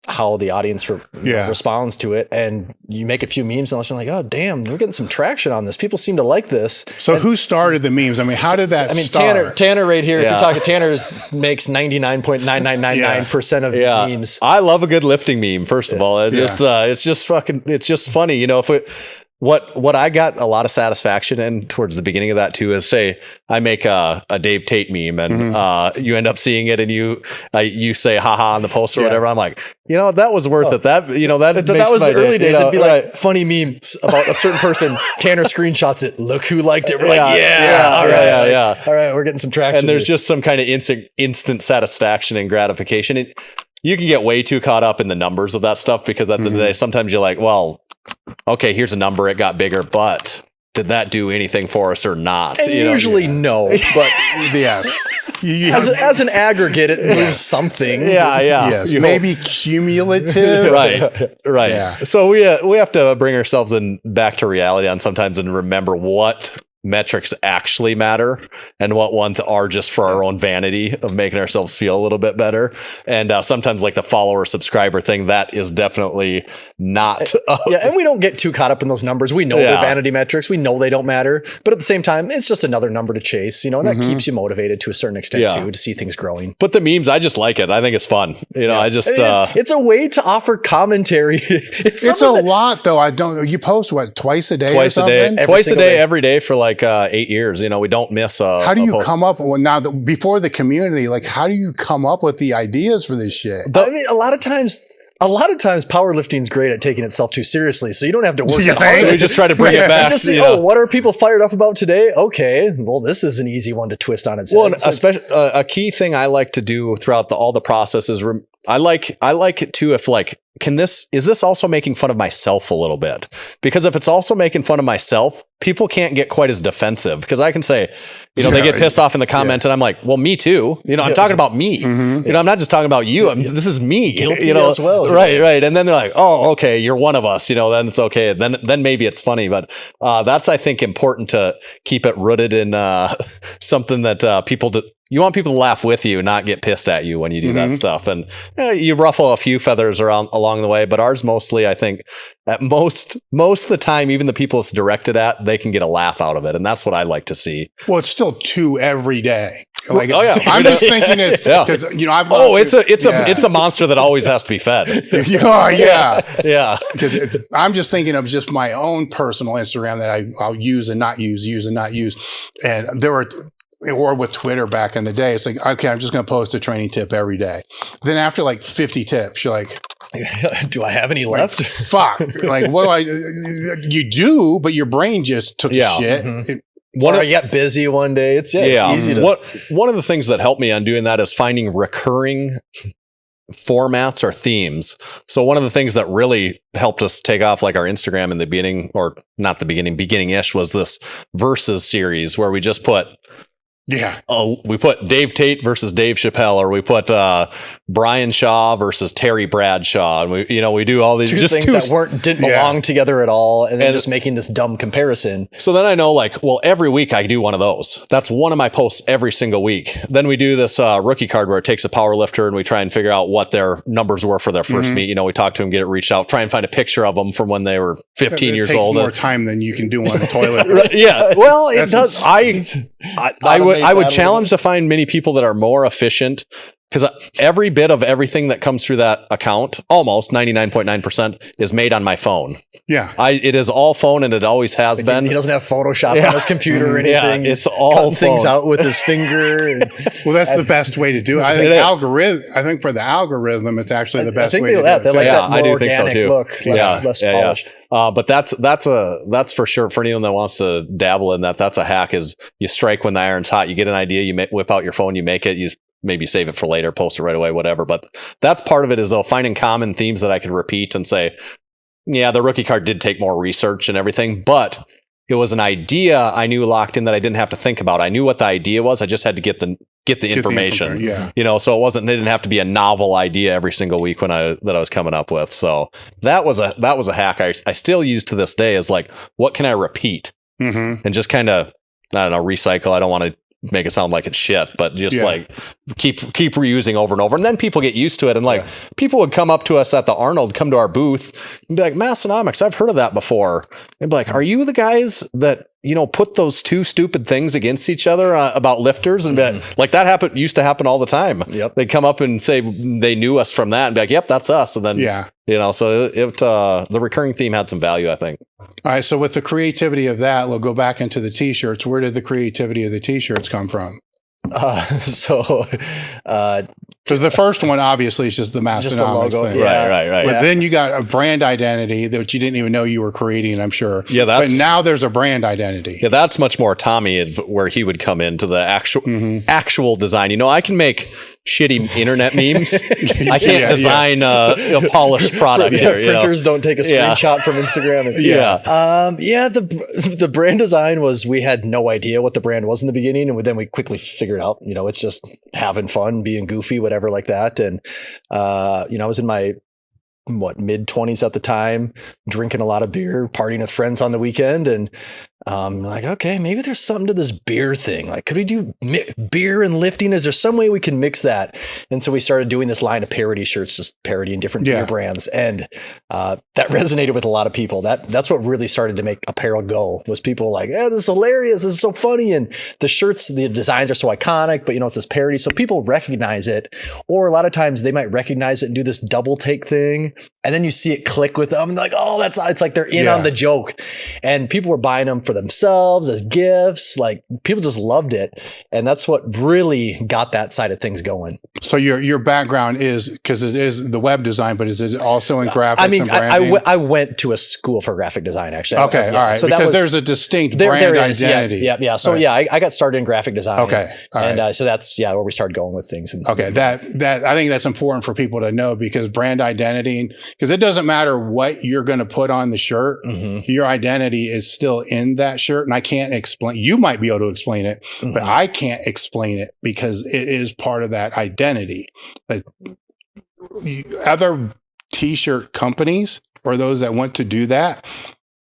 how the audience responds to it, and you make a few memes, and all of a sudden like, oh damn, we're getting some traction on this. People seem to like this. So who started the memes? I mean, how did that start? Tanner right here. If you're talking, Tanner makes 99.9999% of memes. I love a good lifting meme. First of all, it's just funny. You know, what I got a lot of satisfaction in towards the beginning of that too is, say I make a Dave Tate meme, and you end up seeing it, and you say haha on the post or whatever. I'm like, you know, that was worth it. That, you know, that was the early days. It'd be like funny memes about a certain person. Tanner screenshots it. Look who liked it. We're like, all right, we're getting some traction. And there's just some kind of instant satisfaction and gratification. You can get way too caught up in the numbers of that stuff, because at the end of the day, sometimes you're like, well, okay, here's a number, it got bigger, but did that do anything for us or not? And usually no, but Yes. as an aggregate, it moves something. Yeah. Yes. Maybe cumulative. Right. Yeah. So we have to bring ourselves back to reality on sometimes and remember what metrics actually matter and what ones are just for our own vanity of making ourselves feel a little bit better. And sometimes like the follower subscriber thing, that is definitely not. And we don't get too caught up in those numbers. We know they're vanity metrics. We know they don't matter. But at the same time, it's just another number to chase, and that keeps you motivated to a certain extent too, to see things growing. But the memes, I just like it. I think it's fun. I just it's a way to offer commentary. It's a lot though. You post what, twice a day or something? Twice a day, every day for like 8 years. We don't miss how do you come up before the community, like how do you come up with the ideas for this shit? I mean, a lot of times powerlifting is great at taking itself too seriously, so you don't have to work hard. We just try to bring it back. What are people fired up about today? Okay, well, this is an easy one to twist on its head. Well, especially a key thing I like to do throughout all the process is I like it too if is this also making fun of myself a little bit? Because if it's also making fun of myself, people can't get quite as defensive, because I can say, they get pissed off in the comment and I'm like, well, me too. I'm talking about me. I'm not just talking about you. This is me. Guilty as well. Right. And then they're like, oh, okay, you're one of us. Then it's okay. Then maybe it's funny. But that's, I think, important to keep it rooted in something that people do. You want people to laugh with you, not get pissed at you when you do that stuff. And you ruffle a few feathers along the way, but ours mostly, I think, at most of the time, even the people it's directed at, they can get a laugh out of it. And that's what I like to see. Well, it's still 2 every day. Like, I'm just thinking it because it's a monster that always has to be fed. Yeah. Because I'm just thinking of just my own personal Instagram that I'll use and not use, and there were. Or with Twitter back in the day, it's like, okay, I'm just going to post a training tip every day. Then after like 50 tips, you're like, do I have any left? Fuck. Like, what do you do, but your brain just took a shit. Or get busy one day. It's easy to. One of the things that helped me on doing that is finding recurring formats or themes. So one of the things that really helped us take off like our Instagram in the beginning, or not the beginning-ish, was this versus series where we just put we put Dave Tate versus Dave Chappelle, or we put Brian Shaw versus Terry Bradshaw, and we do all these things that didn't belong together at all, and then just making this dumb comparison. So then I know, every week I do one of those. That's one of my posts every single week. Then we do this rookie card where it takes a power lifter and we try and figure out what their numbers were for their first meet. We talk to them, get it reached out, try and find a picture of them from when they were 15 years old. It takes more time than you can do on the toilet. Yeah, well, it does. I would challenge to find many people that are more efficient, because every bit of everything that comes through that account, almost 99.9%, is made on my phone. Yeah. It is all phone, and it always has been. He doesn't have Photoshop on his computer or anything. It's all things out with his finger. Well, that's the best way to do it. I think for the algorithm, it's actually the best way to do it. They like that more organic look, less polished. But that's for sure. For anyone that wants to dabble in that, that's a hack. Is you strike when the iron's hot. You get an idea, you whip out your phone, you make it, you maybe save it for later, post it right away, whatever. But that's part of it, is finding common themes that I could repeat and say, yeah, the rookie card did take more research and everything, but it was an idea I knew locked in that I didn't have to think about. I knew what the idea was. I just had to get the information. So it didn't have to be a novel idea every single week that I was coming up with. So that was a hack I still use to this day, is like, what can I repeat? And just kind of, I don't know, recycle. I don't want to make it sound like it's shit, but just keep reusing over and over. And then people get used to it. And people would come up to us at the Arnold, come to our booth and be like, Massenomics, I've heard of that before. And be like, are you the guys that, put those two stupid things against each other about lifters? And be like that used to happen all the time. Yep. They'd come up and say they knew us from that and be like, yep, that's us. And then, so the recurring theme had some value, I think. All right. So with the creativity of that, we'll go back into the t-shirts. Where did the creativity of the t-shirts come from? Because the first one obviously is just the Massenomics thing. Right. But then you got a brand identity that you didn't even know you were creating, I'm sure. Yeah, but now there's a brand identity. Yeah, that's much more Tommy, where he would come into the actual design. I can make shitty internet memes. I can't design a polished product here. Printers don't take a screenshot from Instagram. The brand design was, we had no idea what the brand was in the beginning, and then we quickly figured out, it's just having fun, being goofy, whatever like that. And I was in my mid-20s at the time, drinking a lot of beer, partying with friends on the weekend, and like, okay, maybe there's something to this beer thing. Like, could we do beer and lifting? Is there some way we can mix that? And so we started doing this line of parody shirts, just parodying different beer brands, and that resonated with a lot of people. That's what really started to make apparel go, was people like, this is hilarious, this is so funny, and the shirts, the designs are so iconic, but it's this parody, so people recognize it. Or a lot of times they might recognize it and do this double take thing, and then you see it click with them, and like, it's like they're in on the joke, and people were buying them for themselves as gifts. Like, people just loved it, and that's what really got that side of things going. So your background is, because it is the web design, but is it also in graphics and branding? I went to a school for graphic design, actually. Okay, all right. So because there's a distinct brand identity. Yeah. So I got started in graphic design. Okay, all right. And so that's where we started going with things. Okay, that I think that's important for people to know, because brand identity, because it doesn't matter what you're going to put on the shirt, your identity is still in that shirt. And I can't explain, you might be able to explain it, but I can't explain it, because it is part of that identity. Like, other t-shirt companies, or those that want to do that,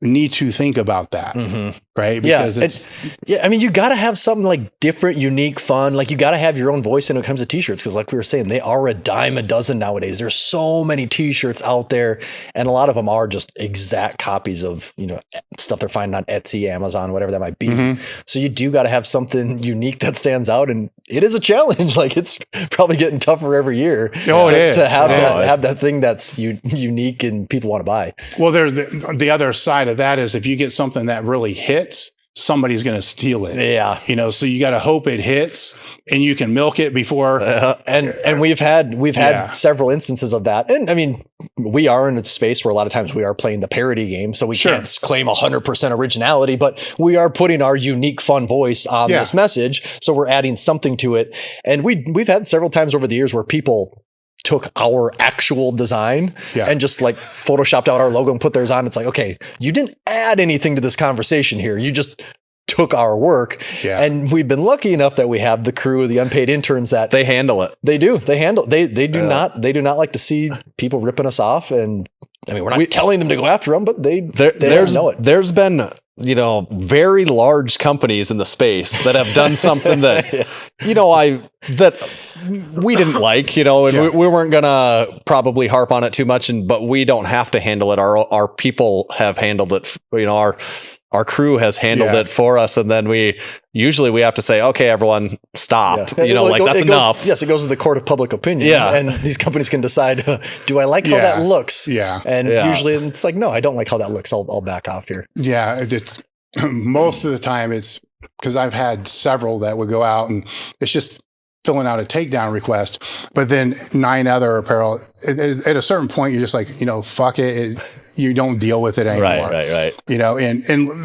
need to think about that, right? Because you got to have something like different, unique, fun. Like, you got to have your own voice when it comes to t-shirts, because like we were saying, they are a dime a dozen nowadays. There's so many t-shirts out there, and a lot of them are just exact copies of stuff they're finding on Etsy, Amazon, whatever that might be. So you do got to have something unique that stands out, and it is a challenge. Like, it's probably getting tougher every year to have that thing that's unique and people want to buy. Well, there's the other side of that is, if you get something that really hits, somebody's going to steal it. Yeah. So you got to hope it hits, and you can milk it before. And we've had several instances of that. And I mean, we are in a space where a lot of times we are playing the parody game, so we can't claim 100% originality, but we are putting our unique, fun voice on this message. So we're adding something to it. And we've had several times over the years where people took our actual design and just like photoshopped out our logo and put theirs on. It's like, okay, you didn't add anything to this conversation here. You just took our work. And we've been lucky enough that we have the crew, the unpaid interns, that they handle it. They do. They do not like to see people ripping us off. And I mean, we're not telling them to go after them, but they know it. There's been, very large companies in the space that have done something that, that we didn't like, and we weren't gonna probably harp on it too much, but we don't have to handle it. Our people have handled it. Our crew has handled it for us, and then we have to say, okay, everyone, stop. That's enough. Yes, it goes to the court of public opinion. And these companies can decide, do I like how that looks? And usually it's like, no, I don't like how that looks. I'll back off here. Yeah, it's most of the time it's because I've had several that would go out, and it's just filling out a takedown request, but then 9 other apparel. At a certain point, you're just like, fuck it. You don't deal with it anymore. Right.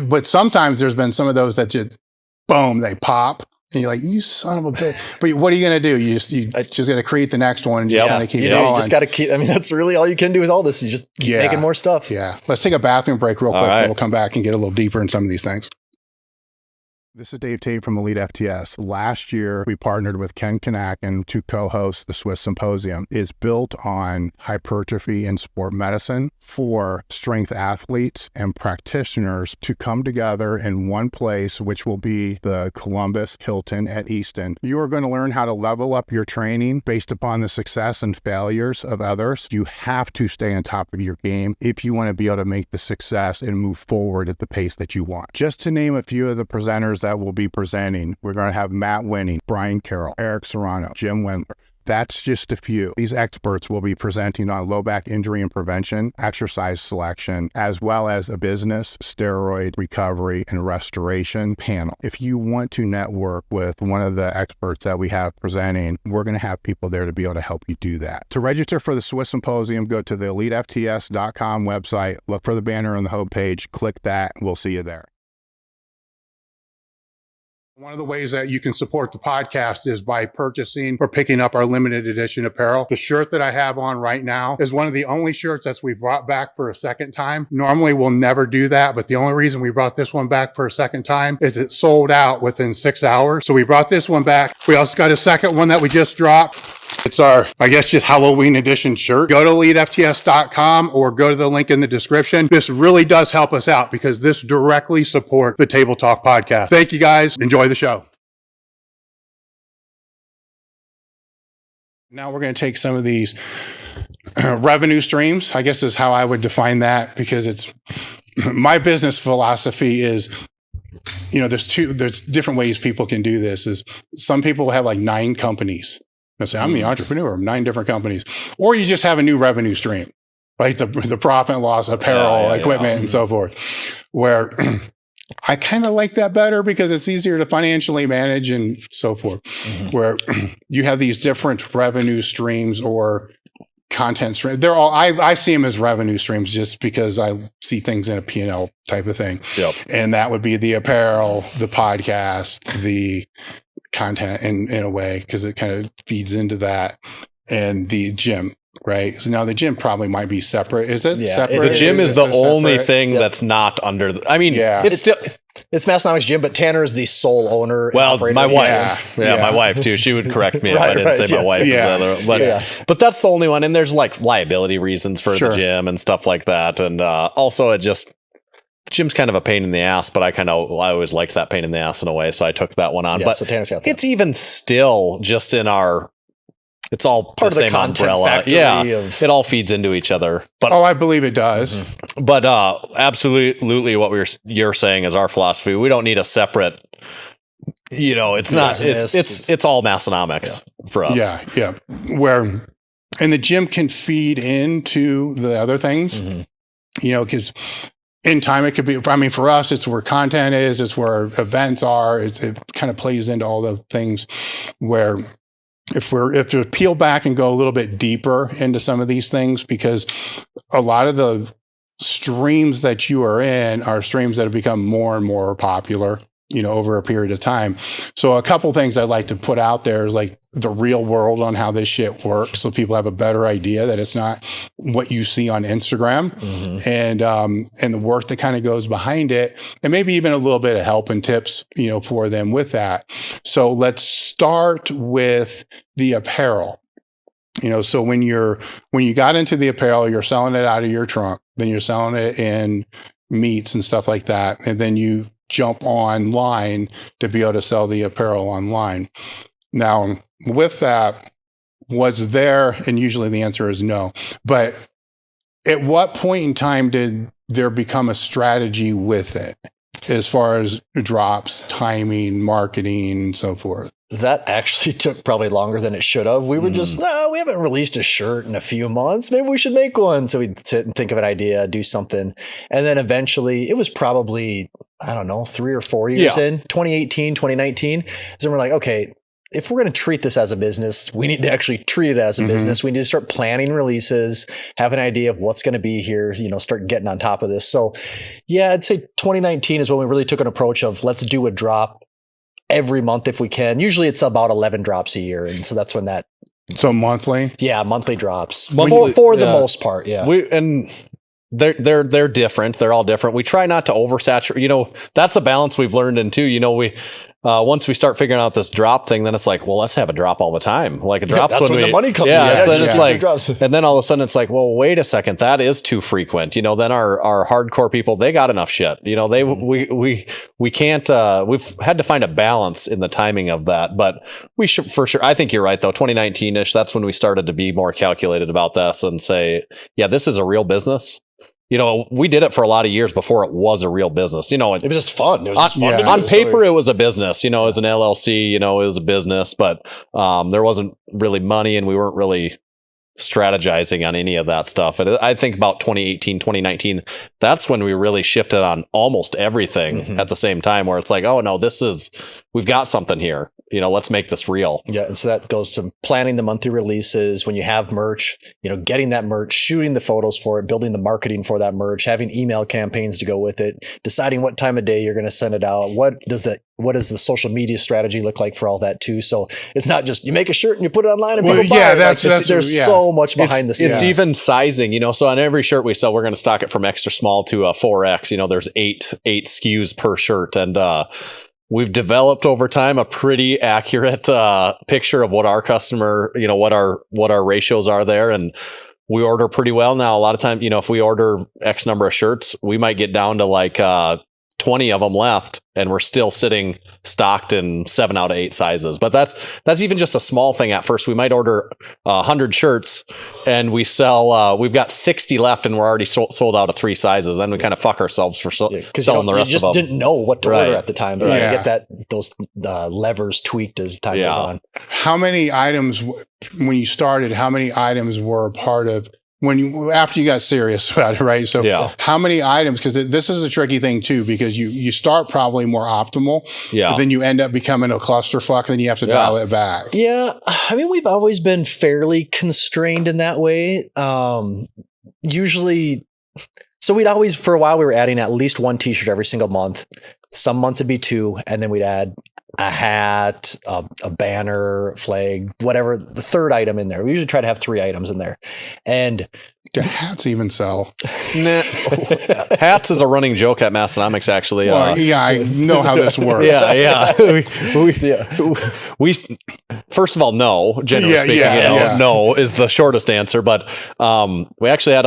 But sometimes there's been some of those that just boom, they pop, and you're like, you son of a bitch. But what are you going to do? You just got to create the next one and just kind of keep going. You just got to keep. I mean, that's really all you can do with all this. You just keep making more stuff. Yeah. Let's take a bathroom break real quick, and we'll come back and get a little deeper in some of these things. This is Dave Tate from Elite FTS. Last year, we partnered with Ken Kanakin to co-host the Swiss Symposium. It's built on hypertrophy and sport medicine for strength athletes and practitioners to come together in one place, which will be the Columbus Hilton at Easton. You are going to learn how to level up your training based upon the success and failures of others. You have to stay on top of your game if you want to be able to make the success and move forward at the pace that you want. Just to name a few of the presenters that will be presenting, we're going to have Matt Winning, Brian Carroll, Eric Serrano, Jim Wendler. That's just a few. These experts will be presenting on low back injury and prevention, exercise selection, as well as a business, steroid recovery, and restoration panel. If you want to network with one of the experts that we have presenting, we're going to have people there to be able to help you do that. To register for the Swiss Symposium, go to the elitefts.com website, look for the banner on the homepage, click that, and we'll see you there. One of the ways that you can support the podcast is by purchasing or picking up our limited edition apparel. The shirt that I have on right now is one of the only shirts that we've brought back for a second time. Normally we'll never do that, but the only reason we brought this one back for a second time is it sold out within 6 hours. So we brought this one back. We also got a second one that we just dropped. It's our, I guess, just Halloween edition shirt. Go to elitefts.com or go to the link in the description. This really does help us out because this directly supports the Table Talk podcast. Thank you guys. Enjoy the show. Now we're going to take some of these revenue streams. I guess is how I would define that, because it's my business philosophy is, there's different ways people can do this. Is some people have like 9 companies. I say, I'm the entrepreneur of 9 different companies. Or you just have a new revenue stream, like the profit and loss, apparel, equipment, and so forth, where I kind of like that better because it's easier to financially manage and so forth, where you have these different revenue streams or content streams. They're all, I see them as revenue streams just because I see things in a P&L type of thing. Yep. And that would be the apparel, the podcast, the content in a way, because it kind of feeds into that, and the gym, right? So now the gym probably might be separate. Is it separate? The gym is the only thing that's not under it's Massenomics Gym, but Tanner is the sole owner. Well, my wife. My wife too. She would correct me if I didn't say my wife. But that's the only one. And there's like liability reasons for the gym and stuff like that. And also gym's kind of a pain in the ass, but I always liked that pain in the ass in a way. So I took that one on. Yeah, but so Tanner's got that. It's even still just in it's all part of the same umbrella. It all feeds into each other. But I believe it does. But absolutely, what you're saying is our philosophy. We don't need a separate. It's not. It's all Massenomics for us. Yeah. And the gym can feed into the other things. Because in time it could be. I mean, for us, it's where content is. It's where events are. It kind of plays into all the things where. If we peel back and go a little bit deeper into some of these things, because a lot of the streams that you are in are streams that have become more and more popular, over a period of time. So a couple things I'd like to put out there is like the real world on how this shit works, so people have a better idea that it's not what you see on Instagram, and the work that kind of goes behind it, and maybe even a little bit of help and tips, for them with that. So let's start with the apparel. So when you got into the apparel, you're selling it out of your trunk, then you're selling it in meets and stuff like that, and then you jump online to be able to sell the apparel online. Now, with that, was there, and usually the answer is no, but at what point in time did there become a strategy with it as far as drops, timing, marketing, and so forth? That actually took probably longer than it should have. We were just, we haven't released a shirt in a few months. Maybe we should make one. So we'd sit and think of an idea, do something. And then eventually it was probably, 3 or 4 years in, 2018, 2019. So we're like, okay, if we're going to treat this as a business, we need to actually treat it as a business. We need to start planning releases, have an idea of what's going to be here, start getting on top of this. So I'd say 2019 is when we really took an approach of let's do a drop every month if we can. Usually it's about 11 drops a year. And so that's when that. So monthly? Yeah, monthly drops. For the most part. Yeah. They're different. They're all different. We try not to oversaturate. That's a balance we've learned in too. Once we start figuring out this drop thing, then it's like, well, let's have a drop all the time. Like a drop's that's when the money comes in. It's like, and then all of a sudden it's like, well, wait a second, that is too frequent. Then our hardcore people, they got enough shit. We can't. We've had to find a balance in the timing of that, but we should for sure. I think you're right though. 2019ish. That's when we started to be more calculated about this and say, yeah, this is a real business. We did it for a lot of years before it was a real business. It was just fun. It was just fun. On paper, it was a business, as an LLC, it was a business, but there wasn't really money and we weren't really strategizing on any of that stuff. And I think about 2018, 2019, that's when we really shifted on almost everything at the same time, where it's like, oh no, this is we've got something here. You know, let's make this real. Yeah. And so that goes to planning the monthly releases. When you have merch, you know, getting that merch, shooting the photos for it, building the marketing for that merch, having email campaigns to go with it, deciding what time of day you're going to send it out. What does the social media strategy look like for all that too? So it's not just you make a shirt and you put it online and people buy it. There's so much behind the scenes. It's even sizing, you know, so on every shirt we sell, we're going to stock it from extra small to a 4X. You know, there's eight SKUs per shirt. And, we've developed over time a pretty accurate picture of what our customer, you know, what our ratios are there. And we order pretty well now. A lot of time, you know, if we order X number of shirts, we might get down to like 20 of them left, and we're still sitting stocked in 7 out of 8 sizes. But that's even just a small thing at first. We might order 100 shirts and we sell, we've got 60 left and we're already sold out of 3 sizes. Then we kind of fuck ourselves for selling the rest of them. You just didn't know what to order at the time. But you get those levers tweaked as time goes on. How many items, when you started, how many items were part of after you got serious about it, right? So how many items, because this is a tricky thing too, because you start probably more optimal, but then you end up becoming a clusterfuck, then you have to dial it back. Yeah. I mean, we've always been fairly constrained in that way. Usually, so we'd always, for a while, we were adding at least 1 t-shirt every single month. Some months it'd be 2, and then we'd add a hat, a banner, flag, whatever, the third item in there. We usually try to have 3 items in there. And do hats even sell? Nah. Hats is a running joke at Massenomics, actually. Well, I know how this works. We first of all, no. Generally speaking, no is the shortest answer. But we actually had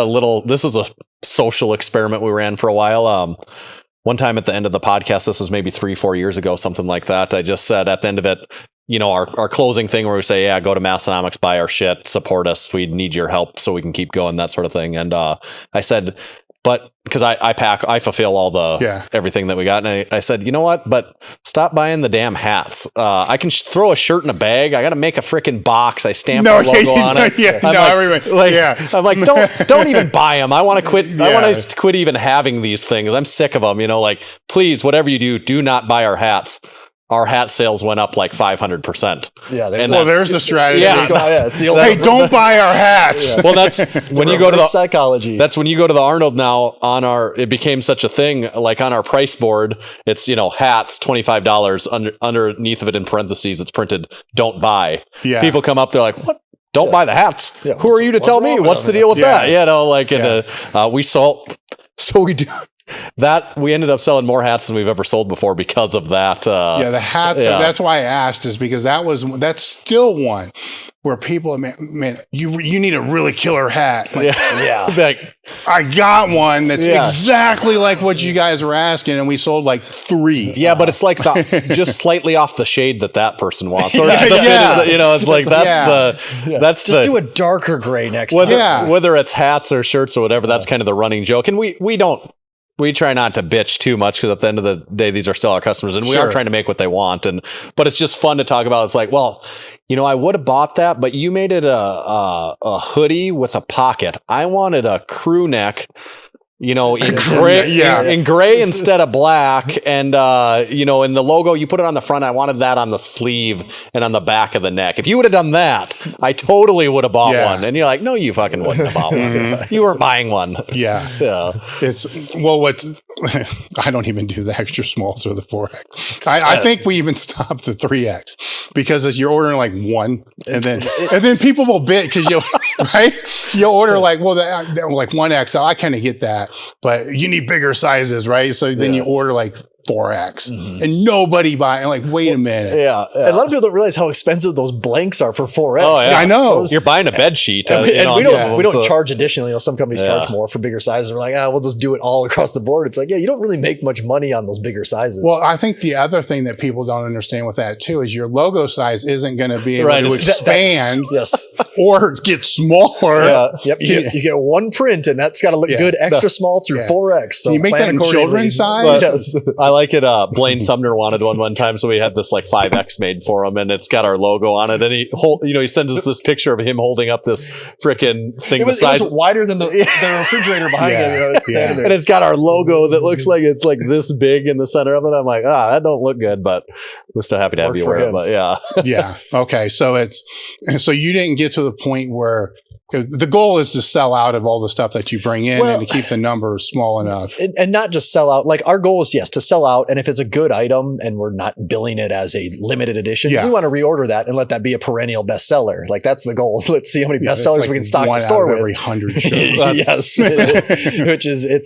this is a social experiment we ran for a while. One time at the end of the podcast, this was maybe 3-4 years ago, something like that. I just said at the end of it, you know, our closing thing where we say, go to Massenomics, buy our shit, support us. We need your help so we can keep going, that sort of thing. And I said, but because I fulfill all the everything that we got. And I said, you know what? But stop buying the damn hats. I can throw a shirt in a bag. I got to make a freaking box. I stamp the logo on it. I'm like, don't even buy them. I want to quit. I want to quit even having these things. I'm sick of them. You know, like, please, whatever you do not buy our hats. Our hat sales went up like 500%. Yeah, there's the strategy. It's the old don't buy our hats. Well, that's when you go to the psychology. That's when you go to the Arnold now. It became such a thing. Like on our price board, it's hats $25. Underneath of it in parentheses, it's printed "Don't buy." Yeah. People come up, they're like, "What? Don't buy the hats? Who are you to tell me? What's the deal with that?" We sold. So we do. That we ended up selling more hats than we've ever sold before because of that. The hats. That's why I asked, is because that's still one where people, man, you need a really killer hat. Like, like, I got one that's exactly like what you guys were asking, and we sold like 3. Yeah, but it's like just slightly off the shade that person wants. Or it's like that's just do a darker gray next. Whether it's hats or shirts or whatever, that's kind of the running joke, and we try not to bitch too much, because at the end of the day, these are still our customers, and we are trying to make what they want. But it's just fun to talk about. It's like, well, I would have bought that, but you made it a hoodie with a pocket. I wanted a crew neck, in gray, in gray instead of black. And, in the logo, you put it on the front. I wanted that on the sleeve and on the back of the neck. If you would have done that, I totally would have bought one. And you're like, no, you fucking wouldn't have bought one. You weren't buying one. Yeah. I don't even do the extra smalls or the 4X. I think we even stopped the 3X, because as you're ordering like 1, and then people will bid because you'll order like 1XL. I kind of get that, but you need bigger sizes, right? So then you order like 4X, and nobody buy. I'm like, wait a minute. Yeah. And a lot of people don't realize how expensive those blanks are for 4X. Oh, yeah. I know. You're buying a bed sheet. And we don't charge additionally. Some companies charge more for bigger sizes. We're like, we'll just do it all across the board. It's like, you don't really make much money on those bigger sizes. Well, I think the other thing that people don't understand with that too is your logo size isn't going to be able to expand or get smaller. Yeah. Yep. You get one print, and that's got to look good extra small through 4X. So you make that in children's size? like it. Blaine Sumner wanted one time, so we had this like 5X made for him, and it's got our logo on it. And he sends us this picture of him holding up this freaking thing. It was wider than the refrigerator behind him. It's standing there. And it's got our logo that looks like it's like this big in the center of it. I'm like, that don't look good, but we're still happy to have you wear it. But yeah, yeah. Okay, so you didn't get to the point where. Because the goal is to sell out of all the stuff that you bring in and to keep the numbers small enough. And not just sell out. Like our goal is, yes, to sell out. And if it's a good item and we're not billing it as a limited edition, we want to reorder that and let that be a perennial bestseller. Like that's the goal. Let's see how many bestsellers we can stock the store with. Every 100 shows. Yes.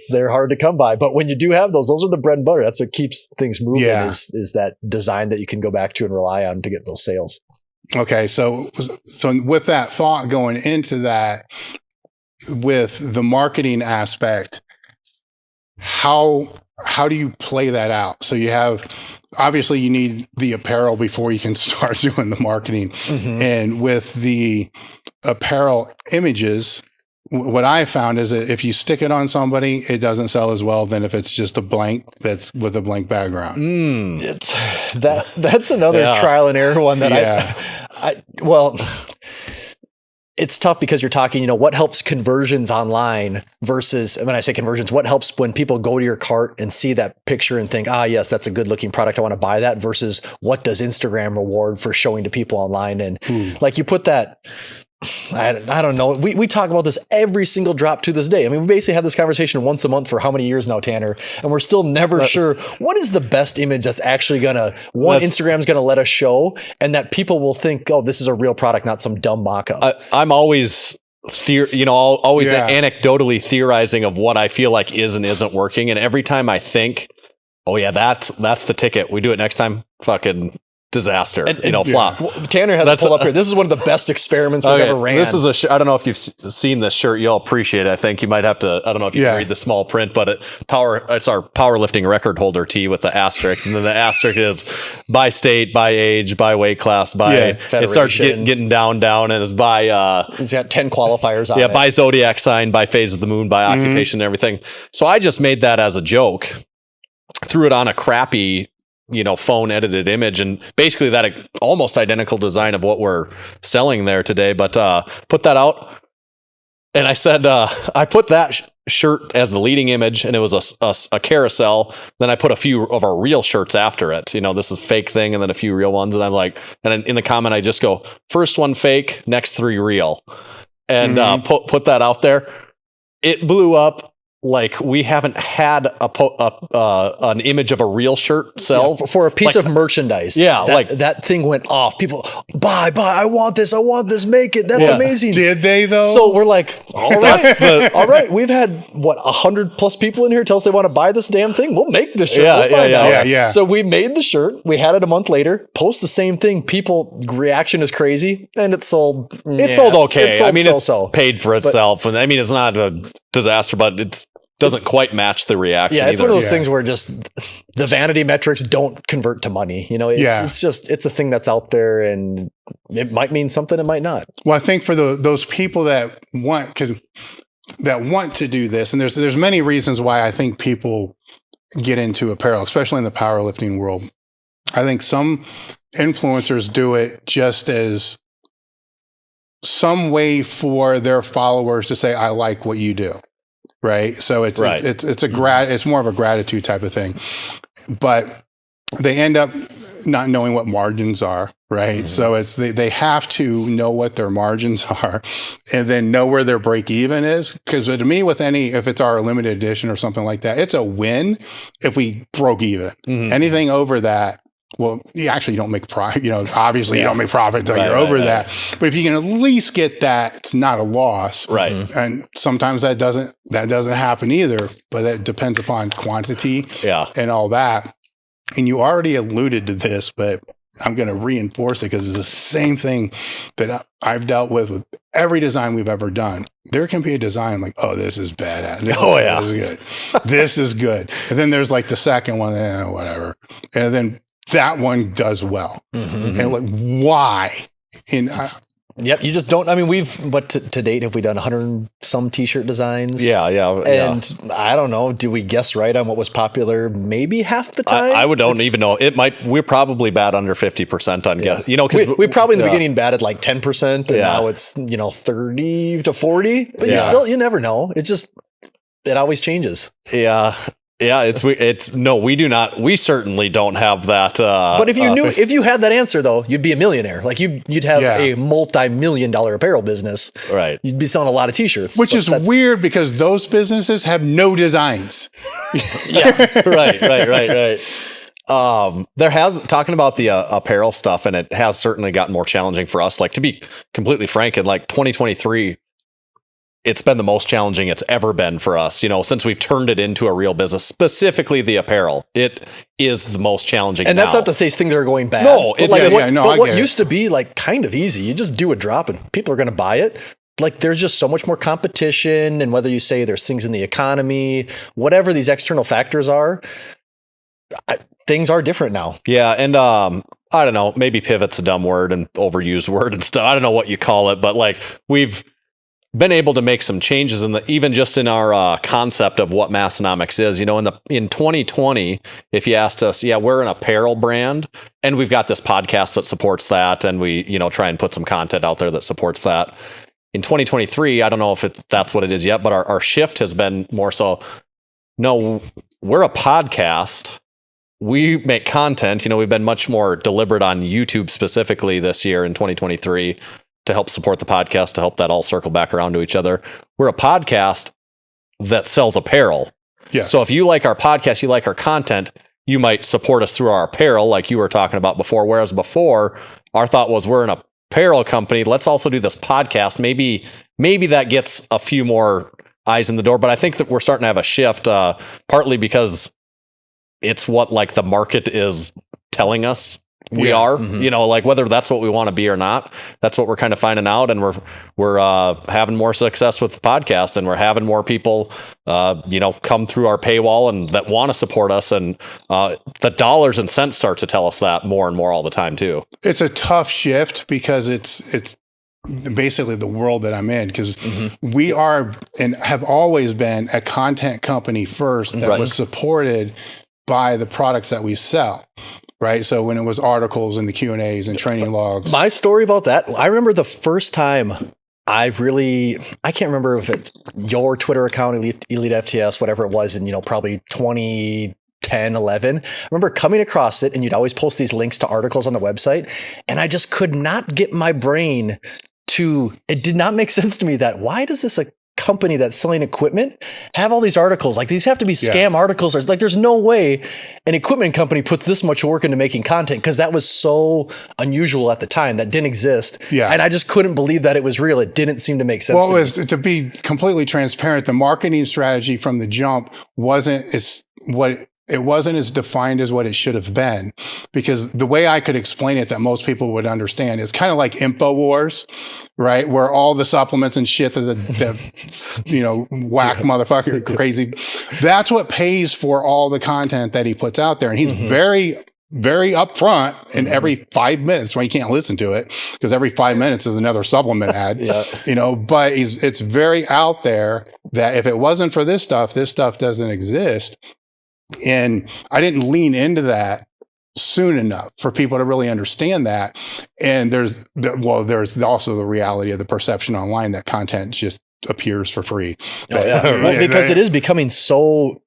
They're hard to come by. But when you do have those are the bread and butter. That's what keeps things moving is that design that you can go back to and rely on to get those sales. Okay, so with that thought going into that, with the marketing aspect, how do you play that out? So you have, obviously you need the apparel before you can start doing the marketing. Mm-hmm. And with the apparel images, what I found is that if you stick it on somebody, it doesn't sell as well than if it's just a blank that's with a blank background. That's another trial and error one that it's tough because you're talking, what helps conversions online versus, when I say conversions, what helps when people go to your cart and see that picture and think, yes, that's a good looking product. I want to buy that versus what does Instagram reward for showing to people online? And like you put that, I don't know. We talk about this every single drop to this day. I mean, we basically have this conversation once a month for how many years now, Tanner? And we're still never sure what is the best image that's actually Instagram's going to let us show and that people will think, this is a real product, not some dumb mock-up. I'm always anecdotally theorizing of what I feel like is and isn't working. And every time I think, that's the ticket. We do it next time. Fucking disaster, flop. Tanner has to pull up here. This is one of the best experiments we've ever ran. This is I don't know if you've seen this shirt. You'll appreciate it. I think you might have to. I don't know if you can read the small print, but it's our powerlifting record holder tee with the asterisk, and then the asterisk is by state, by age, by weight class, by it starts getting down, and it's by. It's got 10 qualifiers on it. By zodiac sign, by phase of the moon, by occupation, and everything. So I just made that as a joke, threw it on a crappy phone edited image, and basically that almost identical design of what we're selling there today, but put that out. And I said, I put that shirt as the leading image, and it was a carousel. Then I put a few of our real shirts after it. This is fake thing, and then a few real ones. And I'm like, and in the comment, I just go, first one fake, next 3 real. And put that out there. It blew up. Like we haven't had an image of a real shirt sell for a piece of merchandise. Yeah, that thing went off. People buy. I want this. Make it. That's amazing. Did they though? So we're like, all right, all right. We've had 100+ people in here tell us they want to buy this damn thing. We'll make this shirt. Yeah. So we made the shirt. We had it a month later. Post the same thing. People reaction is crazy, and it sold. It sold okay. It's paid for itself, and it's not a disaster, but it's doesn't quite match the reaction. Yeah, it's one of those things where just the vanity metrics don't convert to money. It's a thing that's out there, and it might mean something, it might not. Well, I think for those people that want to do this, and there's many reasons why I think people get into apparel, especially in the powerlifting world. I think some influencers do it just as some way for their followers to say, I like what you do. Right. So it's more of a gratitude type of thing, but they end up not knowing what margins are. Right. So they have to know what their margins are and then know where their break even is. Cause to me, if it's our limited edition or something like that, it's a win if we broke even. Anything over that, well, you don't make profit, obviously you don't make profit until you're over that. But if you can at least get that, it's not a loss. Right. And sometimes that doesn't happen either, but that depends upon quantity and all that. And you already alluded to this, but I'm going to reinforce it because it's the same thing that I've dealt with every design we've ever done. There can be a design like, this is bad. This is good. This is good. And then there's like the second one, whatever. And then that one does well. And like, why? And Yep. You just don't. I mean, to date, have we done 100 some t-shirt designs? Yeah. And I don't know. Do we guess right on what was popular? Maybe half the time. I don't even know. It might. We're probably bad under 50% on guess. You know, because we probably in the beginning batted like 10%, and now it's 30 to 40. But you never know. It always changes. Yeah. Yeah, we do not. We certainly don't have that. But if you had that answer though, you'd be a millionaire. Like you'd have a multi-million-dollar apparel business. Right. You'd be selling a lot of t-shirts. Which is weird because those businesses have no designs. Yeah. Right. Talking about the apparel stuff, and it has certainly gotten more challenging for us. Like, to be completely frank, in like 2023. It's been the most challenging it's ever been for us, since we've turned it into a real business, specifically the apparel. It is the most challenging. And that's not to say things are going bad. No, what used to be like kind of easy, you just do a drop and people are going to buy it. Like there's just so much more competition, and whether you say there's things in the economy, whatever these external factors are, things are different now. Yeah. And I don't know, maybe pivot's a dumb word and overused word and stuff. I don't know what you call it, but like we've been able to make some changes even just in our concept of what Massenomics is. In 2020, if you asked us, we're an apparel brand, and we've got this podcast that supports that, and we try and put some content out there that supports that. In 2023, I don't know if that's what it is yet, but our shift has been more so. No, we're a podcast. We make content. We've been much more deliberate on YouTube specifically this year in 2023. To help support the podcast, to help that all circle back around to each other. We're a podcast that sells apparel. Yeah. So if you like our podcast, you like our content, you might support us through our apparel, like you were talking about before. Whereas before, our thought was we're an apparel company. Let's also do this podcast. Maybe that gets a few more eyes in the door. But I think that we're starting to have a shift, partly because it's what like the market is telling us. We are, like whether that's what we want to be or not, that's what we're kind of finding out. And we're having more success with the podcast, and we're having more people, come through our paywall and that want to support us. And the dollars and cents start to tell us that more and more all the time too. It's a tough shift because it's basically the world that I'm in, because we are and have always been a content company first that was supported by the products that we sell. Right. So when it was articles and the Q&As and training logs. My story about that, I remember the first time I can't remember if it's your Twitter account, elitefts, whatever it was, in, probably 2010, 11. I remember coming across it, and you'd always post these links to articles on the website. And I just could not get my brain it did not make sense to me that why does this company that's selling equipment have all these articles? Like these have to be scam articles, or like there's no way an equipment company puts this much work into making content, because that was so unusual at the time. That didn't exist. And I just couldn't believe that it was real. It didn't seem to make sense. Well, to be completely transparent, the marketing strategy from the jump wasn't as defined as what it should have been, because the way I could explain it that most people would understand is kind of like InfoWars, right? Where all the supplements and shit that whack motherfucker crazy. That's what pays for all the content that he puts out there. And he's very, very upfront in every 5 minutes. Why you can't listen to it, because every 5 minutes is another supplement ad, but it's very out there that if it wasn't for this stuff doesn't exist. And I didn't lean into that soon enough for people to really understand that. And there's also the reality of the perception online that content just appears for free. Because it is becoming so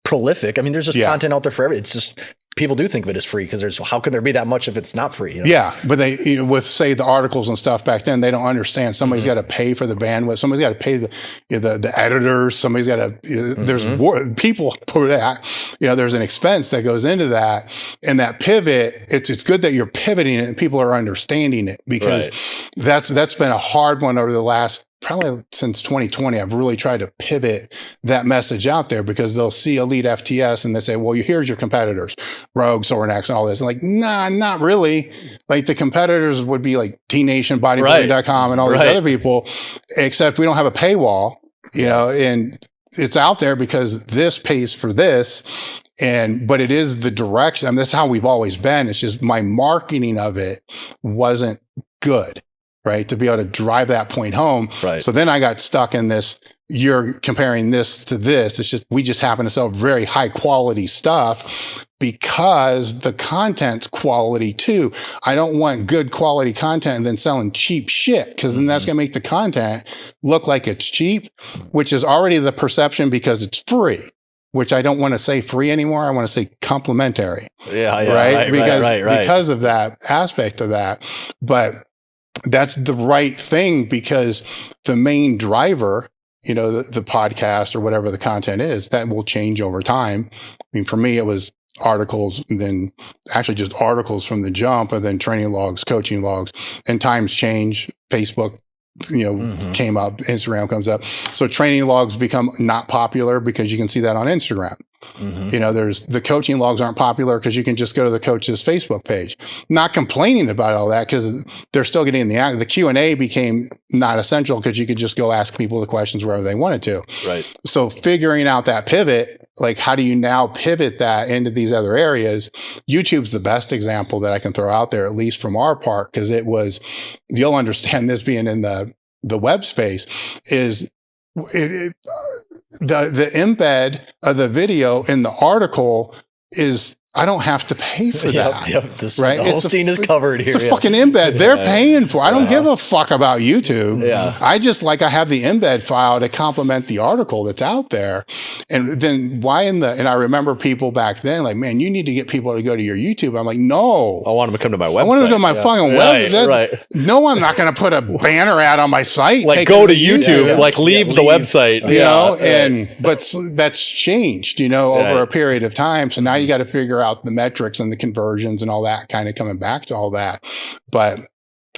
prolific. I mean, there's just content out there for everything. It's just people do think of it as free, because how can there be that much if it's not free? But they, with say the articles and stuff back then, they don't understand. Somebody's got to pay for the bandwidth. Somebody's got to pay the editors. Somebody's got to. There's people for that. There's an expense that goes into that, and that pivot. It's good that you're pivoting it and people are understanding it, because that's been a hard one over the last. Probably since 2020, I've really tried to pivot that message out there, because they'll see Elite FTS and they say, well, here's your competitors, Rogue, Sornex, and all this. And like, nah, not really. Like the competitors would be like T-Nation, bodybuilding.com and all these other people, except we don't have a paywall, and it's out there because this pays for this. But it is the direction. I mean, that's how we've always been. It's just my marketing of it wasn't good. right? To be able to drive that point home. Right. So then I got stuck in this, you're comparing this to this. It's just, we just happen to sell very high quality stuff because the content's quality too. I don't want good quality content and then selling cheap shit, because then that's going to make the content look like it's cheap, which is already the perception because it's free, which I don't want to say free anymore. I want to say complimentary. Right? Because of that aspect of that. But that's the right thing, because the main driver, the podcast or whatever the content is, that will change over time. I mean, for me, it was articles, and then actually just articles from the jump, and then training logs, coaching logs, and times change. Facebook, came up, Instagram comes up. So training logs become not popular because you can see that on Instagram. There's the coaching logs aren't popular because you can just go to the coach's Facebook page. Not complaining about all that, because they're still getting the Q&A became not essential because you could just go ask people the questions wherever they wanted to. Right. So figuring out that pivot, like how do you now pivot that into these other areas? YouTube's the best example that I can throw out there, at least from our part, because you'll understand this being in the web space, is the embed of the video in the article is, I don't have to pay for that. Right? The hosting is covered here. It's a fucking embed. They're paying for it. I don't give a fuck about YouTube. Yeah. I have the embed file to complement the article that's out there. And then and I remember people back then like, man, you need to get people to go to your YouTube. I'm like, no. I want them to come to my website. I want them to go to my fucking web. Right. No, I'm not going to put a banner ad on my site. Like, go to YouTube, like leave the website. But that's changed, over a period of time. So now you got to figure out the metrics and the conversions and all that, kind of coming back to all that. But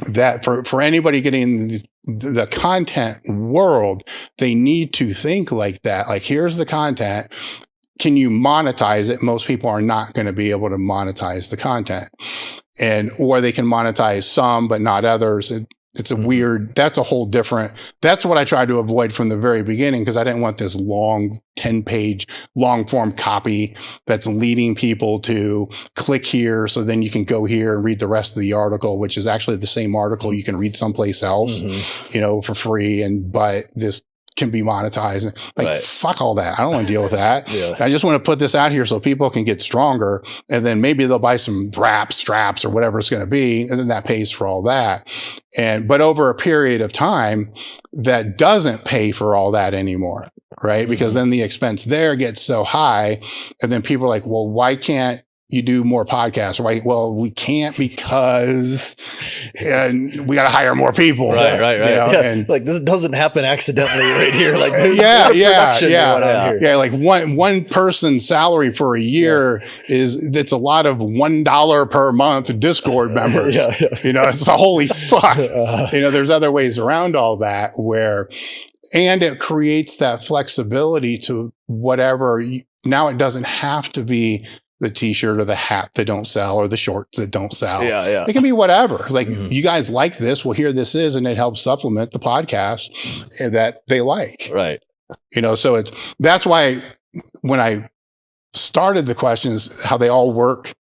that for anybody getting the content world, they need to think like that. Like, here's the content. Can you monetize it? Most people are not going to be able to monetize the content, or they can monetize some, but not others. It's a weird, that's what I tried to avoid from the very beginning, because I didn't want this long 10-page long form copy that's leading people to click here. So then you can go here and read the rest of the article, which is actually the same article you can read someplace else, for free. But this can be monetized. Fuck all that. I don't want to deal with that. I just want to put this out here so people can get stronger, and then maybe they'll buy some straps or whatever it's going to be. And then that pays for all that. But over a period of time, that doesn't pay for all that anymore. Right. Because then the expense there gets so high, and then people are like, well, why can't you do more podcasts? Right? Well, we can't, because we got to hire more people. Right. And like, this doesn't happen accidentally right here. Like, yeah. Like one person's salary for a year it's a lot of $1 per month Discord members. It's a holy fuck. There's other ways around all that and it creates that flexibility to whatever. Now it doesn't have to be the t-shirt or the hat that don't sell, or the shorts that don't sell. It can be whatever. Like, you guys like this, well, here this is, and it helps supplement the podcast that they like. Right. So that's why when I started the questions, how they all work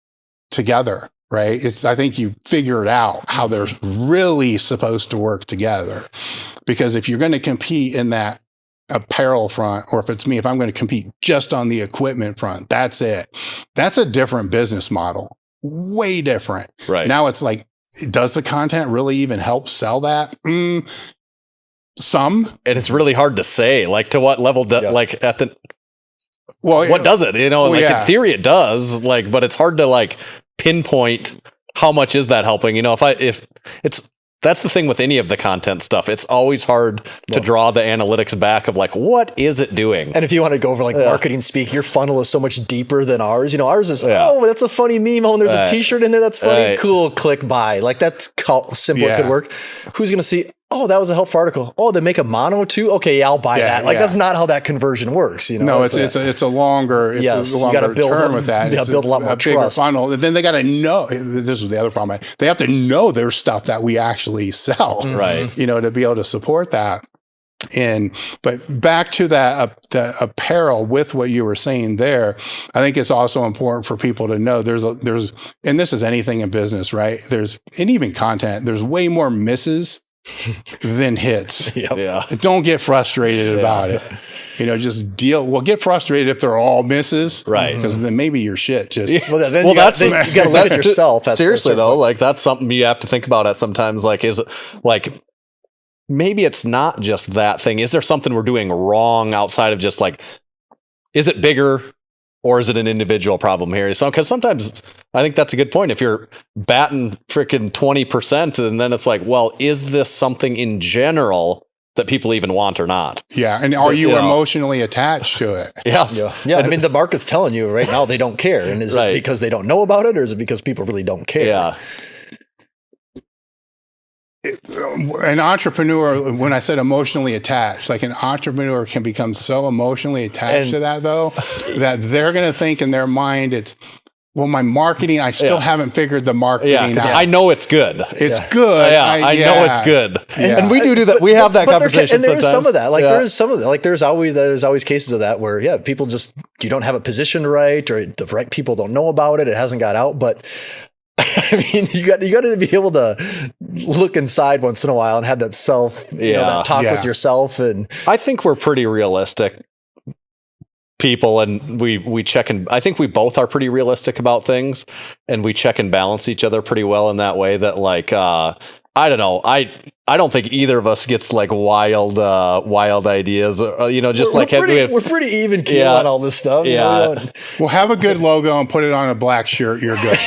together, right? I think you figured out how they're really supposed to work together. Because if you're going to compete in that apparel front, or if I'm going to compete just on the equipment front, that's it. That's a different business model. Way different. Right. Now it's like, does the content really even help sell that? Some. And it's really hard to say, like, to what level, what does it? In theory it does, but it's hard to pinpoint how much is that helping. That's the thing with any of the content stuff. It's always hard to draw the analytics back of what is it doing? And if you want to go over marketing speak, your funnel is so much deeper than ours. Ours is, that's a funny meme. Oh, and there's a t-shirt in there. That's funny. Cool. Click buy. That's how simple it could work. Who's going to see, oh, that was a helpful article. Oh, they make a mono too? Okay, I'll buy that. That's not how that conversion works. No, it's a longer, you got to build term with that. It's build a lot more trust. Funnel. And then they got to know, this is the other problem. They have to know there's stuff that we actually sell, right? To be able to support that. But back to that, the apparel with what you were saying there, I think it's also important for people to know and this is anything in business, right? And even content, there's way more misses then hits. Yeah. Don't get frustrated about it. Just deal. Well, get frustrated if they're all misses, right? Because then maybe your shit just. Well, then you got to look at yourself. Seriously though, like that's something you have to think about at sometimes. Like, is it like maybe it's not just that thing? Is there something we're doing wrong outside of just like, is it bigger? Or is it an individual problem here? So, because sometimes I think that's a good point. If you're batting freaking 20%, and then it's like, well, is this something in general that people even want or not? Yeah. And are you emotionally attached to it? Yes. Yeah. I mean, the market's telling you right now they don't care. And is it because they don't know about it, or is it because people really don't care? Yeah. An entrepreneur, when I said emotionally attached, like an entrepreneur can become so emotionally attached to that, though, that they're going to think in their mind it's, well, my marketing, I still haven't figured the marketing out. I know it's good. It's good. I know it's good. And we do that. We have that conversation. And there's some of that. Like there's some of that. Like there's always cases of that where people just, you don't have it positioned right, or the right people don't know about it. It hasn't got out. But I mean, you got to be able to look inside once in a while and have that that talk with yourself. And I think we're pretty realistic people, and we check and I think we both are pretty realistic about things, and we check and balance each other pretty well in that way. That like I don't know. I don't think either of us gets like wild ideas, or, just we're pretty even keel on all this stuff. Yeah. Well, have a good logo and put it on a black shirt. You're good.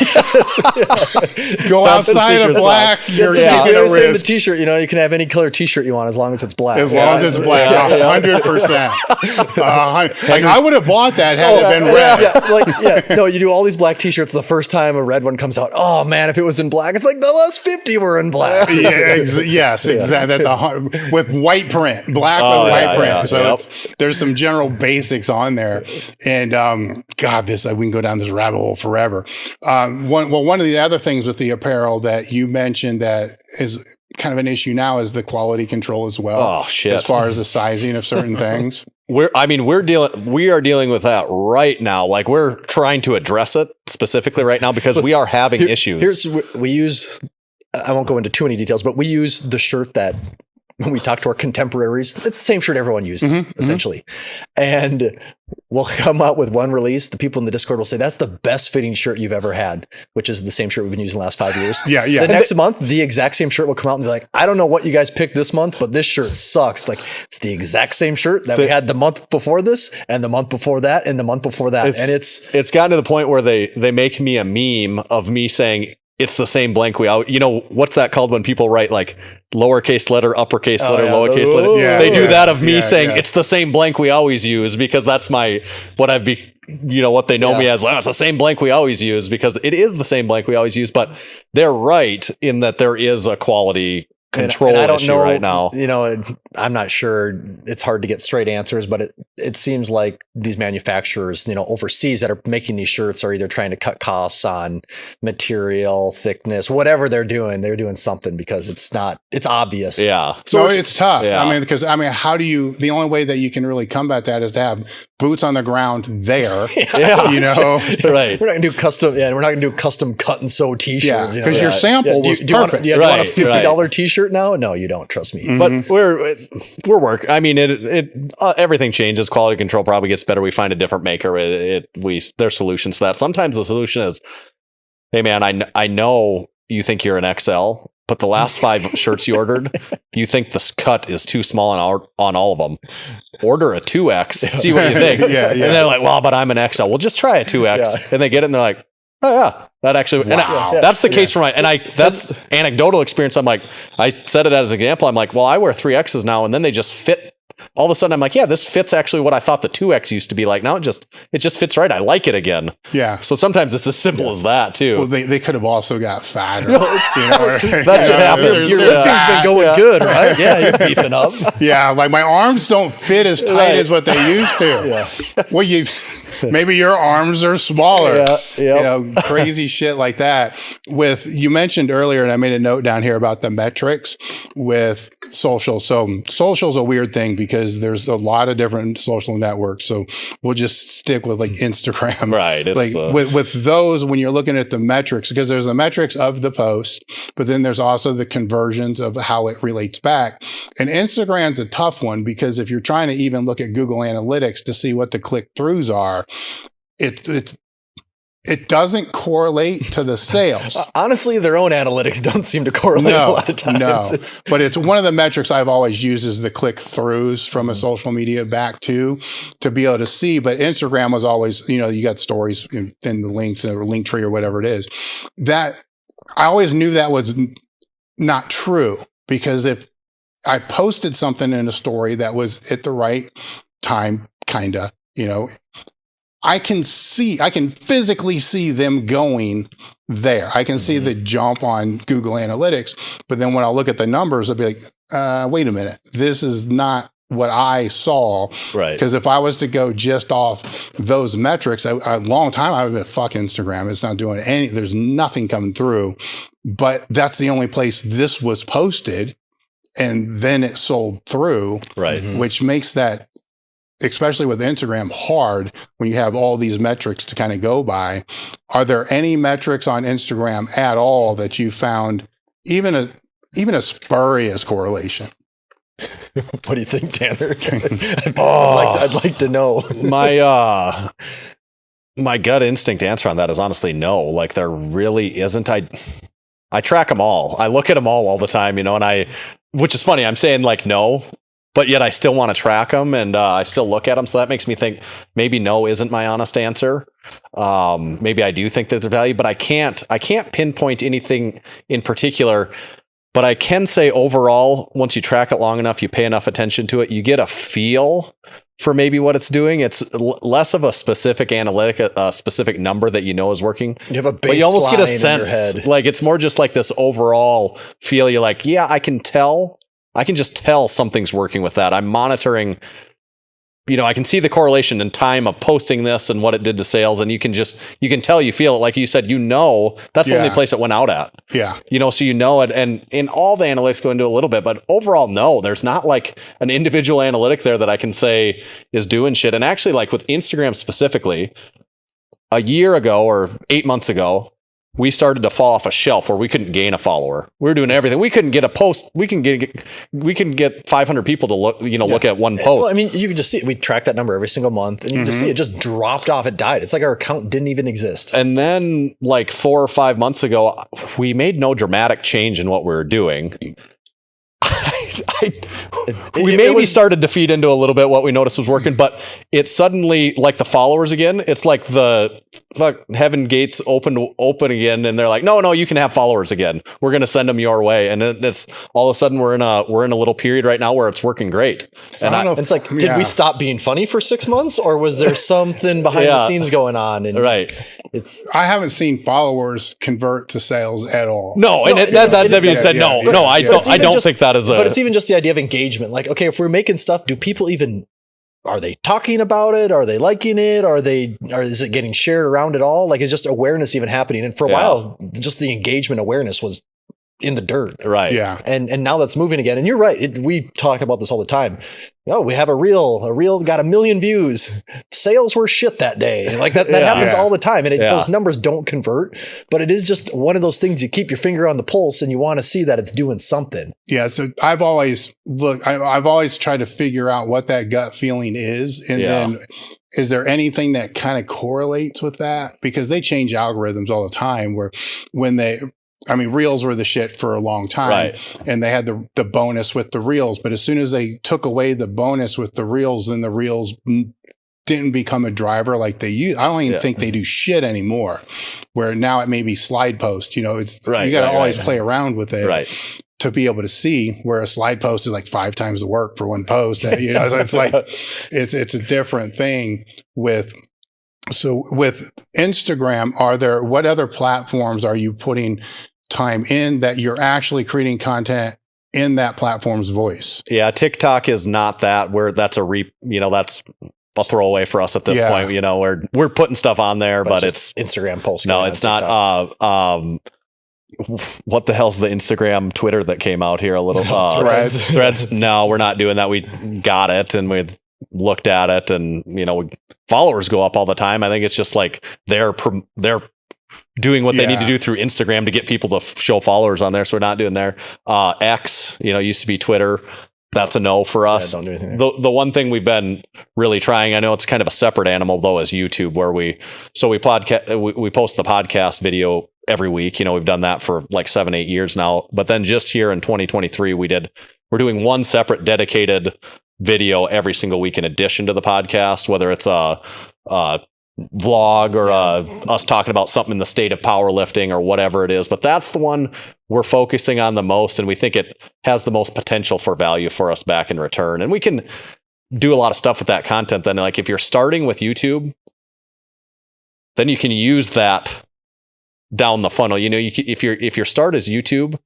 Go outside of black. You're saying the t-shirt. You can have any color t-shirt you want as long as it's black. As long as it's black, 100%. Like I would have bought that had it been red. No, you do all these black t-shirts. The first time a red one comes out, oh man, if it was in black, it's like the last 50 were in black. Yes, exactly. That's with white print, black with white print. So there's some general basics on there. And God, we can go down this rabbit hole forever. One of the other things with the apparel that you mentioned that is kind of an issue now is the quality control as well. Oh shit! As far as the sizing of certain things. We are dealing with that right now. Like we're trying to address it specifically right now because we are having issues. We use. I won't go into too many details, but we use the shirt that when we talk to our contemporaries, it's the same shirt everyone uses, essentially. And we'll come out with one release. The people in the Discord will say, that's the best fitting shirt you've ever had, which is the same shirt we've been using the last 5 years. Yeah. The next month, the exact same shirt will come out and be like, I don't know what you guys picked this month, but this shirt sucks. It's like, it's the exact same shirt that we had the month before this, and the month before that, and the month before that. And it's gotten to the point where they make me a meme of me saying, it's the same blank we always, what's that called when people write like lowercase letter, uppercase letter, lowercase letter? Yeah, they do that of me saying it's the same blank we always use because that's what they know me as. Like, it's the same blank we always use because it is the same blank we always use. But they're right in that there is a quality control and I don't know right now. I'm not sure. It's hard to get straight answers, but it seems like these manufacturers, overseas that are making these shirts are either trying to cut costs on material, thickness, whatever they're doing something because it's obvious. Yeah. So it's tough. Yeah. How do you, the only way that you can really combat that is to have boots on the ground there, right. We're not gonna do custom cut and sew t-shirts. Because your sample was perfect. Do you want a $50 t-shirt now? No, you don't. Trust me. But we're working. I mean, everything changes. Quality control probably gets better. We find a different maker. There's solutions to that. Sometimes the solution is, hey man, I know you think you're an XL, but the last 5 shirts you ordered, you think this cut is too small on all of them. Order a 2X, see what you think. And they're like, well, but I'm an XL. Well, just try a 2X. And they get it and they're like, oh yeah, that actually, that's the case for that's anecdotal experience. I'm like, I said it as an example. I'm like, well, I wear 3Xs now, and then they just fit. All of a sudden I'm like, yeah, this fits actually what I thought the 2X used to be like. Now it just fits right. I like it again. Yeah. So sometimes it's as simple as that too. Well, they could have also got fatter. That should happen. Your lifting's been going good, right? Yeah, you're beefing up. Yeah, like my arms don't fit as tight as what they used to. Yeah. Well, maybe your arms are smaller. Yeah. Crazy shit like that. You mentioned earlier, and I made a note down here about the metrics with social. So social's a weird thing because there's a lot of different social networks. So we'll just stick with like Instagram. Right. Like with those, when you're looking at the metrics, because there's the metrics of the post, but then there's also the conversions of how it relates back. And Instagram's a tough one because if you're trying to even look at Google Analytics to see what the click-throughs are, it doesn't correlate to the sales. Honestly, their own analytics don't seem to correlate a lot of times. No, but it's one of the metrics I've always used is the click-throughs from a social media back to be able to see. But Instagram was always, you got stories in the links or link tree or whatever it is. That I always knew that was not true because if I posted something in a story that was at the right time, kinda, I can physically see them going there. I can see the jump on Google Analytics, but then when I look at the numbers, I'll be like, wait a minute, this is not what I saw. Right. Because if I was to go just off those metrics, a long time I would have been, fuck Instagram. It's not doing there's nothing coming through, but that's the only place this was posted. And then it sold through, right? Which makes that, especially with Instagram, hard when you have all these metrics to kind of go by. Are there any metrics on Instagram at all that you found even a spurious correlation? What do you think, Tanner? I'd like to know. My gut instinct answer on that is honestly no. Like there really isn't. I track them all. I look at them all the time, and which is funny. I'm saying like no, but yet I still want to track them and I still look at them. So that makes me think maybe no isn't my honest answer. Maybe I do think there's a value, but I can't pinpoint anything in particular. But I can say overall, once you track it long enough, you pay enough attention to it, you get a feel for maybe what it's doing. It's less of a specific analytic, a specific number that is working. You have a baseline, but you almost get a sense. In your head. Like it's more just like this overall feel. You're like, yeah, I can just tell something's working with that. I'm monitoring. I can see the correlation in time of posting this and what it did to sales, and you can tell, you feel it. Like you said, that's the only place it went out at. Yeah. So it, and in all the analytics go into a little bit, but overall, no, there's not like an individual analytic there that I can say is doing shit. And actually, like with Instagram specifically, a year ago or 8 months ago, we started to fall off a shelf where we couldn't gain a follower. We were doing everything. We couldn't get a post. We can get 500 people to look at one post. Well, I mean, you can just see it. We track that number every single month, and you can just see it just dropped off. It died. It's like our account didn't even exist. And then, like 4 or 5 months ago, we made no dramatic change in what we were doing. We started to feed into a little bit what we noticed was working, but it suddenly, like the followers again, it's like the heaven gates open again, and they're like, no, you can have followers again. We're going to send them your way, and it's all of a sudden we're in a little period right now where it's working great. So it's like, did we stop being funny for 6 months, or was there something behind the scenes going on? And right, I haven't seen followers convert to sales at all. No, and that being said, I don't think that is. But it's even just the idea of engagement. Like, okay, if we're making stuff, do people even? Are they talking about it? Are they liking it? Is it getting shared around at all? Like, is just awareness even happening? And for a while, just the engagement awareness was in the dirt. Right. Yeah. And now that's moving again. And you're right. We talk about this all the time. We have a reel got 1 million views. Sales were shit that day. Like that happens all the time. And those numbers don't convert, but it is just one of those things you keep your finger on the pulse and you want to see that it's doing something. Yeah. So I've always tried to figure out what that gut feeling is. And then is there anything that kind of correlates with that? Because they change algorithms all the time where reels were the shit for a long time, right? And they had the bonus with the reels, but as soon as they took away the bonus with the reels, then the reels didn't become a driver like they used. I don't even think they do shit anymore. Where now it may be slide post. It's you got to always play around with it to be able to see. Where a slide post is like 5 times the work for one post. So it's like it's a different thing with. So with Instagram, what other platforms are you putting time in that you're actually creating content in that platform's voice? Yeah, TikTok is not that where that's a throwaway for us at this point. You know, we're putting stuff on there, but it's Instagram posts. No, it's not. What the hell's the Instagram Twitter that came out here a little threads? No, we're not doing that. We got it and we looked at it, and you know, followers go up all the time. I think it's just like they're doing what they need to do through Instagram to get people to show followers on there. So we're not doing there. X, you know, used to be Twitter. That's a no for us. Don't do anything there. The one thing we've been really trying, I know it's kind of a separate animal though, is YouTube, where we post the podcast video every week. You know, we've done that for like 7-8 years now. But then just here in 2023, we're doing one separate dedicated video every single week in addition to the podcast, whether it's a vlog or us talking about something in the state of powerlifting or whatever it is. But that's the one we're focusing on the most, and we think it has the most potential for value for us back in return. And we can do a lot of stuff with that content. Then, like if you're starting with YouTube, then you can use that down the funnel. You know, if your start is YouTube,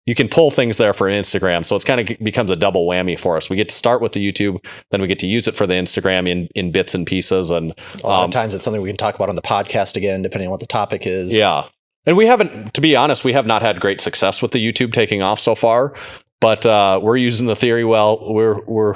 you can pull things there for Instagram. So it's kind of becomes a double whammy for us. We get to start with the YouTube, then we get to use it for the Instagram in bits and pieces. And a lot of times it's something we can talk about on the podcast again, depending on what the topic is. Yeah. And we haven't, to be honest, we have not had great success with the YouTube taking off so far, but we're using the theory. Well, we're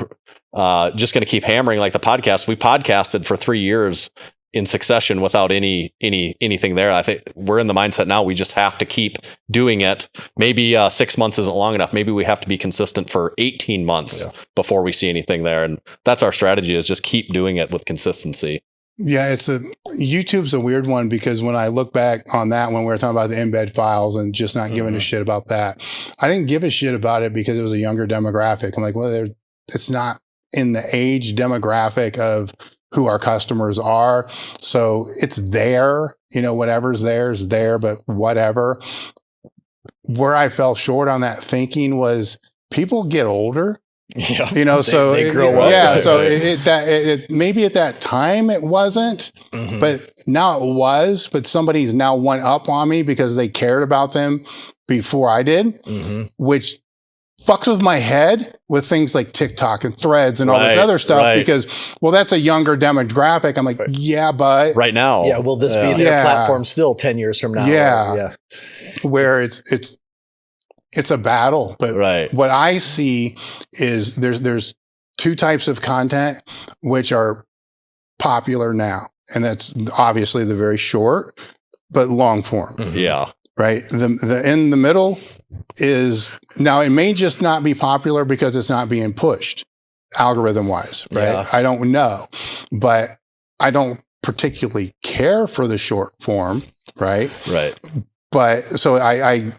just going to keep hammering like the podcast. We podcasted for 3 years in succession without anything there. I think we're in the mindset now. We just have to keep doing it. Maybe 6 months isn't long enough. Maybe we have to be consistent for 18 months before we see anything there. And that's our strategy, is just keep doing it with consistency. Yeah, YouTube's a weird one, because when I look back on that, when we were talking about the embed files and just not giving a shit about that, I didn't give a shit about it because it was a younger demographic. I'm like, well, it's not in the age demographic of who our customers are. So it's there, you know, whatever's there is there, but whatever. Where I fell short on that thinking was people get older. Yeah, you know, so they grow up. Yeah, right, so it maybe at that time it wasn't, but now it was. But somebody's now one up on me because they cared about them before I did, which fucks with my head with things like TikTok and Threads and all this other stuff because, well, that's a younger demographic. I'm like, yeah, but right now, will this be their platform still 10 years from now? Yeah, where it's a battle. But what I see is there's two types of content which are popular now, and that's obviously the very short but long form. Yeah. Right. The in the middle is, now it may just not be popular because it's not being pushed algorithm wise. Right. Yeah. I don't know, but I don't particularly care for the short form. Right. Right. But so I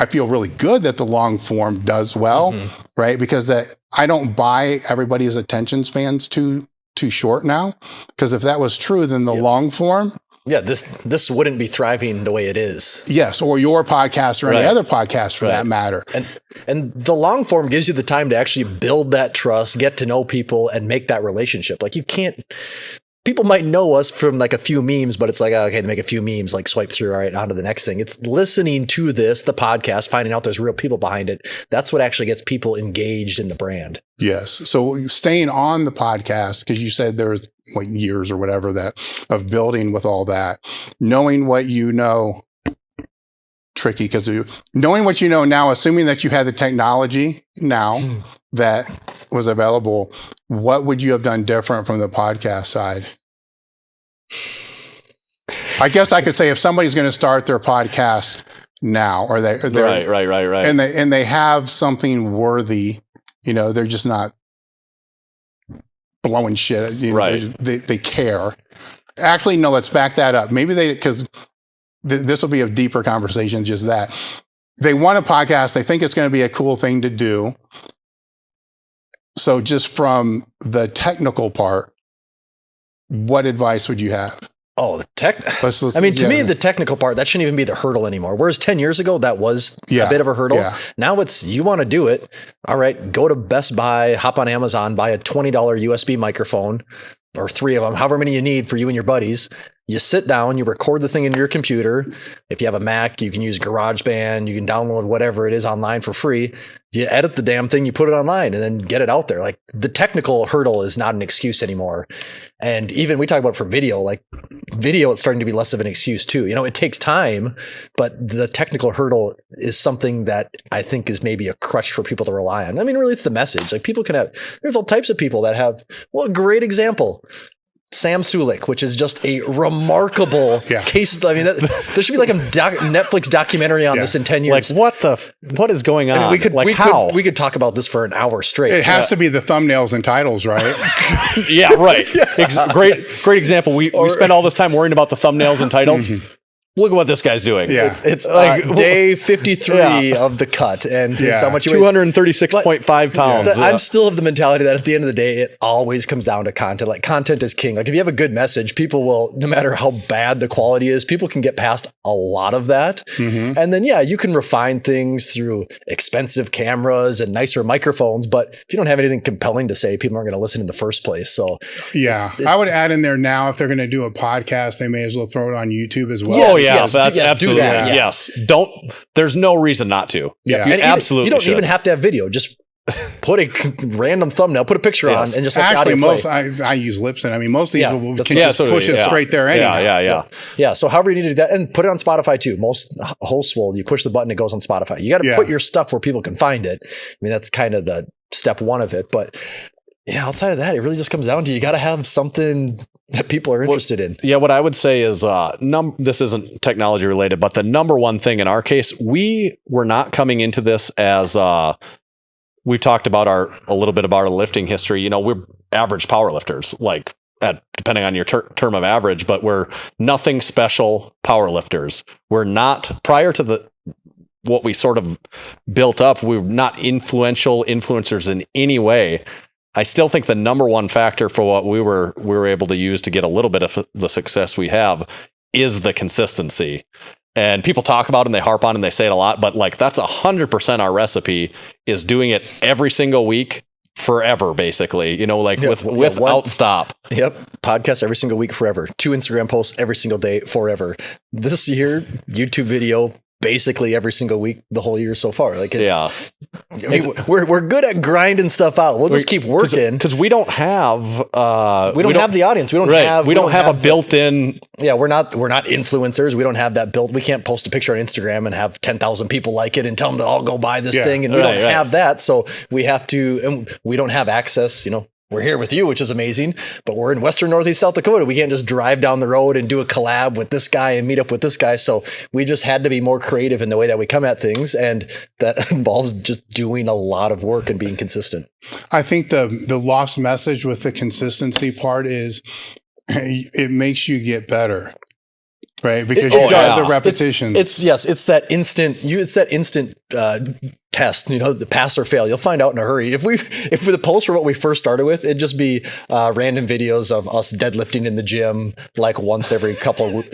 feel really good that the long form does well. Right. Because I don't buy everybody's attention spans too short now. Because if that was true, then the long form. Yeah, this wouldn't be thriving the way it is. Yes, or your podcast or any other podcast for that matter. And the long form gives you the time to actually build that trust, get to know people, and make that relationship. Like, you can't. People might know us from like a few memes, but it's like, okay, they make a few memes, like swipe through, all right, on to the next thing. It's listening to the podcast, finding out there's real people behind it. That's what actually gets people engaged in the brand. Yes. So staying on the podcast, because you said there was like years or whatever of building with all that, knowing what you know, tricky because knowing what you know now, assuming that you had the technology now that was available, what would you have done different from the podcast side? I guess I could say if somebody's going to start their podcast now, or they're right, and they have something worthy, you know, they're just not blowing shit, you know, they care. Actually, no, let's back that up. Maybe because this will be a deeper conversation, just that. They want a podcast. They think it's going to be a cool thing to do. So just from the technical part, what advice would you have? Oh, the to me, the technical part, that shouldn't even be the hurdle anymore. Whereas 10 years ago, that was a bit of a hurdle. Yeah. Now it's, you want to do it. All right, go to Best Buy, hop on Amazon, buy a $20 USB microphone, or 3 of them, however many you need for you and your buddies. You sit down, you record the thing into your computer. If you have a Mac, you can use GarageBand, you can download whatever it is online for free. you edit the damn thing, you put it online and then get it out there. Like the technical hurdle is not an excuse anymore. And even we talk about for video, like video, it's starting to be less of an excuse too. You know, it takes time, but the technical hurdle is something that I think is maybe a crutch for people to rely on. I mean, really, it's the message. Like people can have, there's all types of people that have, well, a great example. Sam Sulik, which is just a remarkable case. I mean, there should be like a Netflix documentary on this in 10 years. Like what is going on? I mean, we could talk about this for an hour straight. It has to be the thumbnails and titles, right? Yeah, right. Great example. We spend all this time worrying about the thumbnails and titles. Look at what this guy's doing. Yeah. It's like day 53 of the cut. And how much you 236.5 pounds. I'm still of the mentality that at the end of the day, it always comes down to content. Like content is king. Like if you have a good message, people will, no matter how bad the quality is, people can get past a lot of that. And then, you can refine things through expensive cameras and nicer microphones. But if you don't have anything compelling to say, people aren't going to listen in the first place. So I would add in there now, if they're going to do a podcast, they may as well throw it on YouTube as well. That's absolutely yes. There's no reason not to. Yeah, you absolutely. You don't even have to have video. Just put a random thumbnail, put a picture on, and just let the audio play. I use Libsyn. I mean, most of these will just push it straight there anyhow. Yeah. So however you need to do that, and put it on Spotify too. Most hosts will. You push the button, it goes on Spotify. You got to put your stuff where people can find it. I mean, that's kind of the step one of it, but. Yeah, outside of that, it really just comes down to you got to have something that people are interested in. Yeah, what I would say is this isn't technology related, but the number one thing in our case, we were not coming into this as we've talked about a little bit about our lifting history. You know, we're average powerlifters, like depending on your term of average, but we're nothing special powerlifters. We're not prior to what we sort of built up. We're not influencers in any way. I still think the number one factor for what we were able to use to get a little bit of the success we have is the consistency. And people talk about it and they harp on and they say it a lot, but like that's 100% our recipe is doing it every single week forever, basically, you know, like without stop. Yep. Podcast every single week forever. 2 Instagram posts every single day forever. This year, YouTube video basically every single week the whole year so far. Like I mean, we're good at grinding stuff out. We'll just keep working because we don't have we don't have the audience. We don't have a built-in. We're not influencers. We don't have that built. We can't post a picture on Instagram and have 10,000 people like it and tell them to all go buy this thing. And we don't have that. So we have to, and we don't have access, you know. We're here with you, which is amazing, but we're in Western Northeast South Dakota. We can't just drive down the road and do a collab with this guy and meet up with this guy. So we just had to be more creative in the way that we come at things. And that involves just doing a lot of work and being consistent. I think the lost message with the consistency part is it makes you get better. Right, because you does the repetition. It's that instant test. You know, the pass or fail. You'll find out in a hurry. If the posts were what we first started with, it'd just be random videos of us deadlifting in the gym like once every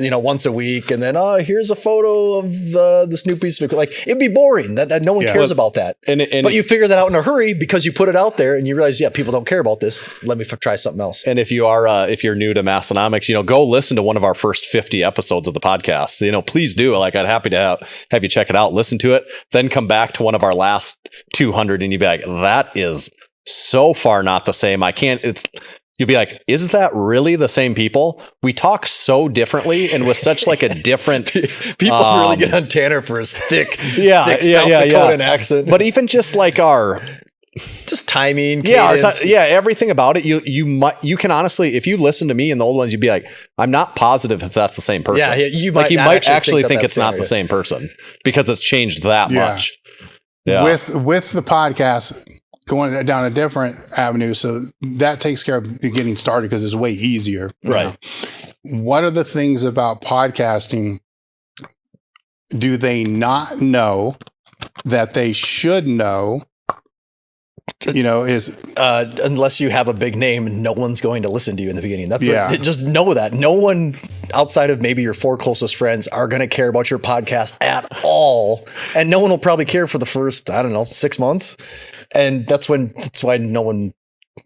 once a week, and then here's a photo of this new piece of equipment. Like it'd be boring. That no one cares about that. But you figure that out in a hurry because you put it out there and you realize, people don't care about this. Let me try something else. And if you're new to Massenomics, go listen to one of our first 50 episodes of the podcast. Please do. Like I'd happy to have you check it out, listen to it, then come back to one of our last 200 and you'd be like, that is so far not the same. You'll be like, is that really the same people? We talk so differently and with such like a different people really get on Tanner for his thick South Dakota accent. But even just like our timing, everything about it. You can honestly, if you listen to me and the old ones, you'd be like, I'm not positive if that's the same person. Yeah, you might actually think it's not the same person because it's changed that much. Yeah. With the podcast going down a different avenue, so that takes care of getting started because it's way easier. Right. What are the things about podcasting do they not know that they should know? Unless you have a big name, no one's going to listen to you in the beginning. Just know that no one outside of maybe your 4 closest friends are going to care about your podcast at all. And no one will probably care for the first, 6 months. And that's why no one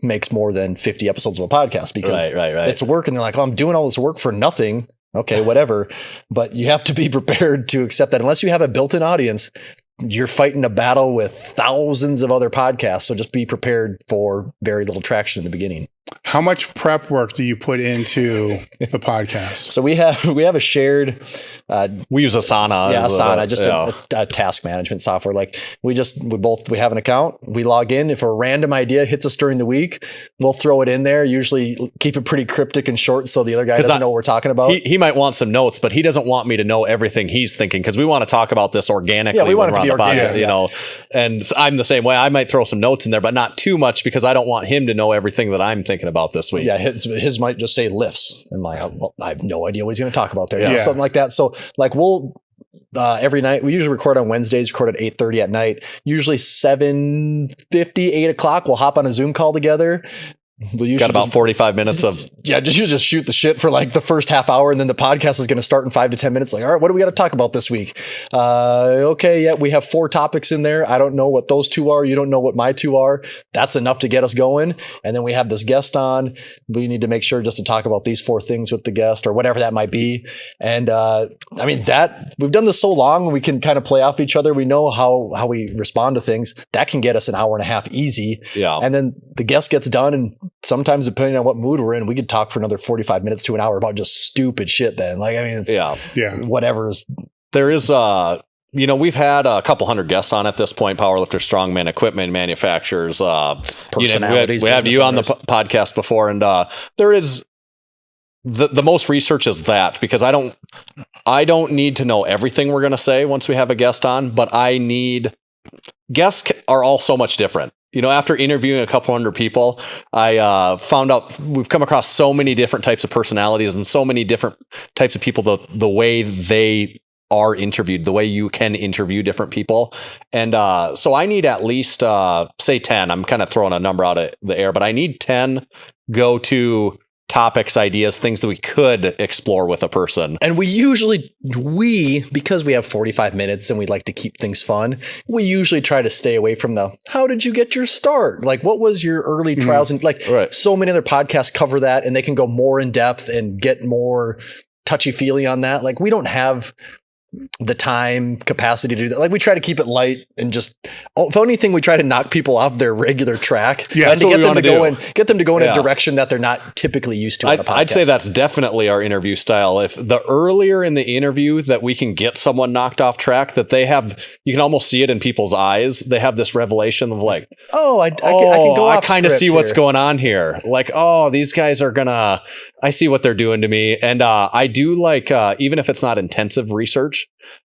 makes more than 50 episodes of a podcast because it's work. And they're like, I'm doing all this work for nothing. Okay, whatever. But you have to be prepared to accept that unless you have a built-in audience. you're fighting a battle with thousands of other podcasts. So just be prepared for very little traction in the beginning. How much prep work do you put into the podcast? So we have a shared. We use Asana. Yeah, Asana, just a task management software. Like we have an account. We log in. If a random idea hits us during the week, we'll throw it in there. Usually keep it pretty cryptic and short, so the other guy doesn't know what we're talking about. He might want some notes, but he doesn't want me to know everything he's thinking, because we want to talk about this organically. Yeah, we want it to be organic, you know. And I'm the same way. I might throw some notes in there, but not too much, because I don't want him to know everything that I'm thinking about this week. Yeah, his might just say lifts, and I have no idea what he's going to talk about there. Yeah. Something like that. So like we'll every night, we usually record on Wednesdays, record at 8:30 at night. Usually 7:50, 8 o'clock, we'll hop on a Zoom call together. We got about 45 minutes of just shoot the shit for like the first half hour, and then the podcast is going to start in 5 to 10 minutes. Like, all right, what do we got to talk about this week? Okay, yeah, we have 4 topics in there. I don't know what those 2 are. You don't know what my 2 are. That's enough to get us going. And then we have this guest on. We need to make sure just to talk about these 4 things with the guest, or whatever that might be. And I mean, that we've done this so long, we can kind of play off each other. We know how we respond to things. That can get us an hour and a half easy. Yeah. And then the guest gets done, and sometimes, depending on what mood we're in, we could talk for another 45 minutes to an hour about just stupid shit then. Like, I mean, it's whatever is. There is, you know, we've had a couple hundred guests on at this point, powerlifters, strongmen, equipment manufacturers, personalities. We had you on the podcast before, and there is the most research is that, because I don't need to know everything we're going to say once we have a guest on, but guests are all so much different. You know, after interviewing a couple hundred people, I found out we've come across so many different types of personalities and so many different types of people, the way they are interviewed, the way you can interview different people. And so I need at least, say 10. I'm kind of throwing a number out of the air, but I need 10 go-to topics, ideas, things that we could explore with a person. And because we have 45 minutes and we like to keep things fun, we usually try to stay away from how did you get your start? Like, what was your early trials? And so many other podcasts cover that, and they can go more in depth and get more touchy-feely on that. Like, we don't have the time capacity to do that. Like, we try to keep it light, and just, if anything, we try to knock people off their regular track, and to get them to go in a direction that they're not typically used to on a podcast. I'd say that's definitely our interview style. If the earlier in the interview that we can get someone knocked off track, that you can almost see it in people's eyes. They have this revelation of like, I can go off. I kind of see what's going on here. Like, these guys are I see what they're doing to me. And I do like, even if it's not intensive research,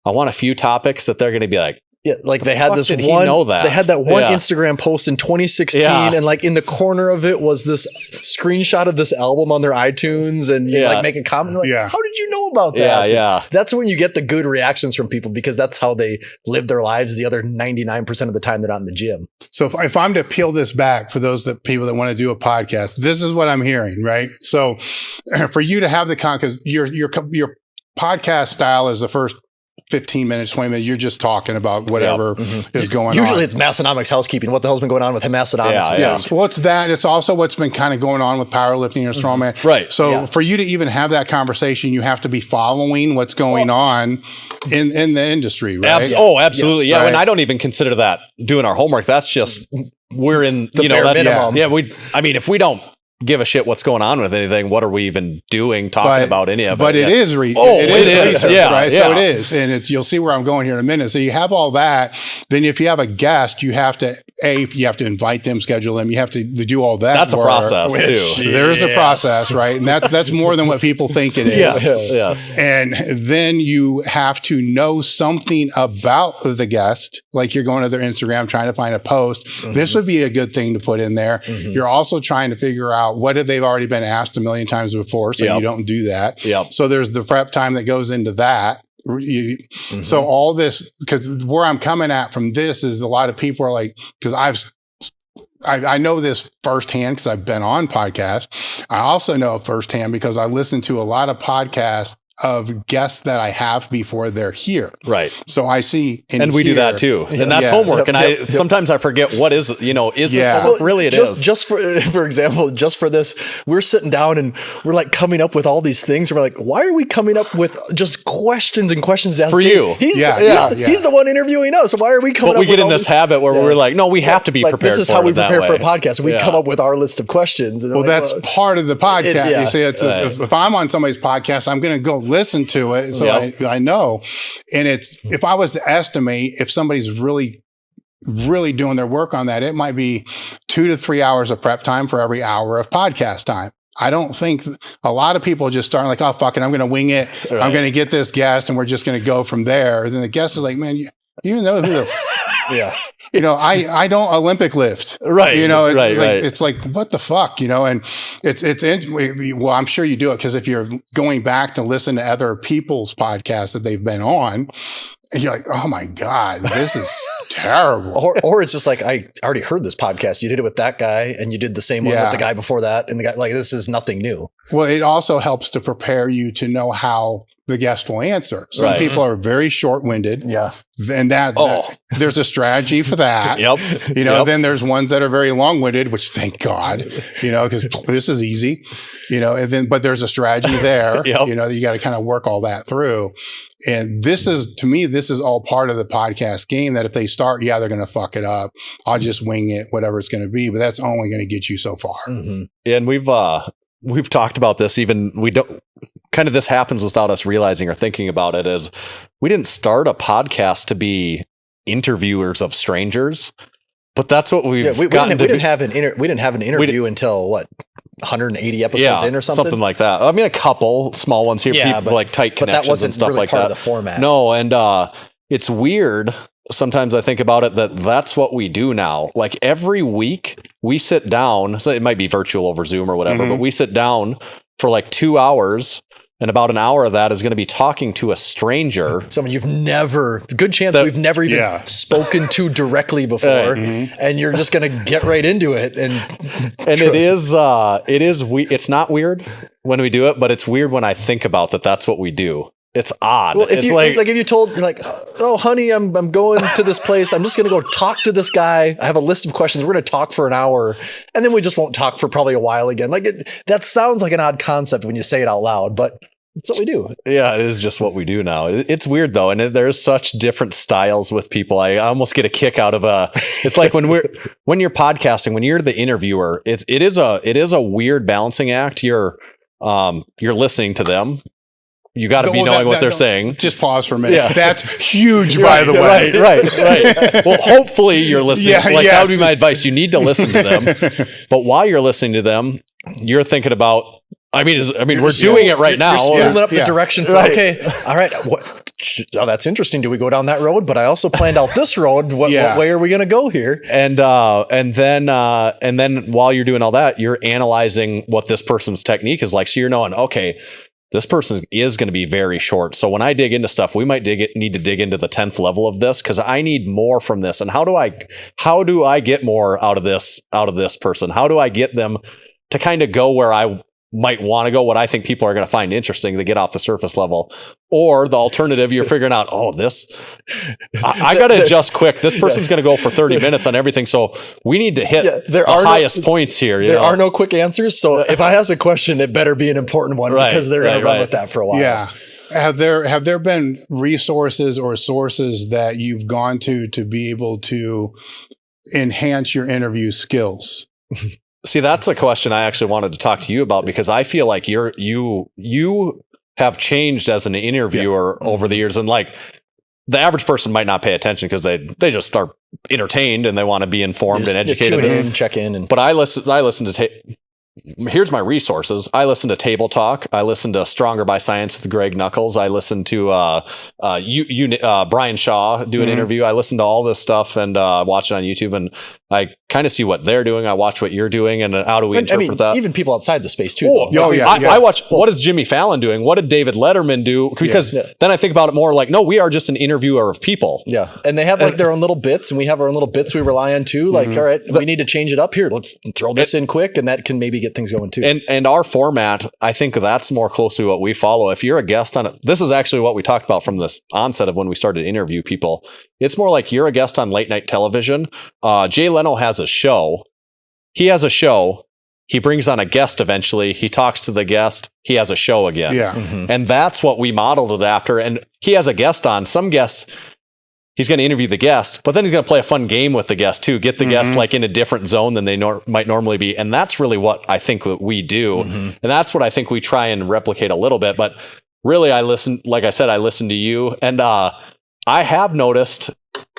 I want a few topics that they're going to be like, yeah, like they had this one. They had that one Instagram post in 2016, and like in the corner of it was this screenshot of this album on their iTunes, and you like make a comment like, "How did you know about that?" Yeah. That's when you get the good reactions from people, because that's how they live their lives. The other 99% of the time, they're not in the gym. So if I'm to peel this back for those people that want to do a podcast, this is what I'm hearing, right? So for you to have because your podcast style is the first 15 minutes, 20 minutes, you're just talking about whatever is going on. Usually it's Massenomics housekeeping. What the hell's been going on with Massenomics? Yeah. Well, it's that. It's also what's been kind of going on with powerlifting or strongman. Right. So for you to even have that conversation, you have to be following what's going on in the industry, right? Absolutely. Yes, yeah. right. And I don't even consider that doing our homework. That's just, we're in, the bare minimum. If we don't give a shit what's going on with anything, what are we even doing talking about any of it? But it is it is research, right? So it is, and you'll see where I'm going here in a minute. So you have all that. Then if you have a guest, you have to invite them, schedule them. You have to do all that. That's a process too. There is a process, right? And that's more than what people think it is. Yes. And then you have to know something about the guest, like you're going to their Instagram trying to find a post. This would be a good thing to put in there. You're also trying to figure out what have they've already been asked a million times before, so you don't do that. So there's the prep time that goes into that. So all this, because where I'm coming at from this is a lot of people are like, because I know this firsthand because I've been on podcasts. I also know firsthand because I listen to a lot of podcasts of guests that I have before they're here. Right. So I see, and we do that too. And that's homework. And sometimes I forget what is, is this homework? Really it is. Just for example, just for this, we're sitting down and we're like coming up with all these things. And we're like, why are we coming up with just questions and questions to ask for you? He's the one interviewing us. So why are we coming up with we get in this habit where we're like, no, we have to be prepared. This is how we prepare for a podcast. We come up with our list of questions. And that's part of the podcast. You see, if I'm on somebody's podcast, I'm going to go listen to it. So I know. And if I was to estimate if somebody's really doing their work on that, it might be 2 to 3 hours of prep time for every hour of podcast time. I don't think a lot of people just start like, oh, fuck it, I'm going to wing it. Right. I'm going to get this guest and we're just going to go from there. And then the guest is like, man, you know who the I don't Olympic lift. Right. It's like, what the fuck, and well, I'm sure you do it because if you're going back to listen to other people's podcasts that they've been on, and you're like, oh my God, this is terrible. Or it's just like, I already heard this podcast. You did it with that guy and you did the same one with the guy before that. And the guy, like, this is nothing new. Well, it also helps to prepare you to know how the guest will answer. Some people are very short-winded. Yeah. And that there's a strategy for that. Then there's ones that are very long-winded, which thank God, because this is easy, but there's a strategy there, you got to kind of work all that through. And to me, this is all part of the podcast game that if they start, they're going to fuck it up. I'll just wing it, whatever it's going to be, but that's only going to get you so far. Mm-hmm. And we've talked about this, this happens without us realizing or thinking about it, is we didn't start a podcast to be interviewers of strangers, but that's what we didn't have an interview until what, 180 episodes in or something like that. I mean, a couple small ones here, people like tight connections and stuff really like part that. Of the format. No, and it's weird. Sometimes I think about it that's what we do now. Like every week we sit down, so it might be virtual over Zoom or whatever, but we sit down for like 2 hours. And about an hour of that is going to be talking to a stranger. Someone we've never even spoken to directly before. And you're just going to get right into it. And it's not weird when we do it, but it's weird when I think about that's what we do. It's odd. Well, if you told, you're like, oh, honey, I'm going to this place. I'm just going to go talk to this guy. I have a list of questions. We're going to talk for an hour. And then we just won't talk for probably a while again. Like that sounds like an odd concept when you say it out loud, but it's what we do. Yeah, it is just what we do now. It's weird though. And there's such different styles with people. I almost get a kick out of it's like when you're podcasting, when you're the interviewer, it is a weird balancing act. You're listening to them. You got to be knowing what they're saying. Just pause for a minute. Yeah. That's huge, by the way. Right. Well, hopefully you're listening. That would be my advice. You need to listen to them. But while you're listening to them, you're thinking about, we're doing it right now. You're spooling up the direction for, okay, all right. That's interesting. Do we go down that road? But I also planned out this road. What way are we going to go here? And then while you're doing all that, you're analyzing what this person's technique is like. So you're knowing, okay, this person is going to be very short. So when I dig into stuff, we might need to dig into the 10th level of this because I need more from this. And how do I get more out of this person? How do I get them to kind of go where I might want to go, what I think people are going to find interesting to get off the surface level? Or the alternative, you're figuring out, I got to adjust quick. This person's going to go for 30 minutes on everything. So we need to hit the highest points here. There are no quick answers. So if I ask a question, it better be an important one because they're going to run with that for a while. Yeah. Have there been resources or sources that you've gone to be able to enhance your interview skills? See, that's a question I actually wanted to talk to you about because I feel like you have changed as an interviewer over the years, and like the average person might not pay attention because they just are entertained and they want to be informed and educated. Tune in, check in, but I listen to here's my resources. I listen to Table Talk. I listen to Stronger by Science with Greg Nuckols. I listen to Brian Shaw do an interview. I listen to all this stuff and watch it on YouTube. And I kind of see what they're doing. I watch what you're doing, and how do we interpret that? Even people outside the space too. I watch what is Jimmy Fallon doing? What did David Letterman do? Because then I think about it more like, no, we are just an interviewer of people. Yeah. And they have like their own little bits, and we have our own little bits we rely on too. Like, all right, we need to change it up here. Let's throw this in quick, and that can maybe get things going too. And our format, I think that's more closely what we follow. If you're a guest on it, this is actually what we talked about from this onset of when we started to interview people. It's more like you're a guest on late night television. Jay Leno has a show. He has a show. He brings on a guest eventually. He talks to the guest. He has a show again. Yeah. And that's what we modeled it after. And he has a guest on. Some guests, he's going to interview the guest, but then he's going to play a fun game with the guest too. Get the guest like in a different zone than they might normally be. And that's really what I think that we do. And that's what I think we try and replicate a little bit. But really, I listen to you. And I have noticed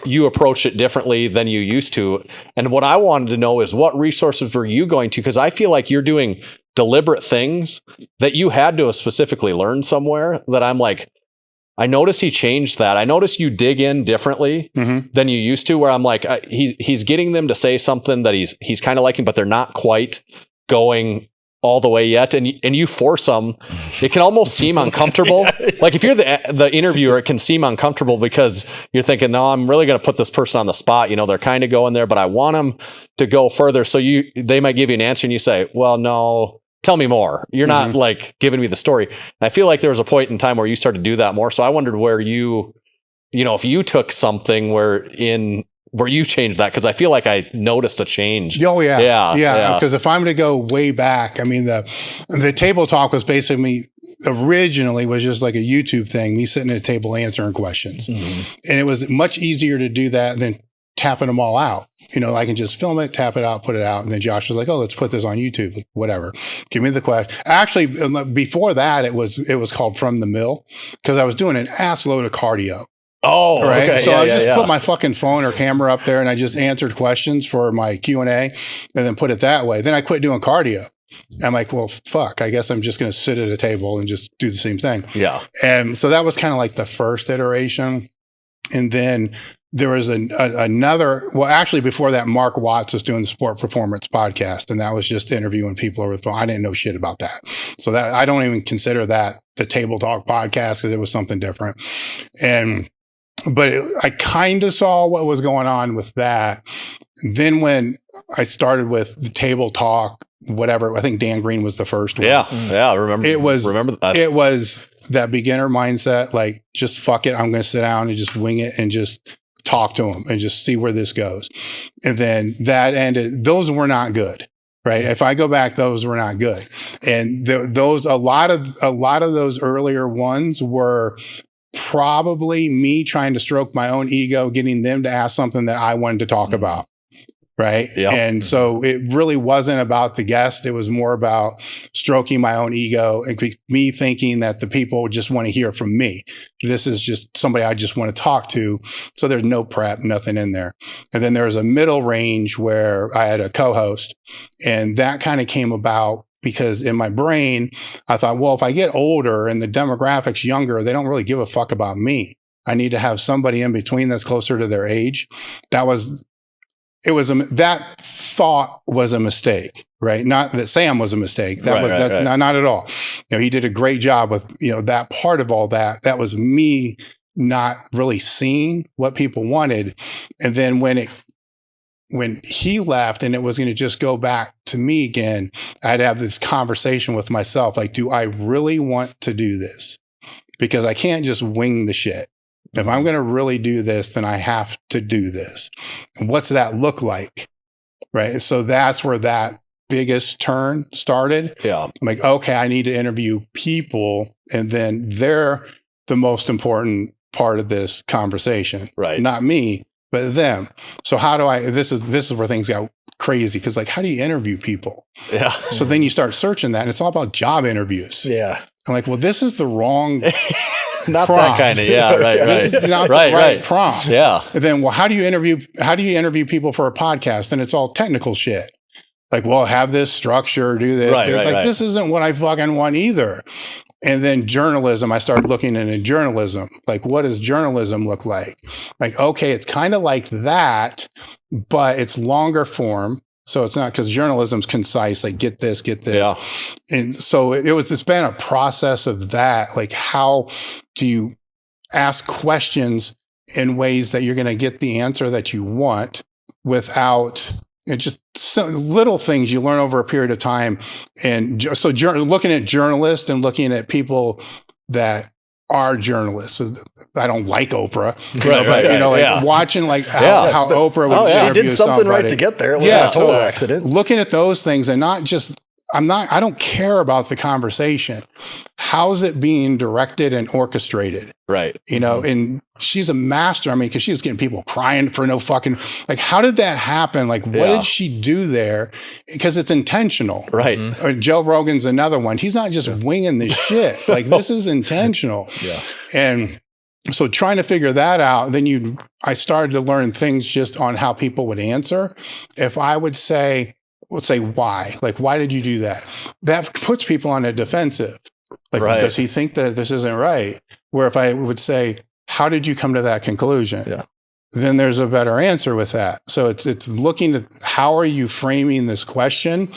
you approach it differently than you used to. And what I wanted to know is what resources were you going to? Because I feel like you're doing deliberate things that you had to have specifically learned somewhere that I'm like, I notice he changed that. I notice you dig in differently than you used to, where I'm like, he's getting them to say something that he's kind of liking, but they're not quite going all the way yet. And you force them. It can almost seem uncomfortable. Like if you're the interviewer, it can seem uncomfortable because you're thinking, no, I'm really going to put this person on the spot. You know, they're kind of going there, but I want them to go further. So they might give you an answer and you say, well, no, tell me more. You're not like giving me the story. And I feel like there was a point in time where you started to do that more. So I wondered where if you took something where you changed that, because I feel like I noticed a change. Oh yeah. Because if I'm going to go way back, I mean the table talk was basically originally was just like a YouTube thing, me sitting at a table answering questions, and it was much easier to do that than tapping them all out. You know, I can just film it, tap it out, put it out, and then Josh was like, "Oh, let's put this on YouTube." Like, whatever, give me the question. Actually, before that, it was called From the Mill, because I was doing an ass load of cardio. Oh, right. Okay. So I just put my fucking phone or camera up there and I just answered questions for my Q&A and then put it that way. Then I quit doing cardio. I'm like, well, fuck, I guess I'm just going to sit at a table and just do the same thing. Yeah. And so that was kind of like the first iteration. And then there was another, well, actually before that, Mark Watts was doing the Sport Performance podcast. And that was just interviewing people over the phone. I didn't know shit about that. So that I don't even consider that the Table Talk podcast because it was something different. But I kind of saw what was going on with that. Then when I started with the Table Talk, whatever, I think Dan Green was the first one. Yeah. I remember. Remember that. It was that beginner mindset, like just fuck it. I'm going to sit down and just wing it and just talk to them and just see where this goes. And then that ended. Those were not good. Right. If I go back, those were not good. And a lot of those earlier ones were probably me trying to stroke my own ego, getting them to ask something that I wanted to talk about. Right. Yep. And so it really wasn't about the guest. It was more about stroking my own ego and me thinking that the people just want to hear from me. This is just somebody I just want to talk to. So there's no prep, nothing in there. And then there was a middle range where I had a co-host, and that kind of came about because in my brain, I thought, well, if I get older and the demographic's younger, they don't really give a fuck about me. I need to have somebody in between that's closer to their age. That thought was a mistake, right? Not that Sam was a mistake. That's not at all. You know, he did a great job with, that part of all that. That was me not really seeing what people wanted. And then when he left and it was going to just go back to me again, I'd have this conversation with myself. Like, do I really want to do this? Because I can't just wing the shit. If I'm going to really do this, then I have to do this. And what's that look like? Right. So that's where that biggest turn started. Yeah. I'm like, okay, I need to interview people, and then they're the most important part of this conversation. Right. Not me, but them. So how do this is where things got crazy. Cause like, how do you interview people? Yeah. So then you start searching that, and it's all about job interviews. Yeah. I'm like, well, this is the wrong not prompt. That kind of, yeah, right, right. This is not the right prompt. Yeah. And then, well, how do you interview people for a podcast? And it's all technical shit. Like, well, have this structure, do this. This isn't what I fucking want either. And then journalism, I started looking into journalism. Like, what does journalism look like? Like, okay, it's kind of like that, but it's longer form. So it's not, because journalism's concise, like get this. Yeah. And so it's been a process of that. Like, how do you ask questions in ways that you're going to get the answer that you want without just little things you learn over a period of time. And so looking at journalists and looking at people that are journalists. I don't like Oprah, watching like how Oprah would she did something right to get there. It was a total accident. Looking at those things and not just, I don't care about the conversation. How's it being directed and orchestrated? Right. And she's a master. I mean, because she was getting people crying for no fucking, like, how did that happen? Like, what did she do there? Because it's intentional. Right. Or Joe Rogan's another one. He's not just winging this shit. Like, this is intentional. Yeah. And so trying to figure that out, then I started to learn things just on how people would answer. If I would say, let's say why? Like, why did you do that? That puts people on a defensive. Like, does he think that this isn't right? Where if I would say, how did you come to that conclusion? Yeah. Then there's a better answer with that. So it's looking at how are you framing this question?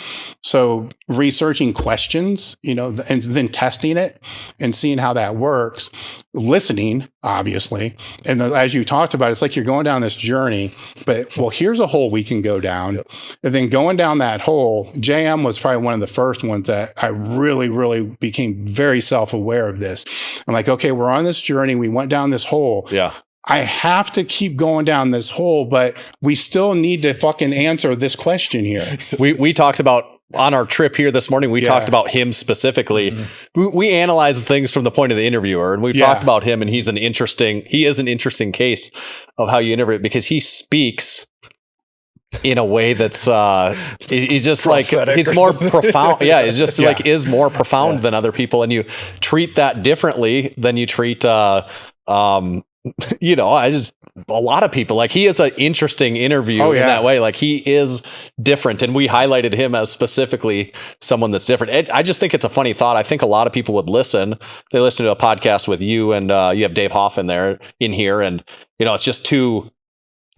So researching questions, and then testing it and seeing how that works. Listening, obviously. And as you talked about, it's like you're going down this journey, but here's a hole we can go down. Yep. And then going down that hole, JM was probably one of the first ones that I really, really became very self-aware of this. I'm like, okay, we're on this journey. We went down this hole. Yeah. I have to keep going down this hole, but we still need to fucking answer this question here. We talked about on our trip here this morning, we talked about him specifically. Mm-hmm. We analyzed things from the point of the interviewer, and we've talked about him, and he is an interesting case of how you interview, because he speaks in a way that's he's just like, it's more profound. Yeah, it's just like is more profound than other people, and you treat that differently than you treat a lot of people. Like, he is an interesting interview in that way. Like, he is different, and we highlighted him as specifically someone that's different. I just think it's a funny thought. I think a lot of people would listen. They listen to a podcast with you, and you have Dave Hoff in here, and it's just two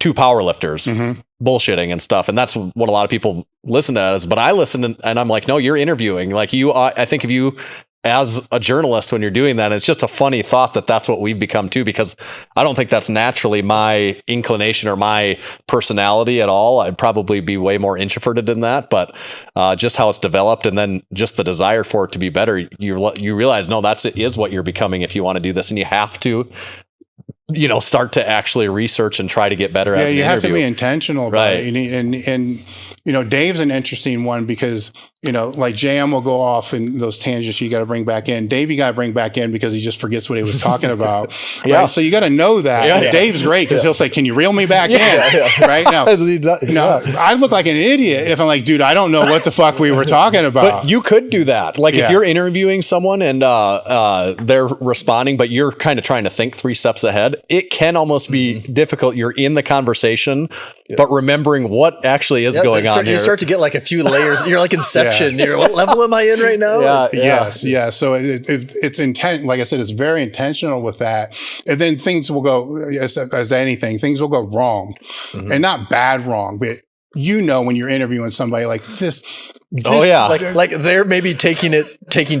powerlifters bullshitting and stuff, and that's what a lot of people listen to us. But I listen and I'm like, no, you're interviewing. Like, I think of you as a journalist when you're doing that. And it's just a funny thought that that's what we've become too, because I don't think that's naturally my inclination or my personality at all. I'd probably be way more introverted than that, but just how it's developed, and then just the desire for it to be better, you realize, no, is what you're becoming if you want to do this, and you have to start to actually research and try to get better. Yeah, you have to be intentional about it. And Dave's an interesting one because, like JM will go off in those tangents you got to bring back in. Dave, you got to bring back in because he just forgets what he was talking about. Right? So you got to know that. Yeah. Dave's great because he'll say, can you reel me back in? Right now, I look like an idiot if I'm like, dude, I don't know what the fuck we were talking about. But you could do that. Like, if you're interviewing someone and they're responding, but you're kind of trying to think 3 steps ahead, it can almost be difficult. You're in the conversation, but remembering what actually is going on here. You start to get like a few layers. You're like Inception. You're, what level am I in right now? So it's intent. Like I said, it's very intentional with that. And then things will go, as anything, things will go wrong, and not bad wrong, but when you're interviewing somebody like this, like they're maybe taking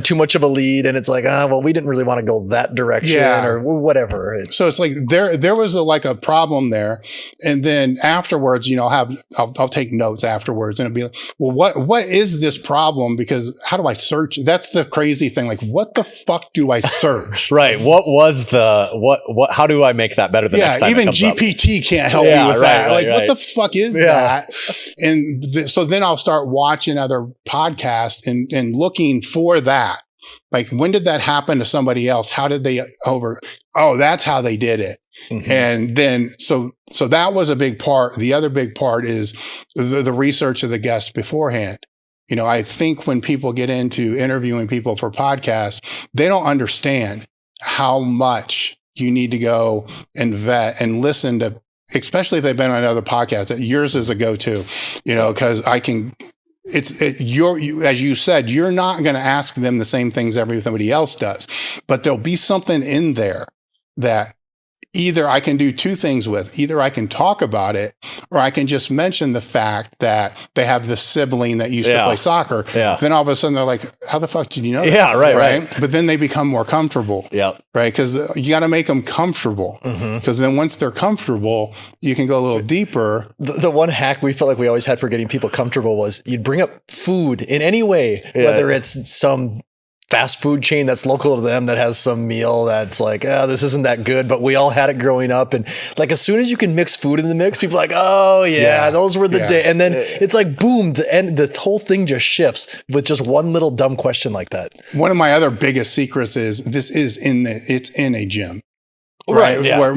too much of a lead, and it's like, we didn't really want to go that direction or whatever. So it's like there was a problem there, and then afterwards, I'll take notes afterwards, and it'll be like, well, what is this problem? Because how do I search? That's the crazy thing. Like, what the fuck do I search? Right. What was what? How do I make that better the next time? Even GPT can't help me with that. What the fuck is that? And so then I'll start watching other podcasts and looking for that. Like, when did that happen to somebody else? How did they that's how they did it. And then, so that was a big part. The other big part is the research of the guests beforehand. I think when people get into interviewing people for podcasts, they don't understand how much you need to go and vet and listen to, especially if they've been on other podcasts. Yours is a go-to, because as you said, you're not going to ask them the same things everybody else does, but there'll be something in there that either I can do two things with. Either I can talk about it, or I can just mention the fact that they have this sibling that used to play soccer. Yeah. Then all of a sudden they're like, how the fuck did you know that? Yeah, right. But then they become more comfortable. Yeah. Right. Because you got to make them comfortable. Because then once they're comfortable, you can go a little deeper. The one hack we felt like we always had for getting people comfortable was you'd bring up food in any way, whether it's some fast food chain that's local to them that has some meal that's like, this isn't that good, but we all had it growing up. And like, as soon as you can mix food in the mix, people are like, oh yeah, those were the day. And then it's like, boom, the whole thing just shifts with just one little dumb question like that. One of my other biggest secrets is it's in a gym. Right. Yeah. Where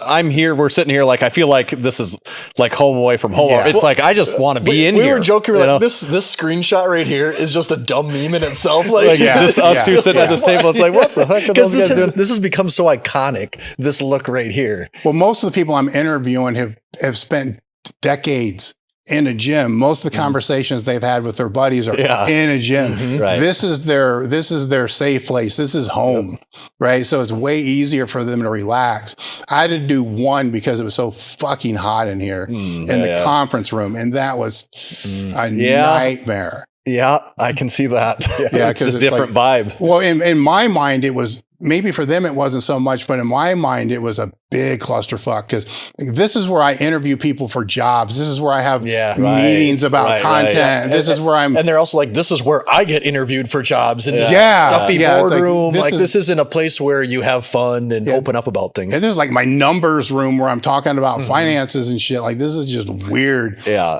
I'm here. We're sitting here. Like, I feel like this is like home away from home. Yeah. It's like, I just want to be in here. We were joking. We're like, this screenshot right here is just a dumb meme in itself. Like, just us two sitting at this table. It's like, what the heck are those guys doing? This has become so iconic. This look right here. Well, most of the people I'm interviewing have spent decades in a gym. Most of the conversations they've had with their buddies are in a gym. Right. This is their safe place. This is home. Right. So it's way easier for them to relax. I had to do one because it was so fucking hot in here in the conference room. And that was a nightmare. Yeah, I can see that. Yeah, it's a different vibe. Well, in my mind, it was, maybe for them it wasn't so much, but in my mind, it was a big clusterfuck because this is where I interview people for jobs. This is where I have meetings about content. This is where I'm... And they're also like, this is where I get interviewed for jobs in this stuffy boardroom. This isn't a place where you have fun and open up about things. And this is like my numbers room where I'm talking about finances and shit. Like, this is just weird. Yeah.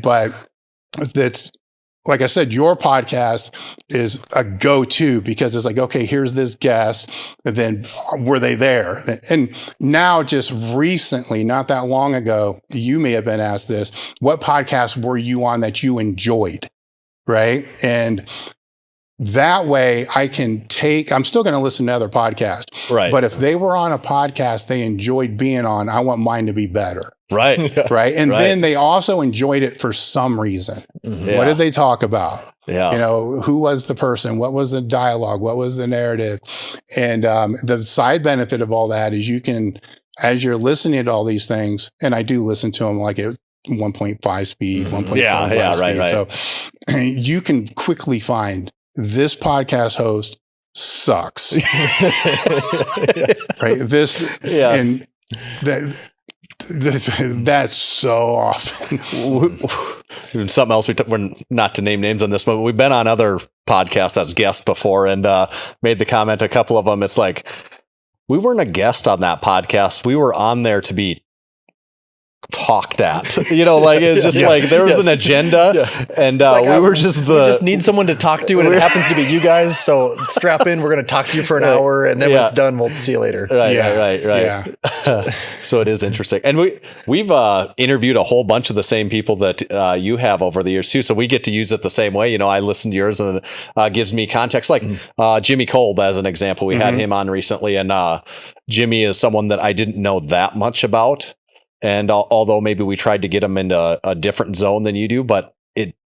But that's... Like I said, your podcast is a go-to because it's like, okay, here's this guest. And then were they there? And now just recently, not that long ago, you may have been asked this, what podcast were you on that you enjoyed? Right. And that way I can I'm still going to listen to other podcasts. Right. But if they were on a podcast they enjoyed being on, I want mine to be better. Right. Right. And then they also enjoyed it for some reason. What did they talk about? Yeah. You know, who was the person? What was the dialogue? What was the narrative? And the side benefit of all that is you can, as you're listening to all these things, and I do listen to them like at 1.5 speed, 1.75 speed. So you can quickly find this podcast host sucks. Right. And that's so often. Something else we're not to name names on this, but we've been on other podcasts as guests before and made the comment, a couple of them, it's like, we weren't a guest on that podcast. We were on there to be talked at, you know, like it's just like there was an agenda and like, we were just we just need someone to talk to and it happens to be you guys, so strap in, we're going to talk to you for an hour and then when it's done we'll see you later. Right. So it is interesting, and we've interviewed a whole bunch of the same people that you have over the years too, so we get to use it the same way. You know, I listen to yours and it gives me context, like Jimmy Kolb as an example. We had him on recently, and Jimmy is someone that I didn't know that much about. And although maybe we tried to get him into a different zone than you do, but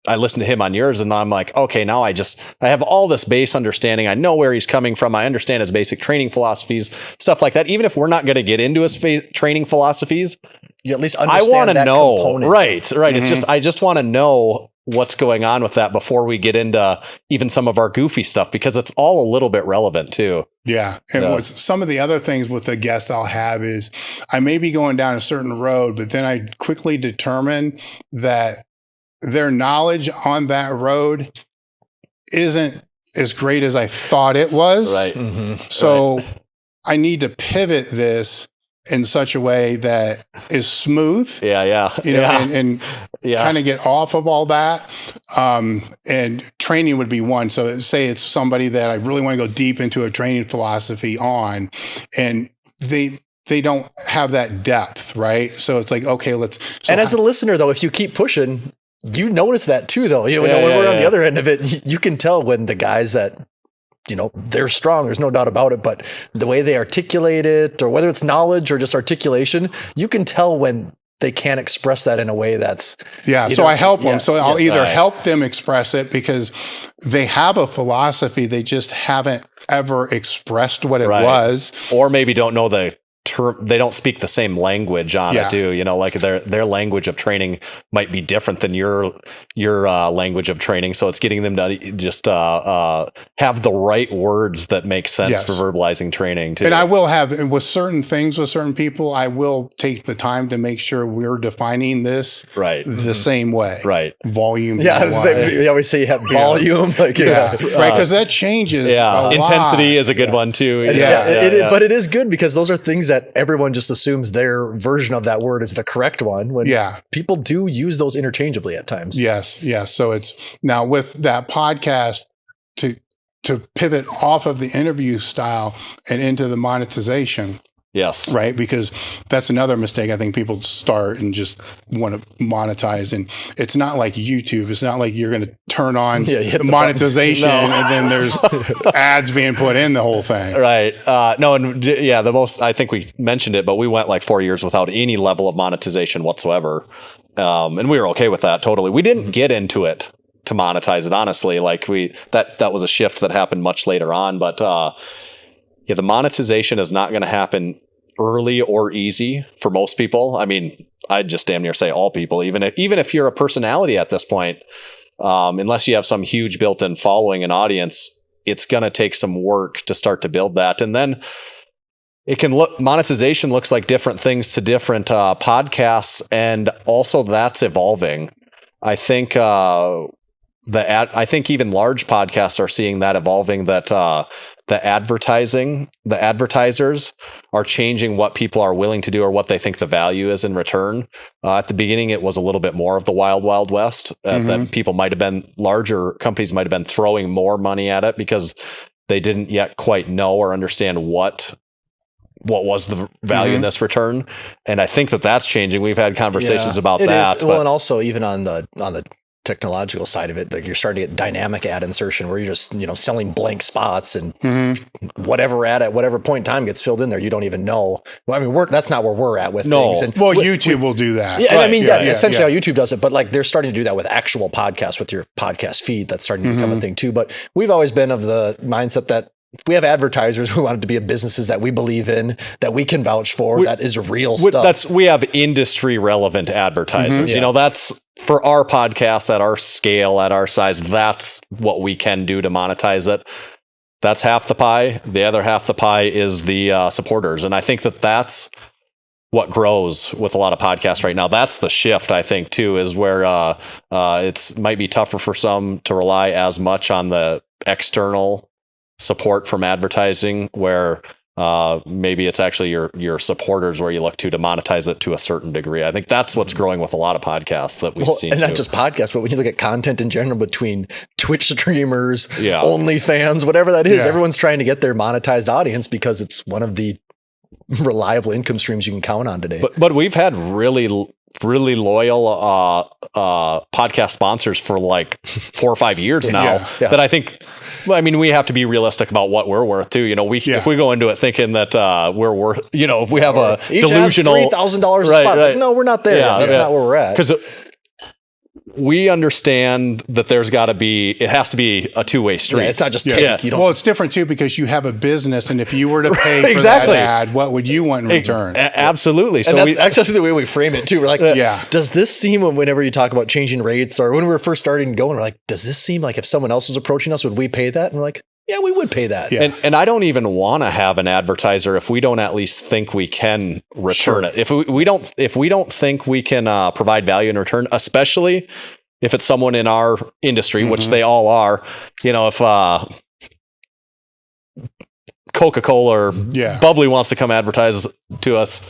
I listened to him on yours and I'm like, okay, now I have all this base understanding. I know where he's coming from. I understand his basic training philosophies, stuff like that. Even if we're not going to get into his training philosophies, you at least understand I want to know. Component. Right. It's I just want to know what's going on with that before we get into even some of our goofy stuff, because it's all a little bit relevant too. Yeah. And some of the other things with the guests I'll have is I may be going down a certain road, but then I quickly determine that their knowledge on that road isn't as great as I thought it was. Right. So I need to pivot this in such a way that is smooth. You know, and kind of get off of all that. And training would be one. So say it's somebody that I really want to go deep into a training philosophy on, and they don't have that depth, right? So it's like, okay, and as a listener though, if you keep pushing, you notice that too though. You know, when we're on the other end of it, you can tell when the guys that, you know, they're strong, there's no doubt about it, but the way they articulate it, or whether it's knowledge or just articulation, you can tell when they can't express that in a way that's So I help them. So I'll either right. help them express it because they have a philosophy, they just haven't ever expressed what it was, or maybe don't know the term. They don't speak the same language on it too. Like their language of training might be different than your language of training. So it's getting them to just have the right words that make sense for verbalizing training too. And I will have with certain things with certain people, I will take the time to make sure we're defining this the same way. Right. Volume. Yeah. You always say you have volume. Right. Because that changes. Yeah. Intensity is a good one too. But it is good because those are things that everyone just assumes their version of that word is the correct one. When people do use those interchangeably at times. Yes. So it's now with that podcast to pivot off of the interview style and into the monetization. Yes. Right. Because that's another mistake. I think people start and just want to monetize. And it's not like YouTube. It's not like you're going to turn on monetization and then there's ads being put in the whole thing. Right. The most, I think we mentioned it, but we went like 4 years without any level of monetization whatsoever. And we were okay with that. Totally. We didn't get into it to monetize it, honestly. Like that was a shift that happened much later on, but, the monetization is not going to happen early or easy for most people. I mean, I'd just damn near say all people, even if you're a personality at this point, unless you have some huge built-in following and audience, it's going to take some work to start to build that. And then monetization looks like different things to different podcasts. And also that's evolving. I think, I think even large podcasts are seeing that evolving, that the advertisers are changing what people are willing to do or what they think the value is in return. At the beginning, it was a little bit more of the wild, wild west that larger companies might have been throwing more money at it because they didn't yet quite know or understand what was the value in this return. And I think that's changing. We've had conversations about that. Well, and also even on the technological side of it, like you're starting to get dynamic ad insertion where you're just selling blank spots and whatever ad at whatever point in time gets filled in there, you don't even know. Well, I mean, that's not where we're at with things. And YouTube will do that. Yeah, I mean, essentially how YouTube does it, but like they're starting to do that with actual podcasts with your podcast feed. That's starting to become a thing too. But we've always been of the mindset that if we have advertisers, we want it to be at businesses that we believe in, that we can vouch for, that is real stuff. We have industry relevant advertisers. That's for our podcast at our scale, at our size, that's what we can do to monetize it. That's half the pie. The other half the pie is the supporters. And I think that's what grows with a lot of podcasts right now. That's the shift, I think, too, is where it's might be tougher for some to rely as much on the external support from advertising, where maybe it's actually your supporters where you look to monetize it to a certain degree. I think that's what's growing with a lot of podcasts that we've seen. And not just podcasts, but when you look at content in general between Twitch streamers, OnlyFans, whatever that is, everyone's trying to get their monetized audience because it's one of the reliable income streams you can count on today. But we've had really loyal podcast sponsors for like 4 or 5 years now that I think, I mean, we have to be realistic about what we're worth too. If we go into it thinking that we're worth, if we have a delusional $3,000 a spot, no, we're not there. That's not where we're at. Because we understand that it has to be a two-way street. Yeah, it's not just take. Well, it's different too because you have a business, and if you were to pay for that ad, what would you want in return? Absolutely. So that's actually the way we frame it too. We're like, does this seem, whenever you talk about changing rates or when we were first starting going, we're like, does this seem like if someone else was approaching us, would we pay that? And we're like, yeah, we would pay that. Yeah. And I don't even want to have an advertiser if we don't at least think we can return it. If we don't think we can provide value in return, especially if it's someone in our industry, which they all are, if Coca-Cola or Bubbly wants to come advertise to us,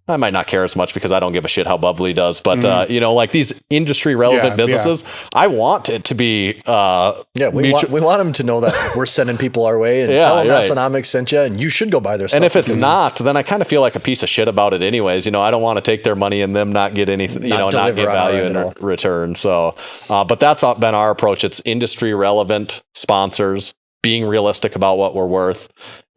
I might not care as much because I don't give a shit how Bubbly does, but like these industry relevant businesses, I want it to be we want them to know that we're sending people our way and tell them Massenomics sent you and you should go buy their stuff. And if it's not, then I kind of feel like a piece of shit about it anyways. I don't want to take their money and them not get anything, not get value in return. So but that's been our approach. It's industry relevant sponsors, being realistic about what we're worth,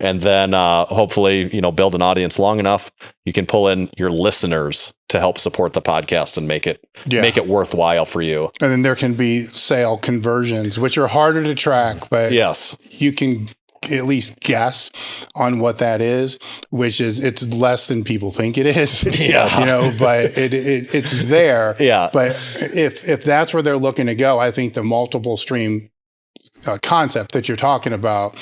And then hopefully, build an audience long enough, you can pull in your listeners to help support the podcast and make it worthwhile for you. And then there can be sale conversions, which are harder to track, but yes, you can at least guess on what that is, which is it's less than people think it is. But it's there. Yeah. But if that's where they're looking to go, I think the multiple stream concept that you're talking about,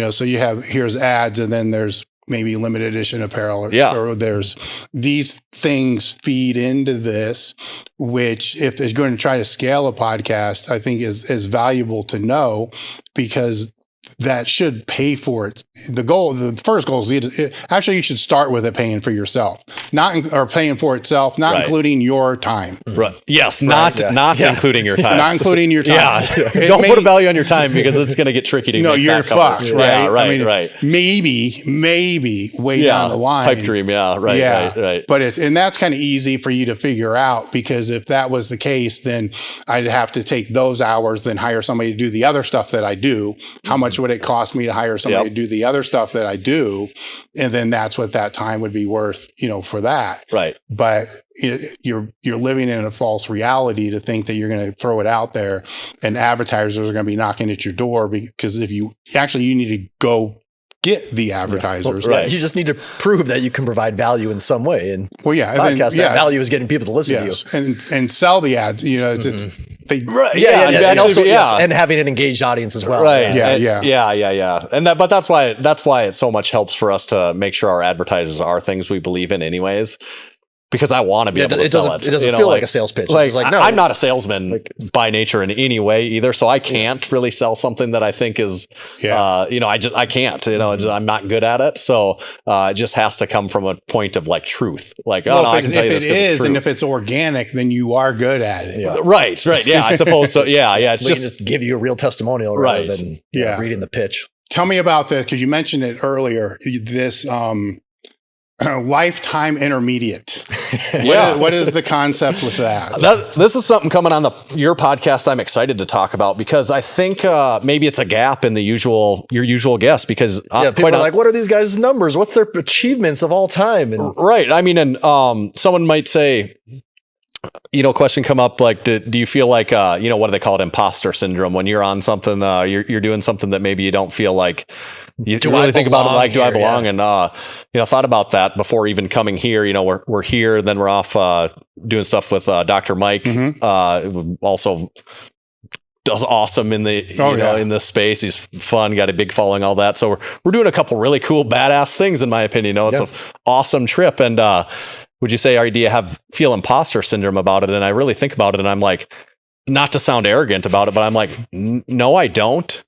so you have, here's ads, and then there's maybe limited edition apparel, or there's these things feed into this, which if they're going to try to scale a podcast, I think is valuable to know, because that should pay for it. The first goal is actually you should start with it paying for yourself, or paying for itself, not including your time. Right. Yes. Not including your time. Not including your time. Yeah. Don't put a value on your time, because it's going to get tricky to No, you're fucked, right? Yeah, right, right. Maybe way down the line. Pipe dream. Yeah. Right. Right. But and that's kind of easy for you to figure out, because if that was the case, then I'd have to take those hours, then hire somebody to do the other stuff that I do. How much would it cost me to hire somebody to do the other stuff that I do? And then that's what that time would be worth, for that. Right. But you're living in a false reality to think that you're going to throw it out there and advertisers are going to be knocking at your door, because if you need to go get the advertisers. Well, right. You just need to prove that you can provide value in some way. And that value is getting people to listen to you and sell the ads. And having an engaged audience as well. Right. Yeah. And but that's why it so much helps for us to make sure our advertisers are things we believe in anyways. Because I want to be able to sell it. It doesn't feel like a sales pitch. No, I'm not a salesman by nature in any way either. So I can't really sell something that I think is, I can't, I'm not good at it. So it just has to come from a point of truth. I can tell you this. If it is, and if it's organic, then you are good at it. Yeah. Right. Yeah, I suppose so. Yeah. It's just give you a real testimonial rather than reading the pitch. Tell me about this, because you mentioned it earlier, this, lifetime intermediate. What is the concept with that? This is something coming on your podcast I'm excited to talk about, because I think maybe it's a gap in your usual guest, because people are like, what are these guys' numbers? What's their achievements of all time? Right. I mean, and someone might say, question come up do you feel like what do they call it, imposter syndrome, when you're on something, you're doing something that maybe you don't feel like you really think about it, do I belong? Yeah. And thought about that before even coming here. We're here, then we're off doing stuff with Dr. Mike, also does awesome in the in this space. He's fun, got a big following, all that. So we're doing a couple really cool, badass things, in my opinion. It's an awesome trip. And would you say, do you feel imposter syndrome about it? And I really think about it, and I'm like, not to sound arrogant about it, but I'm like, no, I don't.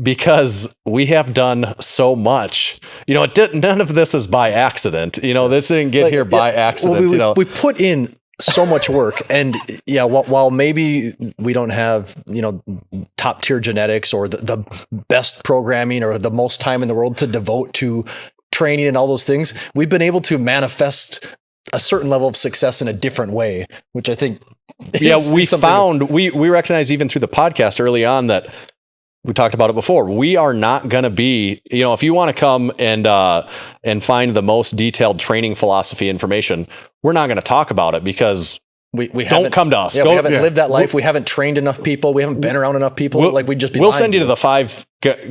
Because we have done so much, none of this is by accident. This didn't get here by accident. Well, we put in so much work, and while maybe we don't have top tier genetics or the best programming or the most time in the world to devote to training and all those things, we've been able to manifest a certain level of success in a different way, which I think we recognize even through the podcast early on that. We talked about it before. We are not going to be, if you want to come and find the most detailed training philosophy information, we're not going to talk about it, because we don't come to us. We haven't lived that life. We haven't trained enough people. We haven't been around enough people. We'll send you to the 5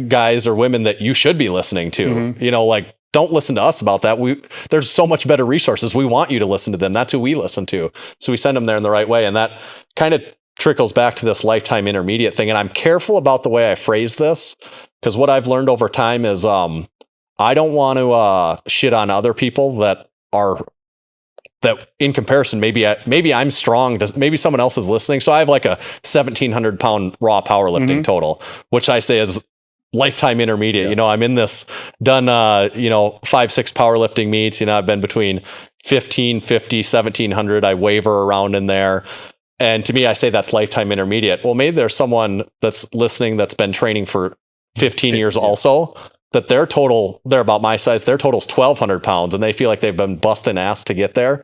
guys or women that you should be listening to. Mm-hmm. Don't listen to us about that. There's so much better resources. We want you to listen to them. That's who we listen to. So we send them there in the right way. And that kind of trickles back to this lifetime intermediate thing. And I'm careful about the way I phrase this, because what I've learned over time is I don't want to shit on other people that in comparison, maybe I'm strong, maybe someone else is listening. So I have a 1,700 pound raw powerlifting total, which I say is lifetime intermediate. Yeah. I'm in this, done 5-6 powerlifting meets. I've been between 1,550, 1,700. I waver around in there. And to me, I say that's lifetime intermediate. Well, maybe there's someone that's listening that's been training for 15 years also, that they're about my size. Their total's 1,200 pounds, and they feel like they've been busting ass to get there.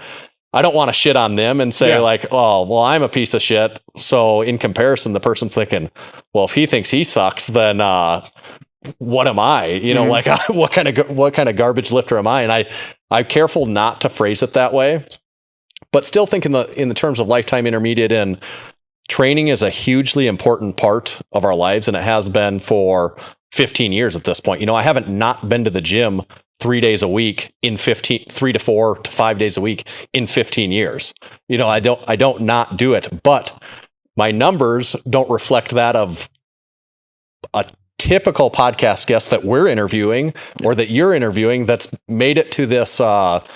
I don't want to shit on them and say oh, well, I'm a piece of shit. So in comparison, the person's thinking, well, if he thinks he sucks, then what am I? Like what kind of garbage lifter am I? And I'm careful not to phrase it that way, but still think in the terms of lifetime intermediate, and training is a hugely important part of our lives, and it has been for 15 years at this point. I haven't not been to the gym 3 days a week in 3 to 4 to 5 days a week in 15 years. I don't not do it, but my numbers don't reflect that of a typical podcast guest that we're interviewing or that you're interviewing that's made it to this top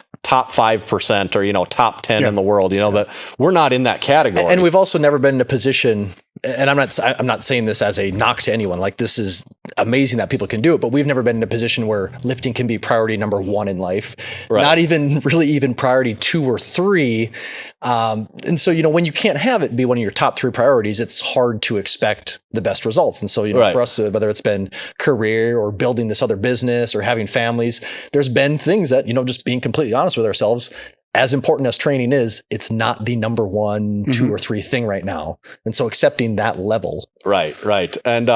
5% or top 10 in the world. That we're not in that category. And we've also never been in a position, and I'm not saying this as a knock to anyone, like this is amazing that people can do it, but we've never been in a position where lifting can be priority number 1 in life, not even priority 2 or 3. And so, when you can't have it be one of your top 3 priorities, it's hard to expect the best results. And so, for us, whether it's been career or building this other business or having families, there's been things that, just being completely honest with ourselves, as important as training is, it's not the number 1, 2 or 3 thing right now. And so accepting that level. Right. And,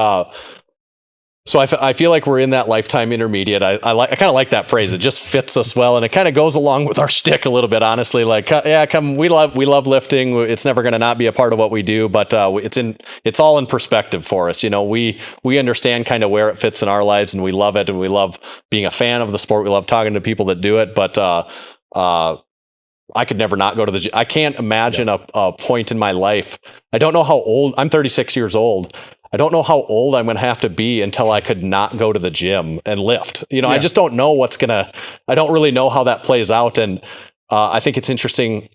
so I feel like we're in that lifetime intermediate. I kind of like that phrase. It just fits us well, and it kind of goes along with our shtick a little bit. Honestly, like we love lifting. It's never going to not be a part of what we do, but it's all in perspective for us. We understand kind of where it fits in our lives, and we love it, and we love being a fan of the sport. We love talking to people that do it, but I could never not go to the gym. I can't imagine a point in my life. I don't know how old. I'm 36 years old. I don't know how old I'm going to have to be until I could not go to the gym and lift. I just don't know I don't really know how that plays out. And I think it's interesting.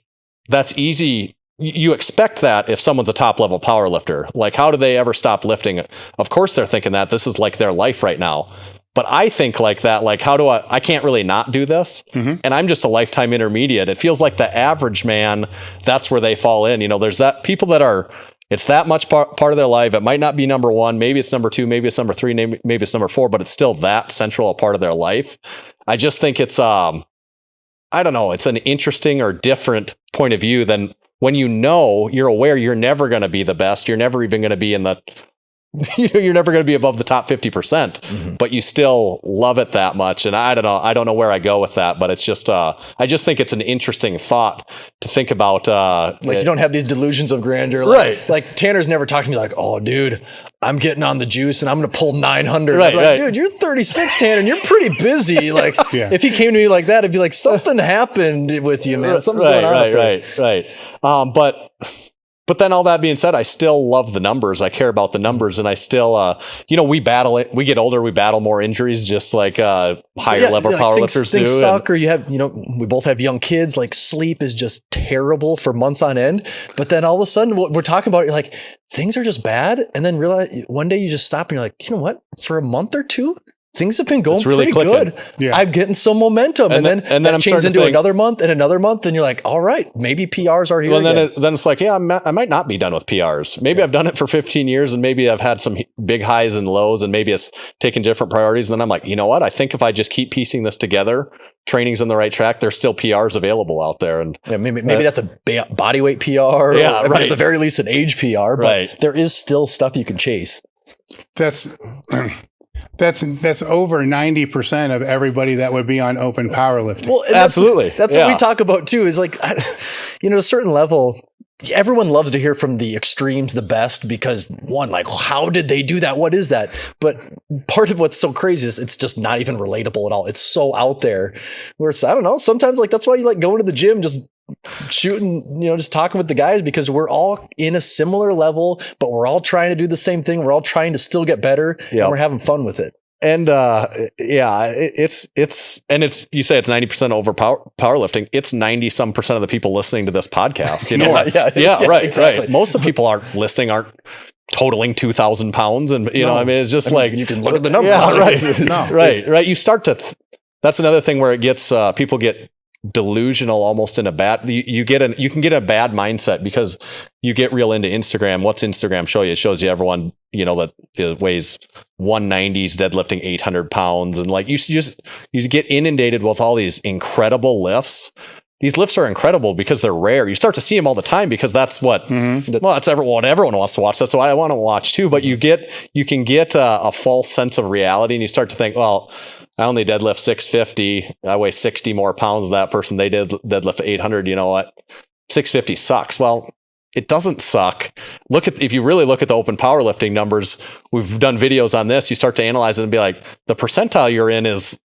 That's easy. You expect that if someone's a top level power lifter, like how do they ever stop lifting? Of course they're thinking that this is like their life right now. But I think like that, like how do I can't really not do this. And I'm just a lifetime intermediate. It feels like the average man, that's where they fall in. There's that people that are, it's that much part of their life. It might not be number 1. Maybe it's number 2. Maybe it's number 3. Maybe it's number 4. But it's still that central a part of their life. I just think it's I don't know. It's an interesting or different point of view than when you're aware you're never going to be the best. You're never even going to be in the you're never going to be above the top 50%, but you still love it that much. And I don't know where I go with that, but it's just, I just think it's an interesting thought to think about. You don't have these delusions of grandeur. Like Tanner's never talked to me like, oh dude, I'm getting on the juice and I'm going to pull 900. Dude, you're 36, Tanner, and you're pretty busy. Like if he came to me like that, it'd be like, something happened with you, man. Something's going on. Right. But then all that being said, I still love the numbers. I care about the numbers, and I still, we battle it. We get older, we battle more injuries, just like higher level powerlifters do. Things suck, or you have, we both have young kids. Like sleep is just terrible for months on end. But then all of a sudden, we're talking about it, you're like, things are just bad, and then realize one day you just stop and you're like, you know what? For a month or 2. Things have been going pretty good. Yeah. I'm getting some momentum. And then that changes into another month, and you're like, all right, maybe PRs are here. Well, then it's like, I might not be done with PRs. Maybe I've done it for 15 years and maybe I've had some big highs and lows, and maybe it's taken different priorities. And then I'm like, you know what? I think if I just keep piecing this together, training's on the right track, there's still PRs available out there. And maybe that's a body weight PR. Or at the very least an age PR, but there is still stuff you can chase. That's over 90% of everybody that would be on open powerlifting. Well, absolutely. That's what we talk about too, is like, at a certain level, everyone loves to hear from the extremes the best, because one, like, how did they do that? What is that? But part of what's so crazy is it's just not even relatable at all. It's so out there where I don't know, sometimes like, that's why you like going to the gym, just shooting, just talking with the guys, because we're all in a similar level, but we're all trying to do the same thing. We're all trying to still get better, and we're having fun with it. And it's you say it's 90% over powerlifting. It's 90% of the people listening to this podcast. Right. Exactly. Right. Most of the people aren't totaling 2,000 pounds, and it's just like you can look at the numbers. Yeah, right. Right. You start to. That's another thing where it gets people get delusional almost in a bad, you can get a bad mindset because you get real into Instagram. What's Instagram show you? It shows you everyone, that weighs 190s deadlifting 800 pounds. And like, you get inundated with all these incredible lifts these lifts are incredible because they're rare. You start to see them all the time because that's what, well, that's what everyone wants to watch. That's what I want to watch too. But you can get a false sense of reality, and you start to think, well, I only deadlift 650. I weigh 60 more pounds than that person. They did deadlift 800. You know what? 650 sucks. Well, it doesn't suck. If you really look at the open powerlifting numbers, we've done videos on this. You start to analyze it and be like, the percentile you're in is,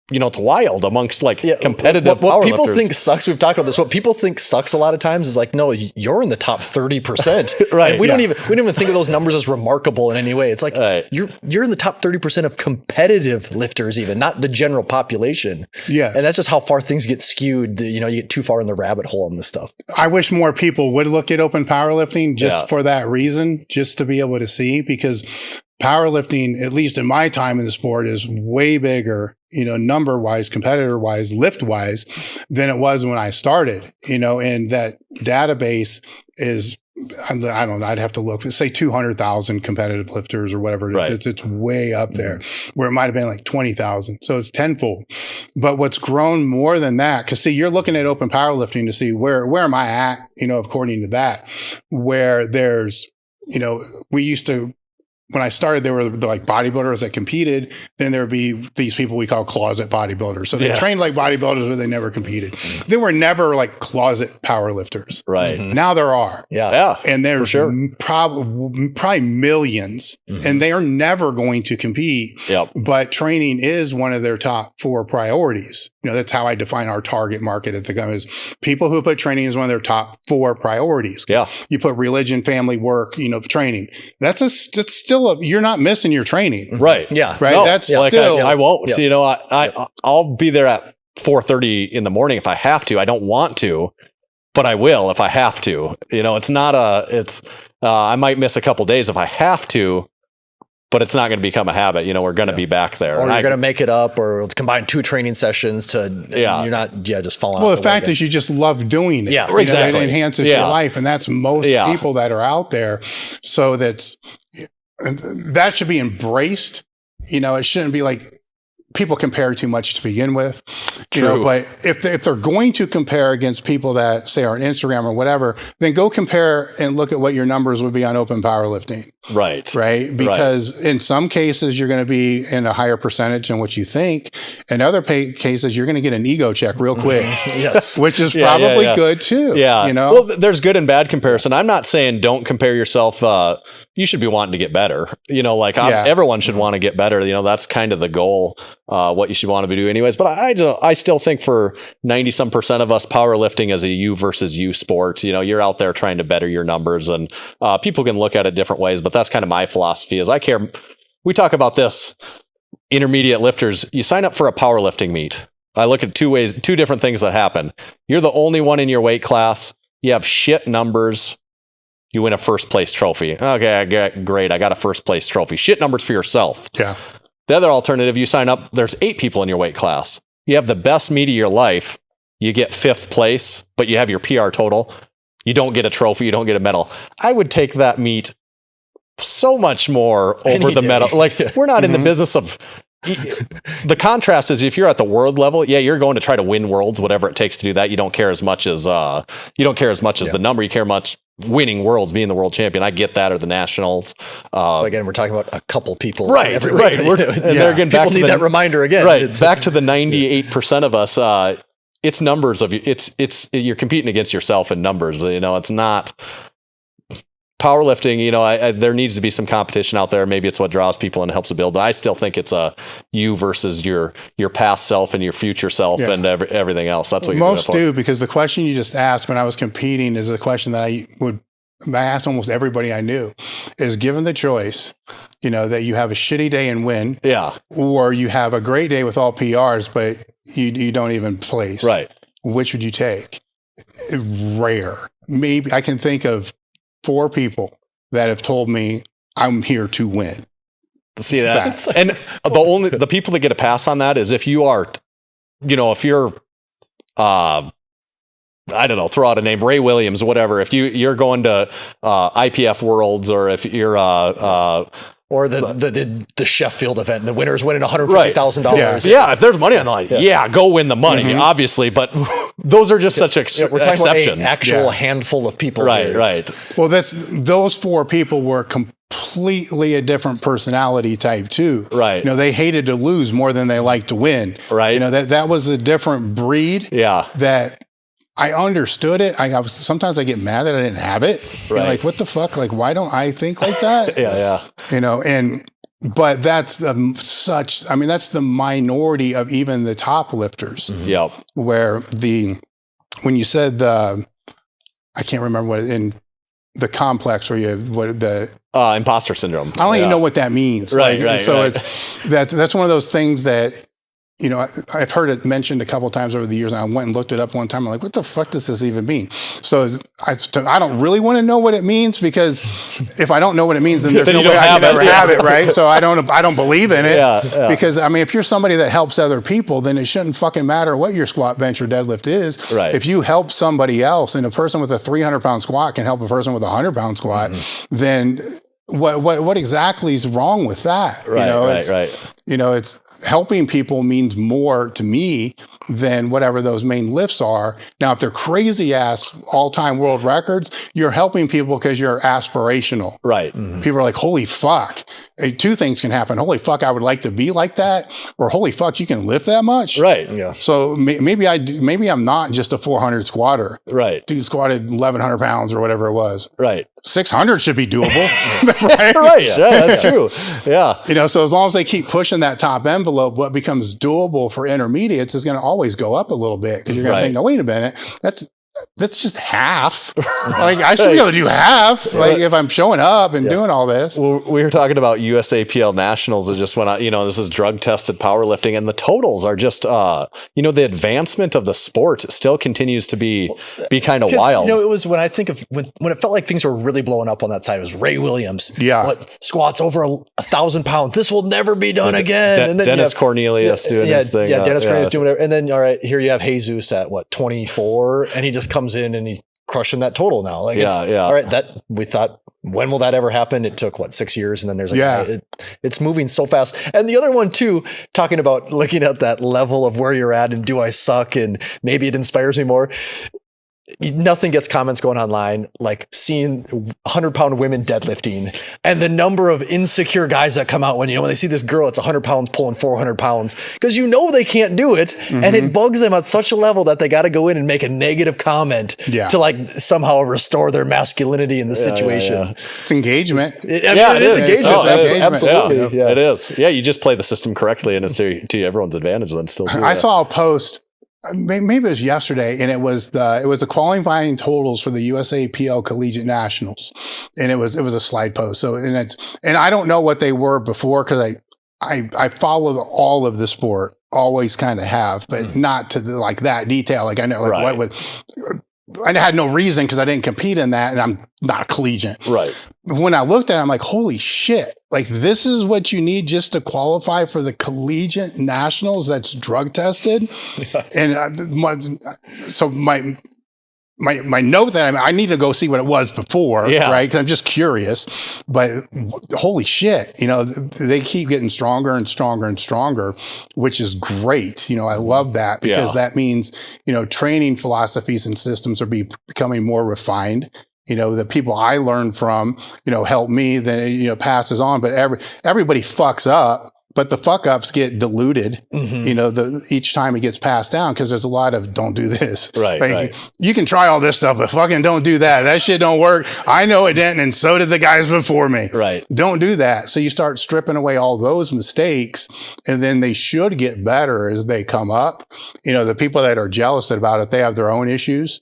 it's wild amongst competitive what people powerlifters. think sucks. We've talked about this. What people think sucks a lot of times is like, no, you're in the top 30%. Right. And we don't even think of those numbers as remarkable in any way. It's like you're in the top 30% of competitive lifters, even not the general population. Yes. And that's just how far things get skewed. You get too far in the rabbit hole on this stuff. I wish more people would look at open powerlifting just for that reason, just to be able to see, because powerlifting, at least in my time in the sport, is way bigger, number wise, competitor wise, lift wise, than it was when I started, and that database is, I don't know, I'd have to look, say 200,000 competitive lifters or whatever it is. Right. It's way up there, where it might have been like 20,000. So it's tenfold. But what's grown more than that, because see, you're looking at open powerlifting to see where am I at, according to that, where there's, we used to, when I started, there were like bodybuilders that competed. Then there would be these people we call closet bodybuilders. So they trained like bodybuilders, but they never competed. They were never like closet powerlifters. Right. Now there are. Yeah. And there's sure. probably millions, and they are never going to compete. Yep. But training is one of their top 4 priorities. That's how I define our target market at the company, is people who put training as one of their top 4 priorities. Yeah. You put religion, family, work, training. That's still you're not missing your training. Right. Yeah. Right. No, That's like still. I won't. Yeah. So, I'll be there at 4:30 in the morning if I have to. I don't want to, but I will if I have to. It's not I might miss a couple days if I have to, but it's not going to become a habit. We're going to be back there. Or you're going to make it up, or combine 2 training sessions to, you're not, just falling Well, off the fact is you just love doing it. Yeah, exactly. It enhances your life. And that's most people that are out there. So that should be embraced. It shouldn't be like people compare too much to begin with. True. But if they're going to compare against people that say are on Instagram or whatever, then go compare and look at what your numbers would be on open powerlifting. Right. Because in some cases, you're going to be in a higher percentage than what you think. In other cases, you're going to get an ego check real quick. Yes. Which is probably good too. Yeah. Well, there's good and bad comparison. I'm not saying don't compare yourself. You should be wanting to get better. Everyone should want to get better. That's kind of the goal, what you should want to do anyways. But I still think for 90% of us, powerlifting is a you versus you sport. You're out there trying to better your numbers, and people can look at it different ways, but that's kind of my philosophy. Is we talk about this, intermediate lifters, you sign up for a powerlifting meet. I look at 2 different things that happen. You're the only one in your weight class. You have shit numbers. You win a first place trophy. Okay, great. I got a first place trophy. Shit numbers for yourself. Yeah. The other alternative, you sign up, there's 8 people in your weight class. You have the best meet of your life. You get 5th place, but you have your PR total. You don't get a trophy. You don't get a medal. I would take that meet so much more over the medal. We're not in the business of. The contrast is if you're at the world level, you're going to try to win worlds, whatever it takes to do that. You don't care as much as the number. You care much winning worlds, being the world champion. I get that, or the nationals. Again, we're talking about a couple people. Right. And they're getting back people need that reminder again. Right. Back to the 98% of us. It's numbers of you. It's you're competing against yourself in numbers. It's not. Powerlifting, there needs to be some competition out there. Maybe it's what draws people and helps to build, but I still think it's a you versus your past self and your future self and everything else. That's what most do, because the question you just asked when I was competing is a question that I asked almost everybody I knew, is given the choice, that you have a shitty day and win, or you have a great day with all PRs, but you don't even place. Right. Which would you take? Rare. Maybe I can think of 4 people that have told me I'm here to win. See that? And the people that get a pass on that is if you are, if you're, I don't know, throw out a name, Ray Williams, whatever. If you're going to IPF Worlds, or if you're Or the Sheffield event, and the winner's winning $150,000. Yeah, if there's money on the line, go win the money, obviously. But those are just such we're talking exceptions. about an actual handful of people. Right, here. right. Well, those 4 people were completely a different personality type too. Right. They hated to lose more than they liked to win. Right. That was a different breed. Yeah. That I understood it. Sometimes I get mad that I didn't have it. Right. Like, what the fuck? Like, why don't I think like that? Yeah. But that's that's the minority of even the top lifters. Yep. Where when you said I can't remember what in the complex where imposter syndrome. I don't even know what that means. Right. So that's one of those things that, I've heard it mentioned a couple of times over the years, and I went and looked it up one time. I'm like, what the fuck does this even mean? So I don't really want to know what it means, because if I don't know what it means, then there's no way I can ever have it, right? So I don't believe in it. Because if you're somebody that helps other people, then it shouldn't fucking matter what your squat, bench, or deadlift is. Right. If you help somebody else, and a person with a 300-pound squat can help a person with a 100-pound squat, then what exactly is wrong with that? Right. It's helping people means more to me than whatever those main lifts are. Now, if they're crazy ass all-time world records, you're helping people because you're aspirational. Right. People are like, holy fuck. 2 things can happen. Holy fuck, I would like to be like that. Or holy fuck, you can lift that much. Right. Yeah. So maybe I'm not just a 400 squatter. Right. Dude squatted 1,100 pounds or whatever it was. Right. 600 should be doable. Right. Right. Yeah, that's true. Yeah. So as long as they keep pushing that top envelope, what becomes doable for intermediates is going to always go up a little bit, because you're going to think, no, wait a minute, that's just half. Like, I should be able to do half. Like, if I'm showing up and doing all this. Well, we were talking about USAPL Nationals is just when this is drug tested powerlifting, and the totals are just, the advancement of the sport still continues to be kind of wild. It was when I think of when it felt like things were really blowing up on that side, it was Ray Williams. Yeah. Squats over 1,000 pounds. This will never be done again. And then Dennis Cornelius doing his thing. Yeah, Dennis Cornelius doing whatever. And then, all right, here you have Jesus at 24, and he just comes in and he's crushing that total now. Like, all right, that we thought, when will that ever happen? It took 6 years, and then there's it's moving so fast. And the other one too, talking about looking at that level of where you're at and do I suck, and maybe it inspires me more. Nothing gets comments going online like seeing 100-pound women deadlifting, and the number of insecure guys that come out when they see this girl that's 100 pounds pulling 400 pounds, because they can't do it, and it bugs them at such a level that they got to go in and make a negative comment to somehow restore their masculinity in the situation. It's engagement. It is engagement. Absolutely. It is. Yeah, you just play the system correctly, and it's to everyone's advantage then still. I saw a post, maybe it was yesterday, and it was the qualifying totals for the USAPL Collegiate Nationals, and it was a slide post. So and I don't know what they were before, because I follow all of the sport, always kind of have, but not to that detail. Like, I know I had no reason, because I didn't compete in that, and I'm not a collegiate. Right. When I looked at it, I'm like, holy shit. Like, this is what you need just to qualify for the collegiate nationals that's drug tested. And so my note that I need to go see what it was before, right? Because I'm just curious. But holy shit, they keep getting stronger and stronger and stronger, which is great. I love that, because that means, training philosophies and systems are becoming more refined. The people I learn from, help me, then, passes on. But everybody fucks up. But the fuck ups get diluted, each time it gets passed down, because there's a lot of don't do this. Right. You can try all this stuff, but fucking don't do that. That shit don't work. I know it didn't, and so did the guys before me. Right. Don't do that. So you start stripping away all those mistakes, and then they should get better as they come up. The people that are jealous about it, they have their own issues.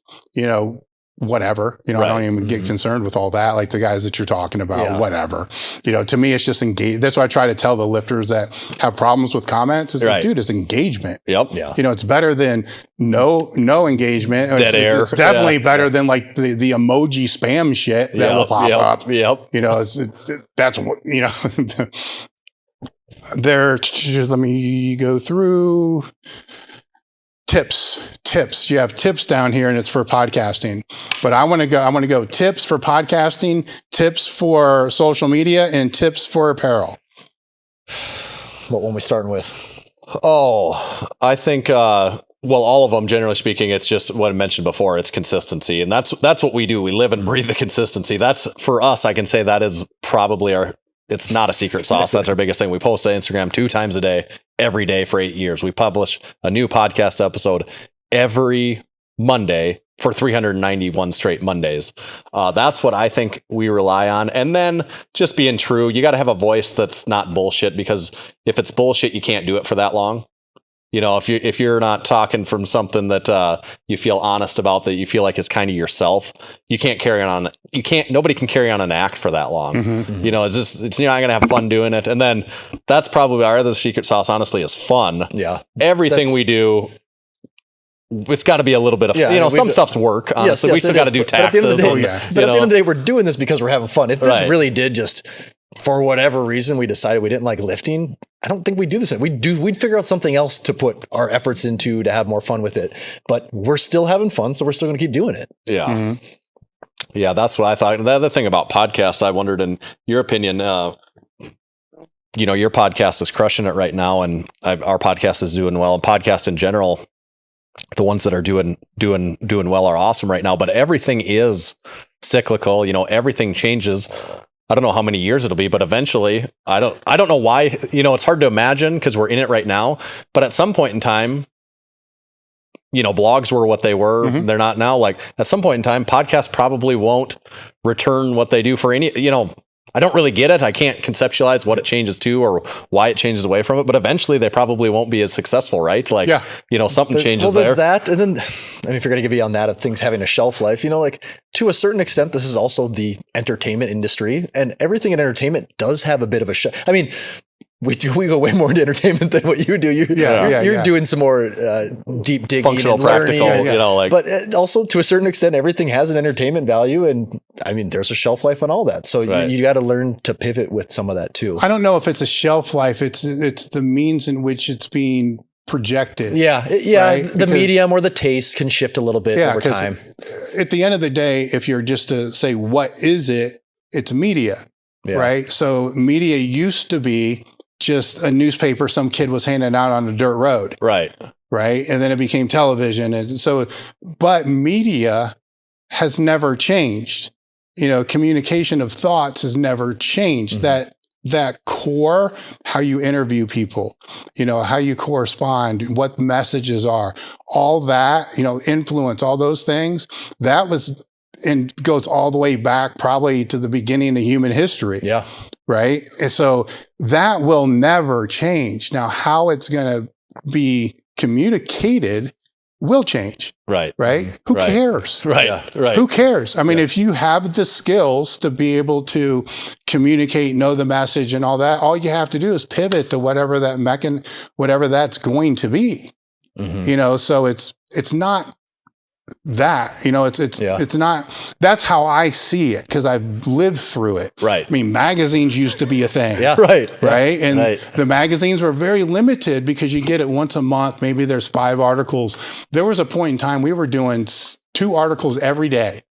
Whatever, I don't even get concerned with all that. Like the guys that you're talking about, whatever, to me, it's just engage. That's why I try to tell the lifters that have problems with comments is like, dude, it's engagement. Yep. Yeah. It's better than no engagement. Dead air. It's definitely better than like the emoji spam shit that will pop up. Yep. That's there. Let me go through. tips. You have tips down here, and it's for podcasting. But I want to go tips for podcasting, tips for social media, and tips for apparel. What one we starting with? Oh, I think, well, all of them, generally speaking, it's just what I mentioned before. It's consistency. And that's what we do. We live and breathe the consistency. That's, for us, I can say that is probably it's not a secret sauce. That's our biggest thing. We post to Instagram 2 times a day, every day for 8 years. We publish a new podcast episode every Monday for 391 straight Mondays. That's what I think we rely on. And then just being true. You got to have a voice that's not bullshit, because if it's bullshit, you can't do it for that long. You know, if you're not talking from something that you feel honest about, that you feel like is kind of yourself, you can't carry on. Nobody can carry on an act for that long. You know, you're not going to have fun doing it. And then that's probably our other secret sauce, honestly, is fun. Yeah. Everything we do, it's got to be a little bit of, some stuff's work. Honestly, we still got to do taxes. But at the end of the day, we're doing this because we're having fun. If this really did just, for whatever reason, we decided we didn't like lifting, I don't think we'd do this. We'd figure out something else to put our efforts into to have more fun with it. But we're still having fun, so we're still going to keep doing it. Yeah. Yeah, that's what I thought. The other thing about podcasts, I wondered, in your opinion, your podcast is crushing it right now, and our podcast is doing well. And podcasts in general, the ones that are doing well are awesome right now. But everything is cyclical. Everything changes. I don't know how many years it'll be, but eventually, I don't know why. It's hard to imagine because we're in it right now. But at some point in time, blogs were what they were. They're not now. Like, at some point in time, podcasts probably won't return what they do for any. I don't really get it. I can't conceptualize what it changes to or why it changes away from it. But eventually, they probably won't be as successful, right? Like, something changes there. Well, there's that. And then, if you're going to get beyond that, of things having a shelf life, to a certain extent, this is also the entertainment industry. And everything in entertainment does have a bit of a shelf. We go way more into entertainment than what you do. You're doing some more deep digging, functional, and learning, practical. But also, to a certain extent, everything has an entertainment value, and there's a shelf life on all that. So you got to learn to pivot with some of that too. I don't know if it's a shelf life. It's the means in which it's being projected. Right? The medium or the taste can shift a little bit over time. At the end of the day, if you're just to say what is it, it's media, right? So media used to be just a newspaper some kid was handing out on a dirt road. Right. And then it became television. And so, but media has never changed. Communication of thoughts has never changed. That core, how you interview people, how you correspond, what messages are, all that, influence, all those things, that was, and goes all the way back probably to the beginning of human history. Yeah. Right. And so that will never change. Now, how it's going to be communicated will change. Right. Who cares? Right. Who cares? If you have the skills to be able to communicate, know the message and all that, all you have to do is pivot to whatever that whatever that's going to be. So it's not that, it's not, that's how I see it, because I've lived through it. Right. Magazines used to be a thing. Right. And the magazines were very limited because you get it once a month. Maybe there's 5 articles. There was a point in time we were doing 2 articles every day.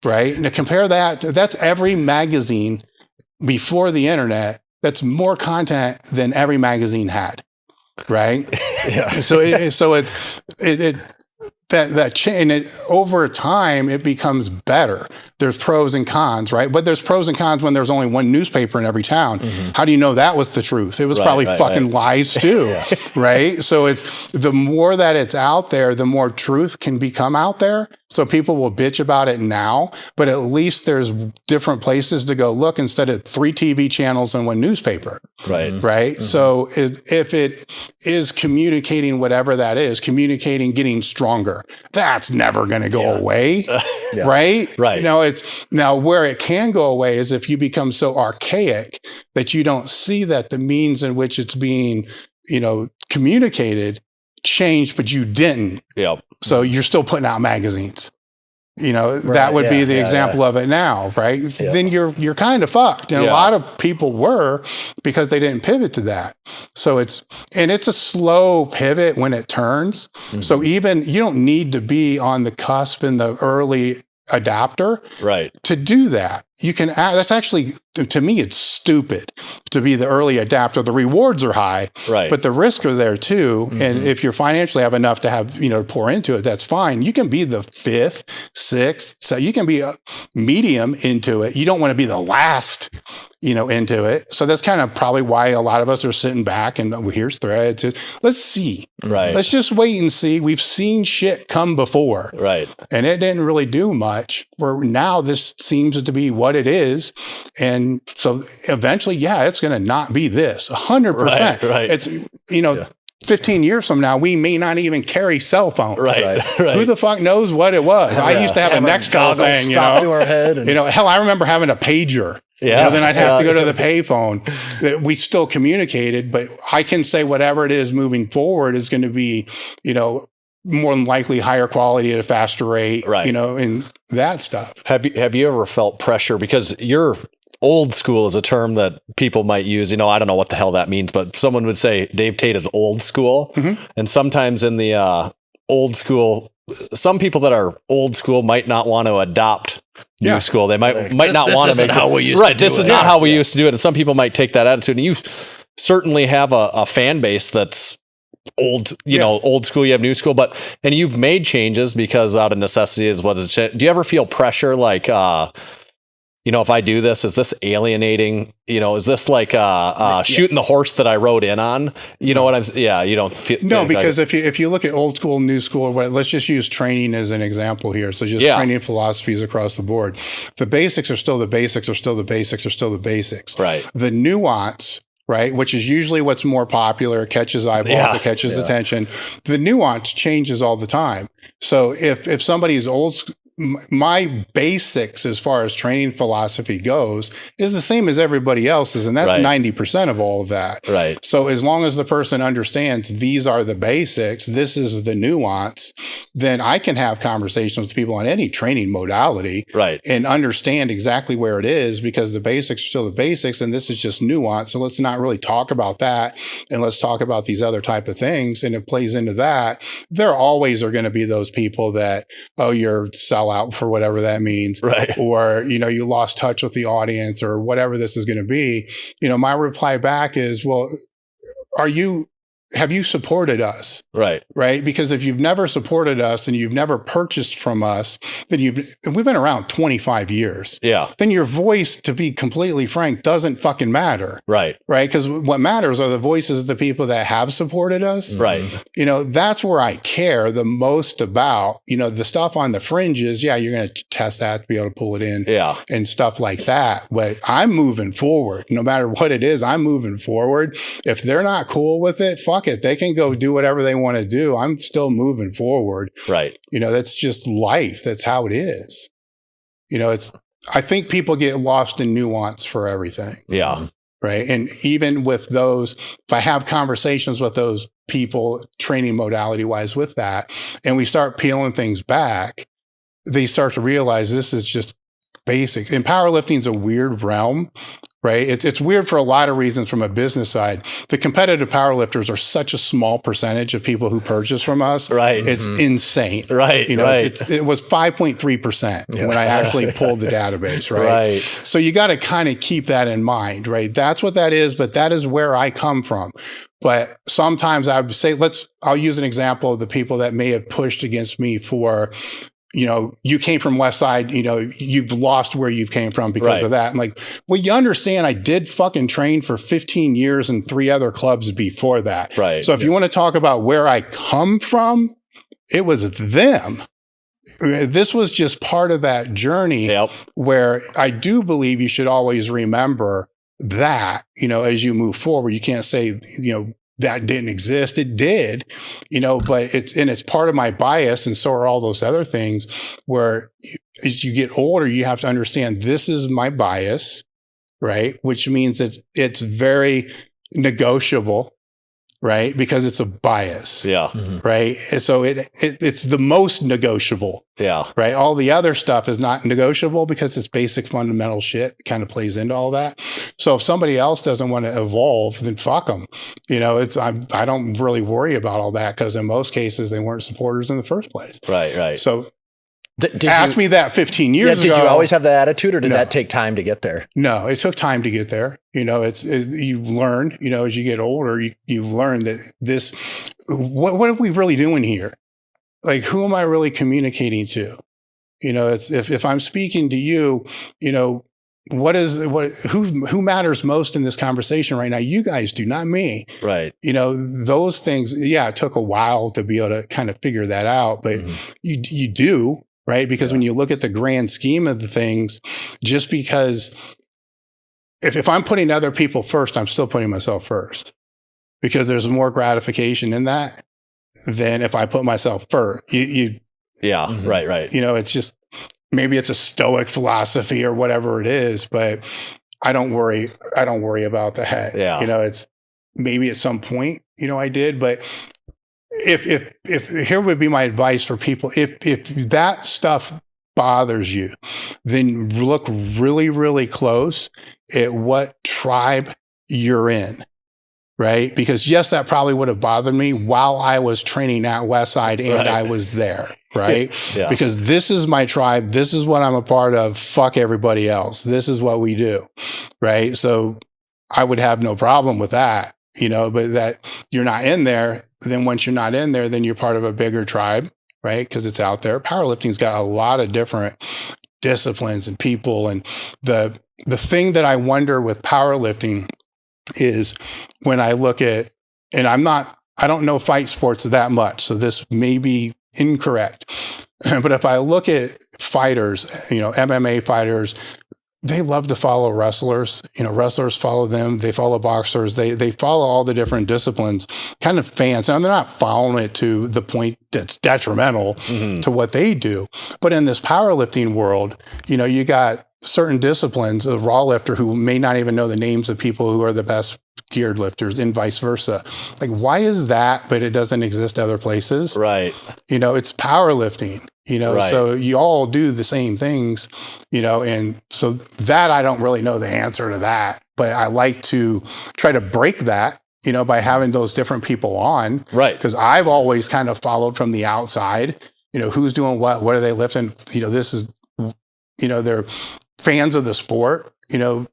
Right. And to compare that's every magazine before the internet. That's more content than every magazine had. Right. So that change, over time, it becomes better. There's pros and cons, right? But there's pros and cons when there's only one newspaper in every town. How do you know that was the truth? It was probably fucking lies too, right? So it's the more that it's out there, the more truth can become out there. So people will bitch about it now, but at least there's different places to go look instead of 3 TV channels and 1 newspaper. Right. So if it is communicating whatever that is, communicating, getting stronger, that's never going to go away. Right. Now where it can go away is if you become so archaic that you don't see that the means in which it's being, communicated changed, but you didn't. So you're still putting out magazines. that would be the example of it now, right? Yeah. Then you're kind of fucked. And a lot of people were, because they didn't pivot to that. So it's a slow pivot when it turns. Mm-hmm. So even you don't need to be on the cusp in the early adapter to do that. You can, that's actually, to me, it's stupid to be the early adapter. The rewards are high, but the risks are there too. Mm-hmm. And if you financially have enough to have, pour into it, that's fine. You can be the 5th, 6th. So you can be a medium into it. You don't want to be the last, into it. So that's kind of probably why a lot of us are sitting back and here's threads. Let's see. Let's just wait and see. We've seen shit come before. And it didn't really do much. Where now this seems to be what it is. And so eventually, it's going to not be this 100%. It's, 15 years from now, we may not even carry cell phones. Who the fuck knows what it was? I used to have a Nextel thing, stuck to our head. And, hell, I remember having a pager. Then I'd have to go to the payphone. We still communicated, but I can say whatever it is moving forward is going to be, more than likely higher quality at a faster rate, and that stuff. Have you ever felt pressure? Because you're old school is a term that people might use. I don't know what the hell that means, but someone would say Dave Tate is old school. Mm-hmm. And sometimes in the old school, some people that are old school might not want to adopt new school. They might not want to make how we used to do it. This is not how we used to do it. And some people might take that attitude. And you certainly have a fan base that's old, old school, you have new school, and you've made changes because out of necessity is what is it. Do you ever feel pressure like, if I do this, is this alienating? Is this like shooting the horse that I rode in on? You know what I'm saying? Yeah, you don't feel. No, because if you look at old school, new school, let's just use training as an example here. So just training philosophies across the board. The basics are still the basics are still the basics are still the basics. Right. The nuance, which is usually what's more popular, catches eyeballs, it catches attention. The nuance changes all the time. So if somebody is old, my basics as far as training philosophy goes is the same as everybody else's, and that's 90% of all of that. Right. So as long as the person understands these are the basics, this is the nuance, then I can have conversations with people on any training modality, and understand exactly where it is, because the basics are still the basics, and this is just nuance. So let's not really talk about that, and let's talk about these other type of things. And it plays into that. There always are going to be those people that, you're selling out for whatever that means, or you lost touch with the audience, or whatever this is going to be. My reply back is, well, have you supported us? Right. Because if you've never supported us and you've never purchased from us, then we've been around 25 years. Yeah. Then your voice, to be completely frank, doesn't fucking matter. Right. Because what matters are the voices of the people that have supported us. Right. That's where I care the most about, the stuff on the fringes. Yeah, you're going to test that to be able to pull it in. Yeah. And stuff like that. But I'm moving forward. No matter what it is, I'm moving forward. If they're not cool with it, fuck it. They can go do whatever they want to do. I'm still moving forward. Right. That's just life. That's how it is. I think people get lost in nuance for everything. Yeah. Right. And even with those, if I have conversations with those people, training modality wise with that, and we start peeling things back, they start to realize this is just basic. And powerlifting is a weird realm. Right. It's weird for a lot of reasons from a business side. The competitive powerlifters are such a small percentage of people who purchase from us. Right. It's insane. Right. It was 5.3% when I actually pulled the database. Right. So you got to kind of keep that in mind. Right. That's what that is. But that is where I come from. But sometimes I would say, I'll use an example of the people that may have pushed against me for, you came from West Side, you've lost where you came from because of that. I'm like, well, you understand I did fucking train for 15 years in 3 other clubs before that. Right. So if you want to talk about where I come from, it was them. This was just part of that journey where I do believe you should always remember that, as you move forward. You can't say, that didn't exist. It did, but it's part of my bias. And so are all those other things where as you get older, you have to understand this is my bias, right? Which means it's very negotiable. right? Because it's a bias. Yeah. Right. And so it's the most negotiable. Yeah. Right. All the other stuff is not negotiable because it's basic fundamental shit kind of plays into all that. So if somebody else doesn't want to evolve, then fuck them. You know, I don't really worry about all that because in most cases they weren't supporters in the first place. Right. Right. So ask me that 15 years ago. Did you always have that attitude or did that take time to get there? No, it took time to get there. You know, you learn, you know, as you get older, you learn that what are we really doing here? Like, who am I really communicating to? You know, it's if I'm speaking to you, you know, who matters most in this conversation right now? You guys do, not me. Right. You know, those things, yeah, it took a while to be able to kind of figure that out, but you do. Right. Because when you look at the grand scheme of the things, just because if I'm putting other people first, I'm still putting myself first because there's more gratification in that than if I put myself first. Right. You know, it's just, maybe it's a stoic philosophy or whatever it is, but I don't worry about that. Yeah. You know, it's maybe at some point, you know, I did, but if here would be my advice for people, if that stuff bothers you, then look really, really close at what tribe you're in, right? Because yes, that probably would have bothered me while I was training at Westside and I was there, right? Yeah. Because this is my tribe. This is what I'm a part of. Fuck everybody else. This is what we do, right? So I would have no problem with that. You know, but that you're not in there, then once you're not in there, then you're part of a bigger tribe, right? Because it's out there. Powerlifting's got a lot of different disciplines and people. And the thing that I wonder with powerlifting is when I look at, and I don't know fight sports that much, so this may be incorrect. But if I look at fighters, you know, MMA fighters, they love to follow wrestlers. You know, wrestlers follow them. They follow boxers. They follow all the different disciplines, kind of fans. And they're not following it to the point that's detrimental to what they do. But in this powerlifting world, you know, you got certain disciplines, a raw lifter who may not even know the names of people who are the best geared lifters and vice versa. Like, why is that, but it doesn't exist other places? Right. You know, it's powerlifting, you know, so you all do the same things, you know, and so that I don't really know the answer to that, but I like to try to break that, you know, by having those different people on. Right. Because I've always kind of followed from the outside, you know, who's doing what are they lifting? You know, this is, you know, they're fans of the sport, you know,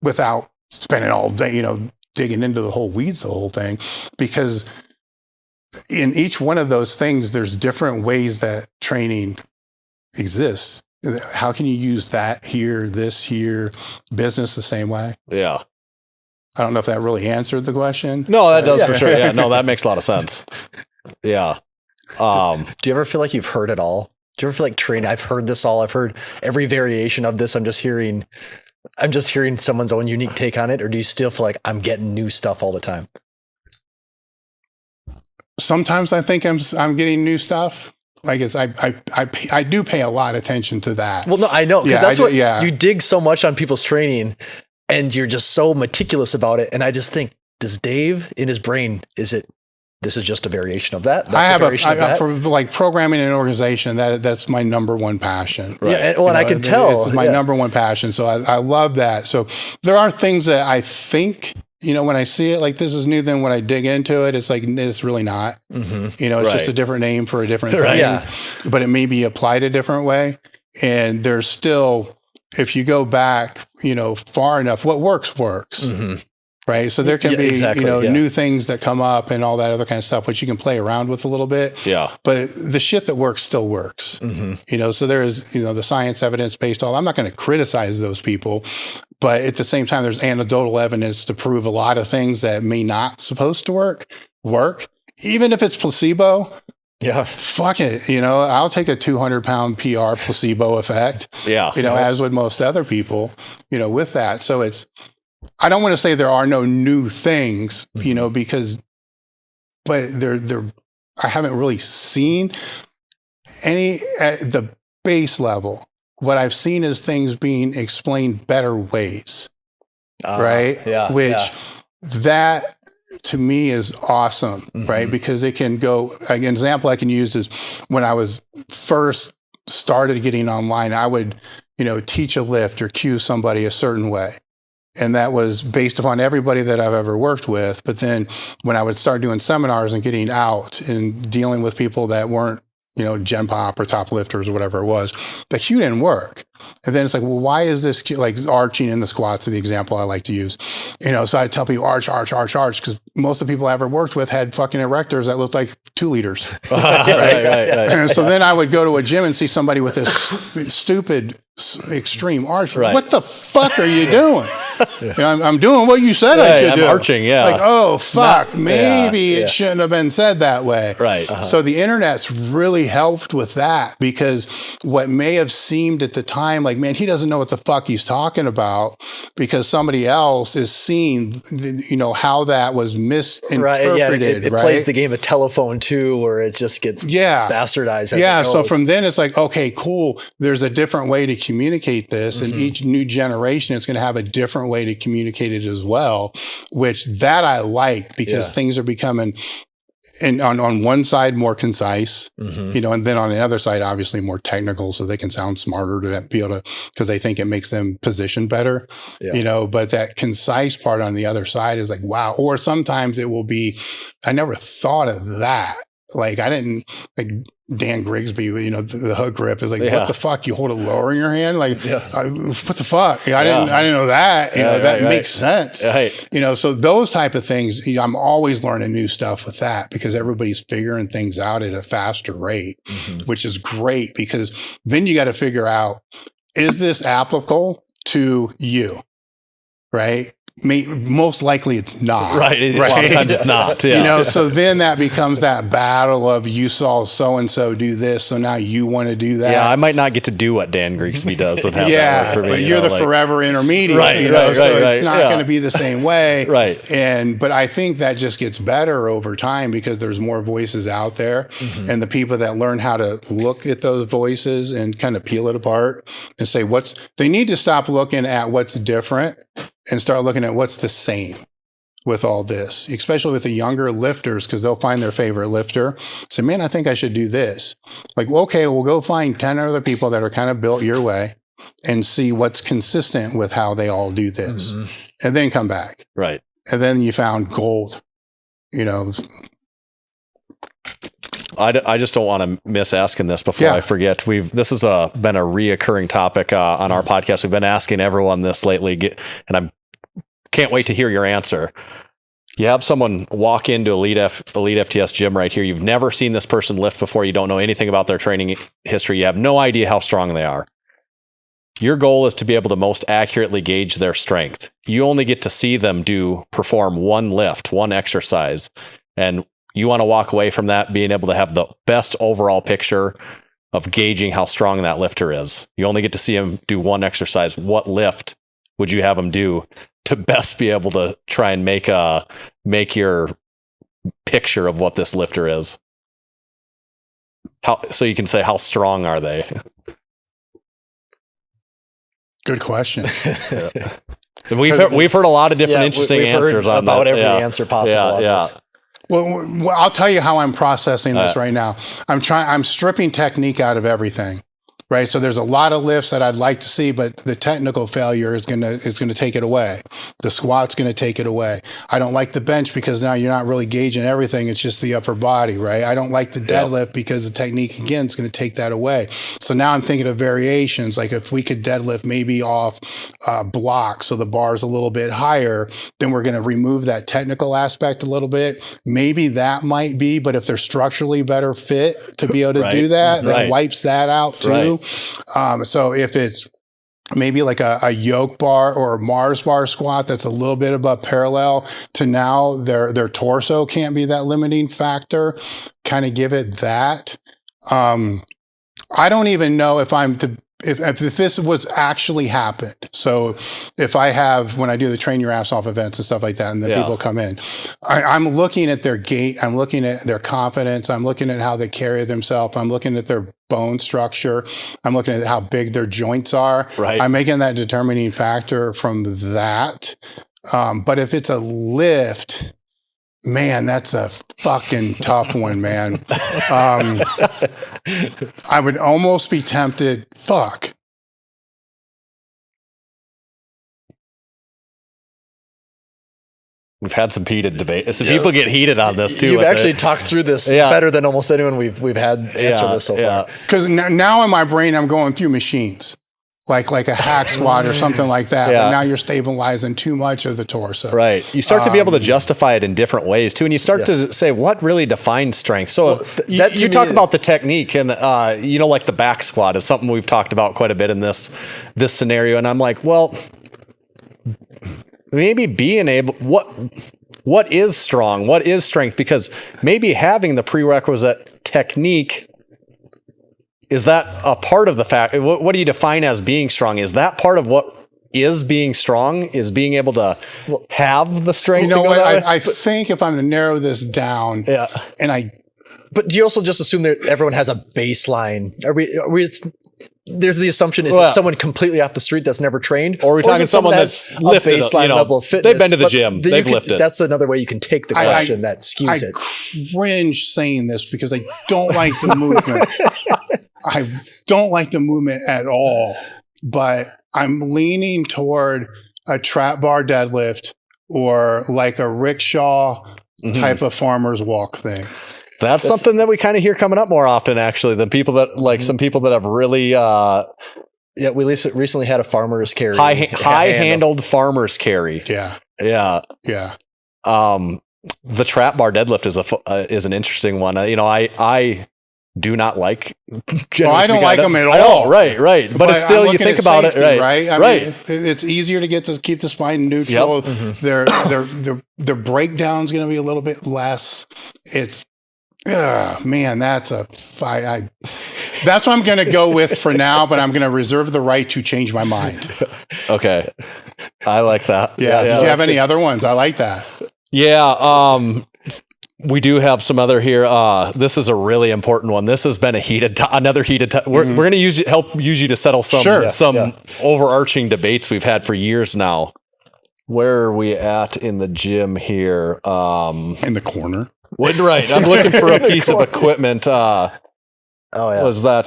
without spending all day, you know, digging into the whole weeds, the whole thing, because in each one of those things, there's different ways that training exists. How can you use that here, this here, business the same way? Yeah. I don't know if that really answered the question. No, that does for sure. Yeah, no, that makes a lot of sense. Yeah. Do you ever feel like you've heard it all? Do you ever feel like training? I've heard this all. I've heard every variation of this. I'm just hearing someone's own unique take on it. Or do you still feel like I'm getting new stuff all the time? Sometimes I think I'm getting new stuff. Like I do pay a lot of attention to that. Well, no, I know, because you dig so much on people's training and you're just so meticulous about it. And I just think, does Dave in his brain, this is just a variation of that? For like programming an organization, that's my number one passion. Right. Yeah, and I can tell. It's my number one passion. So I love that. So there are things that I think, you know, when I see it, like this is new, then when I dig into it, it's like, it's really not. You know, it's just a different name for a different thing, but it may be applied a different way. And there's still, if you go back, you know, far enough, what works. Right. So there can be, new things that come up and all that other kind of stuff, which you can play around with a little bit. Yeah. But the shit that works still works. You know, so there's, you know, the science evidence based all. I'm not going to criticize those people, but at the same time, there's anecdotal evidence to prove a lot of things that may not supposed to work, even if it's placebo. Yeah. Fuck it. You know, I'll take a 200-pound PR placebo effect. Yeah. You know, as would most other people, you know, with that. So I don't want to say there are no new things, you know, but I haven't really seen any at the base level. What I've seen is things being explained better ways, right? Yeah. Which that to me is awesome, right? Because it can go, an example I can use is when I was first started getting online, I would, teach a lift or cue somebody a certain way. And that was based upon everybody that I've ever worked with. But then when I would start doing seminars and getting out and dealing with people that weren't, Gen Pop or top lifters or whatever it was, the cue didn't work. And then it's like, well, why is this cue, like arching in the squats is the example I like to use. So I tell people arch, because most of the people I ever worked with had fucking erectors that looked like 2 liters. Right? And so then I would go to a gym and see somebody with this stupid extreme arch. Right. What the fuck are you doing? I'm doing what you said I should do. I'm arching, yeah. Like, oh, fuck, maybe it shouldn't have been said that way. Right. So the internet's really helped with that, because what may have seemed at the time like, man, he doesn't know what the fuck he's talking about, because somebody else is seeing, how that was misinterpreted. Right. Yeah, it plays the game of telephone too, where it just gets bastardized. Yeah. So from then it's like, okay, cool. There's a different way to communicate this, and each new generation is going to have a different way to communicate it as well, which that I like, because things are becoming, and on one side more concise, and then on the other side obviously more technical, so they can sound smarter to be able to, because they think it makes them position better, but that concise part on the other side is like, wow. Or sometimes it will be, I never thought of that. Like I didn't, like Dan Grigsby, the hook grip is like, what the fuck? You hold it lower in your hand? Like, what the fuck? I didn't know that. That makes sense. Right. So those type of things, I'm always learning new stuff with that, because everybody's figuring things out at a faster rate, which is great, because then you got to figure out, is this applicable to you? Right. Most likely it's not. Right. A lot of times it's not. Yeah. So then that becomes that battle of, you saw so-and-so do this, so now you want to do that. Yeah, I might not get to do what Dan Grigsby does and have that work for me. But you're the forever intermediate. Right, so it's not going to be the same way. Right. But I think that just gets better over time, because there's more voices out there, and the people that learn how to look at those voices and kind of peel it apart and say they need to stop looking at what's different and start looking at what's the same with all this, especially with the younger lifters, because they'll find their favorite lifter. Say, man, I think I should do this. Like, well, okay, we'll go find 10 other people that are kind of built your way and see what's consistent with how they all do this, and then come back. Right. And then you found gold, I just don't want to miss asking this before I forget. This has been a reoccurring topic on our podcast. We've been asking everyone this lately, and I can't wait to hear your answer. You have someone walk into Elite FTS gym right here. You've never seen this person lift before. You don't know anything about their training history. You have no idea how strong they are. Your goal is to be able to most accurately gauge their strength. You only get to see them perform one lift, one exercise, and you want to walk away from that being able to have the best overall picture of gauging how strong that lifter is. You only get to see him do one exercise. What lift would you have him do to best be able to try and make your picture of what this lifter is? So you can say, how strong are they? Good question. We've heard a lot of different interesting answers on about that. Every answer possible. On this. Well, I'll tell you how I'm processing this right now. I'm stripping technique out of everything. Right. So there's a lot of lifts that I'd like to see, but the technical failure is going to take it away. The squat's going to take it away. I don't like the bench, because now you're not really gauging everything. It's just the upper body. Right. I don't like the deadlift, because the technique, again, is going to take that away. So now I'm thinking of variations. Like if we could deadlift maybe off block, so the bar's a little bit higher, then we're going to remove that technical aspect a little bit. Maybe that might be, but if they're structurally better fit to be able to do that, that wipes that out too. Right. So if it's maybe like a yoke bar or a Mars bar squat that's a little bit above parallel to now their torso can't be that limiting factor, kind of give it that. I don't even know if if this was actually happened. So if I have, when I do the train your ass off events and stuff like that, and the people come in, I'm looking at their gait, I'm looking at their confidence, I'm looking at how they carry themselves, I'm looking at their bone structure, I'm looking at how big their joints are. Right. I'm making that determining factor from that. But if it's a lift, Man, that's a fucking tough one, man. I would almost be tempted. Fuck. We've had some heated debate. Some people get heated on this too. You've actually talked through this better than almost anyone we've had answer this so far. Because now in my brain, I'm going through machines. Like a hack squat or something like that. But now you're stabilizing too much of the torso. Right. You start to be able to justify it in different ways too. And you start to say, what really defines strength? So you talk about the technique and, like the back squat is something we've talked about quite a bit in this scenario. And I'm like, well, maybe being able, what is strong? What is strength? Because maybe having the prerequisite technique, is that a part of the fact? What do you define as being strong? Is that part of what is being strong? Is being able to have the strength? You know what? I think if I'm to narrow this down, but do you also just assume that everyone has a baseline? There's the assumption is that someone completely off the street that's never trained, or are we talking someone that's lifted a baseline level of fitness? They've been to the gym, they've lifted. That's another way you can take the question that skews it. I cringe saying this because I don't like the movement. I don't like the movement at all, but I'm leaning toward a trap bar deadlift or like a rickshaw type of farmer's walk thing. That's something that we kind of hear coming up more often, actually, than people that like some people that have really. We recently had a farmer's carry, high handled farmer's carry. Yeah. The trap bar deadlift is an interesting one. I do not like. I don't like them at all. Right. But it's still, you think about safety, it, right? I mean, it's easier to keep the spine neutral. Yep. Their breakdown's going to be a little bit less. It's, man, that's what I'm going to go with for now, but I'm going to reserve the right to change my mind. Okay. I like that. Yeah. Did you have any other ones? I like that. Yeah. We do have some other here. This is a really important one. This has been another heated. We're going to help use you to settle some overarching debates we've had for years now. Where are we at in the gym here? In the corner. Right. I'm looking for a piece of equipment. Was that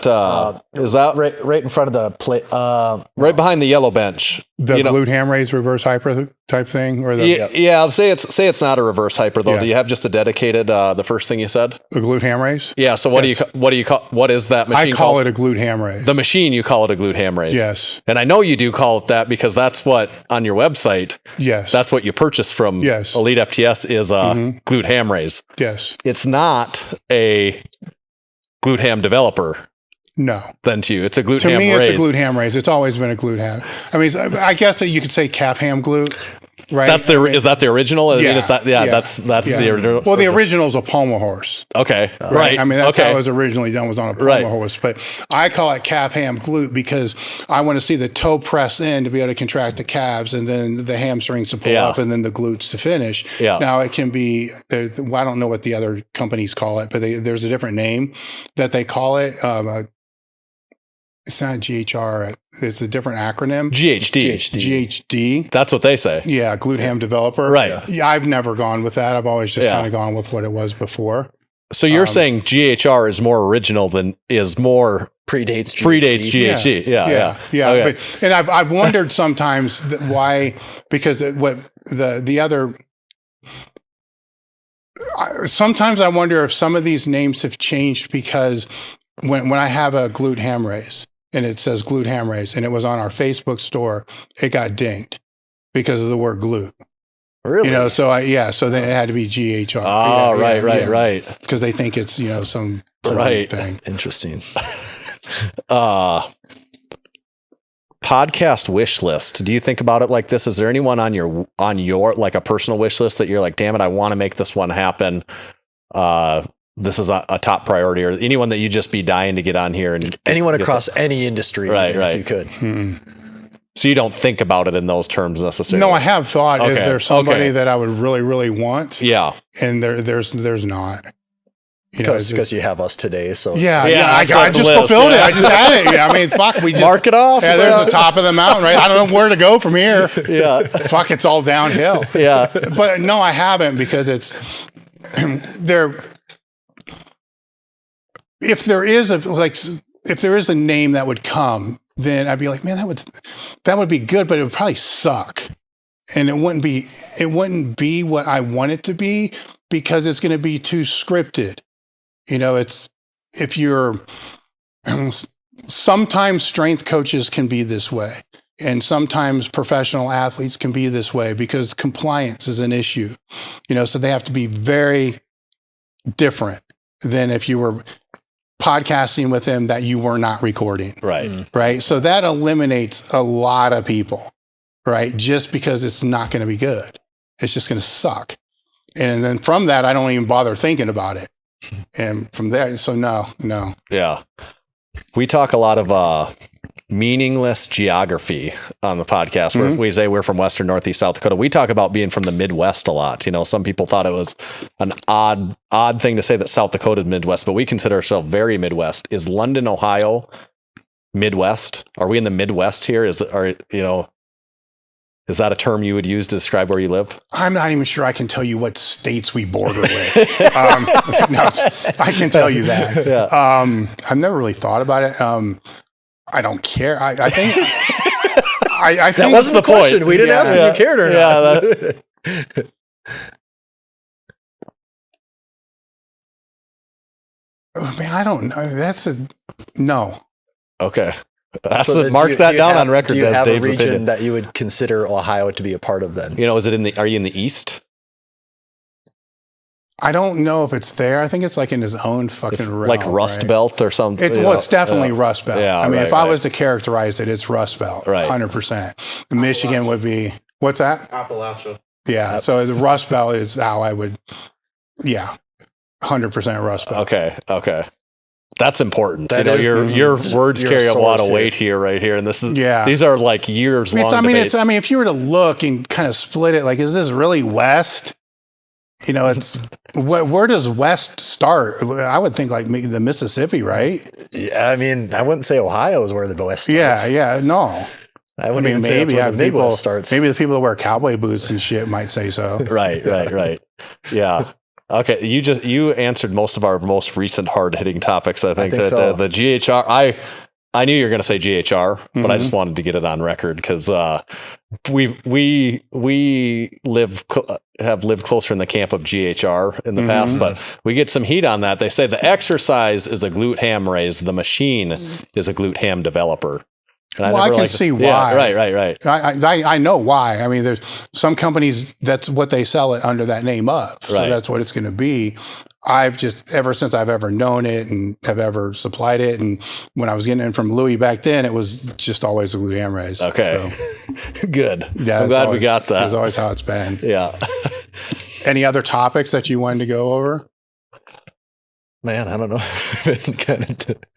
is that right in front of the plate? Right behind the yellow bench. The glute ham raise reverse hyper type thing, or say it's not a reverse hyper though. Do you have just a dedicated the first thing you said? A glute ham raise? Yeah. So what do you call what is that machine? I call it a glute ham raise. The machine, you call it a glute ham raise. Yes. And I know you do call it that because that's what on your website. Yes. That's what you purchase from Elite FTS is a glute ham raise. Yes. It's not a glute ham developer. No. Then to you, it's a glute ham raise. To me, it's a glute ham raise. It's always been a glute ham. I mean, I guess that you could say calf ham glute, right? Is that the original? Yeah. I mean, that's the original. Well, the original is a pommel horse. Okay. Right. I mean, that's how it was originally done, was on a pommel horse. But I call it calf ham glute because I want to see the toe press in to be able to contract the calves and then the hamstrings to pull up and then the glutes to finish. Yeah. Now it can be, I don't know what the other companies call it, but there's a different name that they call it. It's not GHR. It's a different acronym. GHD. That's what they say. Yeah, glute ham developer. Right. Yeah, I've never gone with that. I've always just kind of gone with what it was before. So you're saying GHR is more original than predates GHD. Yeah. Okay. And I've wondered sometimes why, because the other. Sometimes I wonder if some of these names have changed because when I have a glute ham raise and it says glute ham raise and it was on our Facebook store, it got dinged because of the word glute. Really? So then it had to be GHR. Oh, right. Because they think it's, some thing. Interesting. Podcast wish list. Do you think about it like this? Is there anyone on your like a personal wish list that you're like, damn it, I want to make this one happen? This is a top priority, or anyone that you just be dying to get on here and anyone across any industry, right? If you could. So you don't think about it in those terms necessarily. No, I have thought. Is there somebody that I would really, really want? Yeah, and there's not. Because you have us today. So I just fulfilled it. I just had it. Yeah, I mean, fuck, we just mark it off. Yeah, there's the top of the mountain, right? I don't know where to go from here. Yeah. Fuck, it's all downhill. Yeah. But no, I haven't, because it's there. If there is a name that would come, then I'd be like, man, that would be good, but it would probably suck. And it wouldn't be what I want it to be, because it's going to be too scripted. Sometimes strength coaches can be this way, and sometimes professional athletes can be this way, because compliance is an issue, so they have to be very different than if you were podcasting with them that you were not recording. Right. Right. So that eliminates a lot of people, right? Just because it's not going to be good. It's just going to suck. And then from that, I don't even bother thinking about it. And from there, so no. Yeah. We talk a lot of meaningless geography on the podcast. Where we say we're from Western Northeast South Dakota. We talk about being from the Midwest a lot. Some people thought it was an odd thing to say that South Dakota is Midwest, but we consider ourselves very Midwest. Is London, Ohio, Midwest? Are we in the Midwest here? Is that a term you would use to describe where you live? I'm not even sure I can tell you what states we border with. I can tell you that. Yeah. I've never really thought about it. I don't care. I think I think that wasn't the question. Point. We didn't ask if you cared or not. Man, I don't know. No. Okay. Mark that down on record. Do you have Dave's a region opinion that you would consider Ohio to be a part of then? Is it are you in the East? I don't know if it's there. I think it's like in his own fucking realm, like Rust Belt or something. It's definitely Rust Belt. Yeah, I mean, if I was to characterize it, it's Rust Belt, 100%. Michigan would be, what's that? Appalachia. Yeah. So the Rust Belt is how I would, 100% Rust Belt. Okay. That's important. That your words carry a lot of weight here, and this is these are like years long. Debates. If you were to look and kind of split it, like, is this really West? It's where does West start? I would think like the Mississippi, right? Yeah, I mean, I wouldn't say Ohio is where the West starts. No. I wouldn't even say that's where the Midwest starts. Maybe the people that wear cowboy boots and shit might say so. Right. Yeah. Okay, you answered most of our most recent hard-hitting topics. I think that so. The GHR. I knew you were going to say GHR, but I just wanted to get it on record because we have lived closer in the camp of GHR in the past, but we get some heat on that. They say the exercise is a glute ham raise, the machine is a glute ham developer. I can see why. Right. I know why. I mean, there's some companies, that's what they sell it under that name of. So that's what it's going to be. I've just, ever since I've ever known it and have ever supplied it, and when I was getting it from Louis back then, it was just always a glute ham raise. Okay. So. Good. Yeah, I'm glad we got that. That's always how it's been. Yeah. Any other topics that you wanted to go over? Man, I don't know.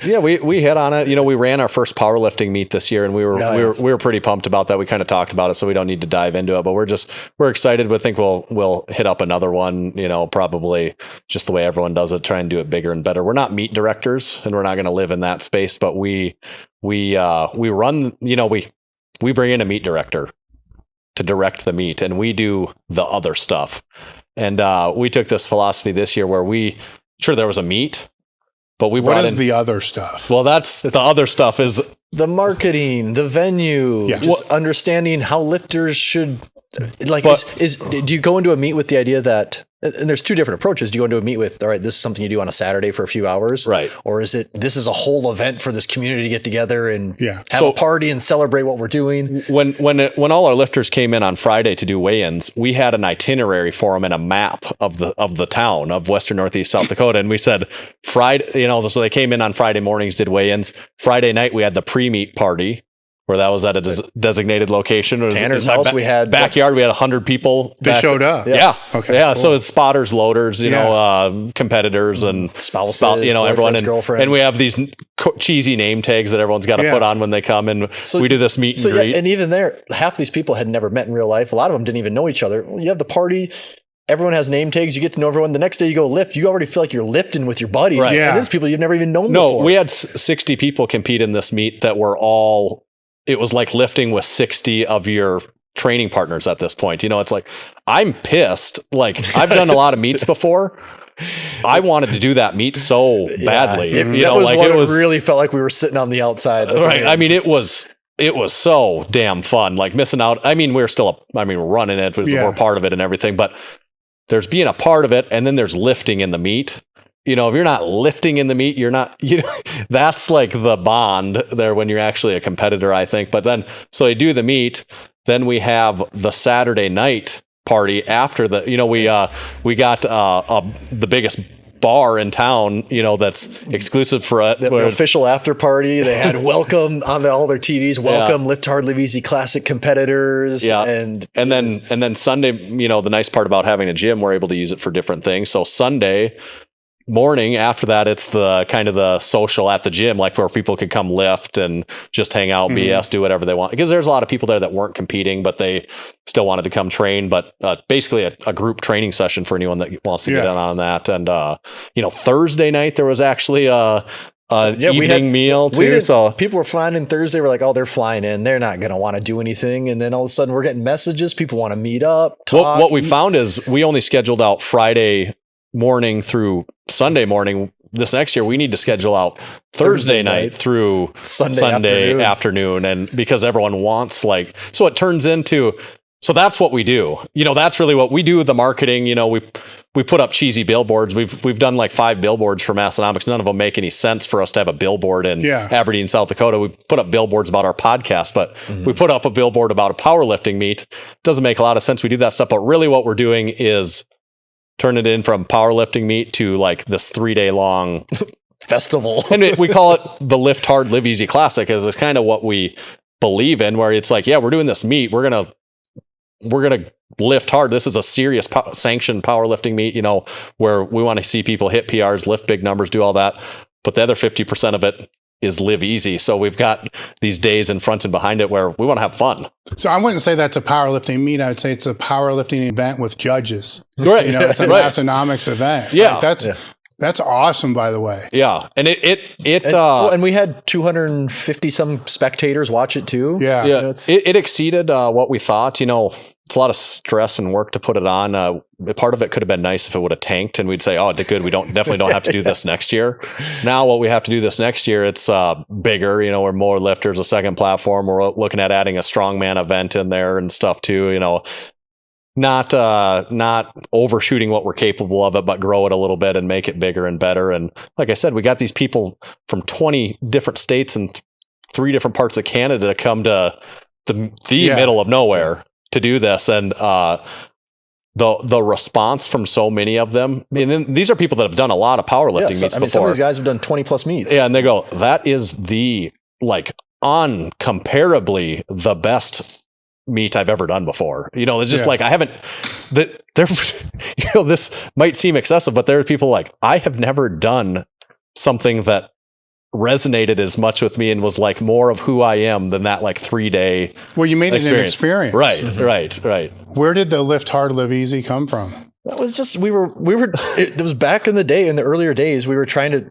Yeah, we hit on it. We ran our first powerlifting meet this year, and we were pretty pumped about that. We kind of talked about it, so we don't need to dive into it. But we're excited. We think we'll hit up another one. Probably just the way everyone does it. Try and do it bigger and better. We're not meet directors, and we're not going to live in that space. But we run. We bring in a meet director to direct the meet, and we do the other stuff. And we took this philosophy this year where sure, there was a meet, but we brought in... What is the other stuff? Well, the other stuff is... The marketing, the venue, just understanding how lifters should... do you go into a meet with the idea that... And there's two different approaches. Do you go into a meet with, all right, this is something you do on a Saturday for a few hours? Right. Or is it, this is a whole event for this community to get together and have a party and celebrate what we're doing? When all our lifters came in on Friday to do weigh-ins, we had an itinerary for them and a map of the town of Western Northeast South Dakota. And we said Friday, so they came in on Friday mornings, did weigh-ins. Friday night, we had the pre-meet party, where that was at a designated location. Tanner's house, we had backyard. We had 100 people. They showed up. Yeah. Okay. Yeah. Cool. So it's spotters, loaders, competitors, and spouses, everyone, girlfriends. and we have these cheesy name tags that everyone's got to put on when they come, and we do this meet and greet. And even there, half these people had never met in real life. A lot of them didn't even know each other. You have the party. everyone has name tags. You get to know everyone. The next day you go lift. You already feel like you're lifting with your buddies. Right. Yeah. And there's people you've never even known before. We had 60 people compete in this meet that were all, it was like lifting with 60 of your training partners at this point. It's like, I'm pissed. Like, I've done a lot of meets before. I wanted to do that meet so badly. That was really felt like we were sitting on the outside. Right. I mean, it was so damn fun. Like, missing out. I mean, we're running it. We're part of it and everything, but there's being a part of it. And then there's lifting in the meet. If you're not lifting in the meet, you're not, that's like the bond there when you're actually a competitor, I think. But then, so you do the meet, then we have the Saturday night party after the, we got the biggest bar in town, that's exclusive for it. The official after party. They had welcome on all their TVs. Welcome, Lift Hard, Live Easy Classic competitors. Yeah, and then Sunday, the nice part about having a gym, we're able to use it for different things. So Sunday morning after that, it's the kind of the social at the gym, like where people could come lift and just hang out, BS, do whatever they want. Because there's a lot of people there that weren't competing, but they still wanted to come train. But basically a group training session for anyone that wants to get in on that. And Thursday night there was actually evening meal too. So people were flying in Thursday. We're like, oh, they're flying in. They're not going to want to do anything. And then all of a sudden we're getting messages. People want to meet up. Talk, what we found is we only scheduled out Friday morning through Sunday morning. This next year, we need to schedule out Thursday night through Sunday afternoon. And because everyone wants so it turns into, so that's what we do. That's really what we do. The marketing, we put up cheesy billboards. We've done like 5 billboards for Massenomics. None of them make any sense for us to have a billboard in Aberdeen, South Dakota. We put up billboards about our podcast, but we put up a billboard about a powerlifting meet. Doesn't make a lot of sense. We do that stuff, but really what we're doing is turn it in from powerlifting meet to like this 3-day long festival. And we call it the Lift Hard, Live Easy Classic, because it's kind of what we believe in, where it's like, we're doing this meet. We're going to lift hard. This is a serious sanctioned powerlifting meet, where we want to see people hit PRs, lift big numbers, do all that. But the other 50% of it is live easy. So we've got these days in front and behind it where we want to have fun. So I wouldn't say that's a powerlifting meet. I would say it's a powerlifting event with judges. Right. It's a Massenomics event. Yeah. That's awesome, by the way. Yeah. And and we had 250 some spectators watch it too. Yeah. It exceeded what we thought. It's a lot of stress and work to put it on. Part of it could have been nice if it would have tanked and we'd say, oh, good. We definitely don't have to do this next year. Now what we have to do this next year, it's bigger, we're more lifters, a second platform. We're looking at adding a strongman event in there and stuff too, not overshooting what we're capable of it, but grow it a little bit and make it bigger and better. And like I said, we got these people from 20 different states and 3 different parts of Canada to come to the middle of nowhere to do this. And the response from so many of them, these are people that have done a lot of powerlifting meets before. Some of these guys have done 20 plus meets. Yeah, and they go, that is uncomparably the best meet I've ever done before. It's just like, I haven't, this might seem excessive, but there are people like, I have never done something that resonated as much with me and was like more of who I am than that 3-day. Well, you made it an experience. Right. Where did the Lift Hard, Live Easy come from? That was just, it was back in the day, in the earlier days, we were trying to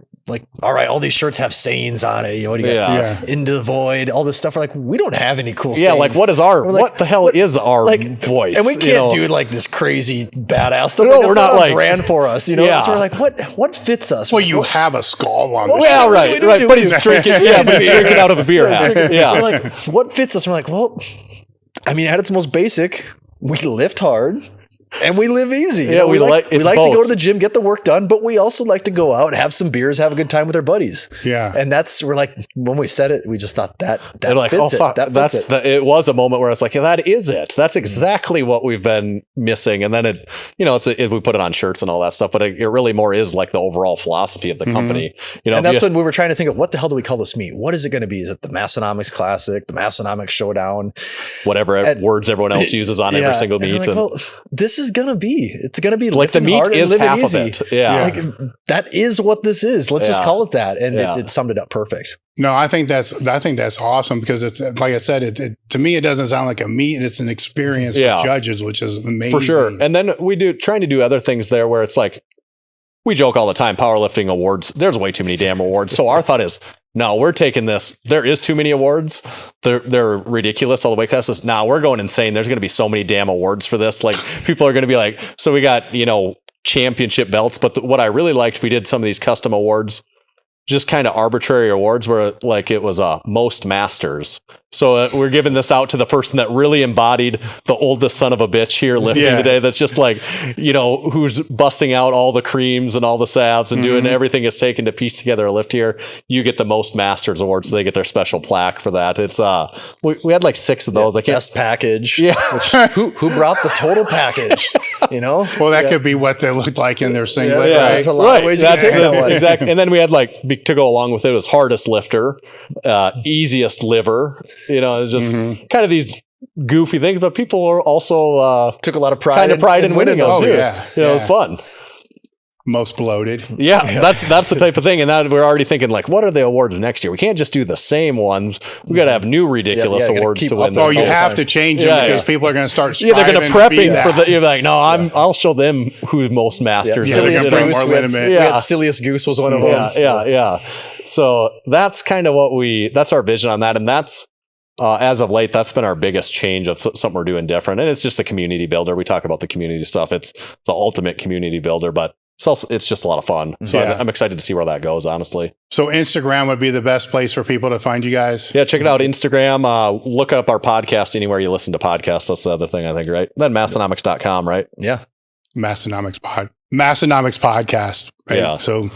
all right, all these shirts have sayings on it. What do you got? Into the void, all this stuff. We're like, we don't have any cool sayings. What is what the hell is our voice? And we can't do this crazy badass stuff. No, we're not a brand for us, So we're like, what fits us? Well, you have a skull on the shirt. Right. But he's drinking, but he's drinking out of a beer hat. We're like, what fits us? We're like, well, at its most basic, we lift hard. And we live easy. We like to go to the gym, get the work done, but we also like to go out, have some beers, have a good time with our buddies. Yeah. And we're like, when we said it, we just thought that fits it. Fuck, it was a moment where I was like, that is it. That's exactly what we've been missing. And then we put it on shirts and all that stuff, but it really more is the overall philosophy of the company. And that's when we were trying to think of what the hell do we call this meet? What is it going to be? Is it the Massenomics Classic, the Massenomics Showdown? Whatever words everyone else uses on every single meet. This just gonna be. It's gonna be like the lifting meat hard and is living half easy. of it. Yeah. Like that is what this is. Let's just Yeah. call it that. And Yeah. it summed it up perfect. No, I think that's awesome because it's like I said, it to me it doesn't sound like a meet, it's an experience Yeah. with judges, which is amazing. For sure. And then trying to do other things there where it's like, we joke all the time, powerlifting awards, there's way too many damn awards. So our thought is, no, we're taking this. There is too many awards. They're ridiculous all the way. Cause now we're going insane. There's going to be so many damn awards for this. Like people are going to be like, so we got, championship belts. But what I really liked, we did some of these custom awards, just kind of arbitrary awards where like it was most masters. So we're giving this out to the person that really embodied the oldest son of a bitch here lifting today. That's just like, who's busting out all the creams and all the salves and doing everything it's taken to piece together a lift here. You get the most masters award. So they get their special plaque for that. It's we had like 6 of those. I can't. Best package. Yeah. Who brought the total package? Well, that could be what they looked like in their singlet, Yeah, right? there's a lot of ways you can take that one. Exactly. And then we had like to go along with it was hardest lifter, easiest liver. It's just kind of these goofy things, but people are also took a lot of pride in winning those. Oh, yeah. It was fun. Most bloated. Yeah, that's the type of thing. And now we're already thinking like, what are the awards next year? We can't just do the same ones. We got to have new ridiculous awards to win. Oh, you have to change them because people are going to start striving. Yeah, they're going to prepping for the. You're like, no, I'll show them who's most mastered. Silliest goose. We had Silliest Goose was one of them. Yeah. So that's kind of that's our vision on that, and that's. As of late, that's been our biggest change of something we're doing different. And it's just a community builder. We talk about the community stuff. It's the ultimate community builder, but it's just a lot of fun. So I'm excited to see where that goes, honestly. So Instagram would be the best place for people to find you guys? Yeah, check it out. Instagram. Look up our podcast anywhere you listen to podcasts. That's the other thing, I think, right? Then Massenomics.com, right? Yeah. Massenomics podcast. Right? Yeah. So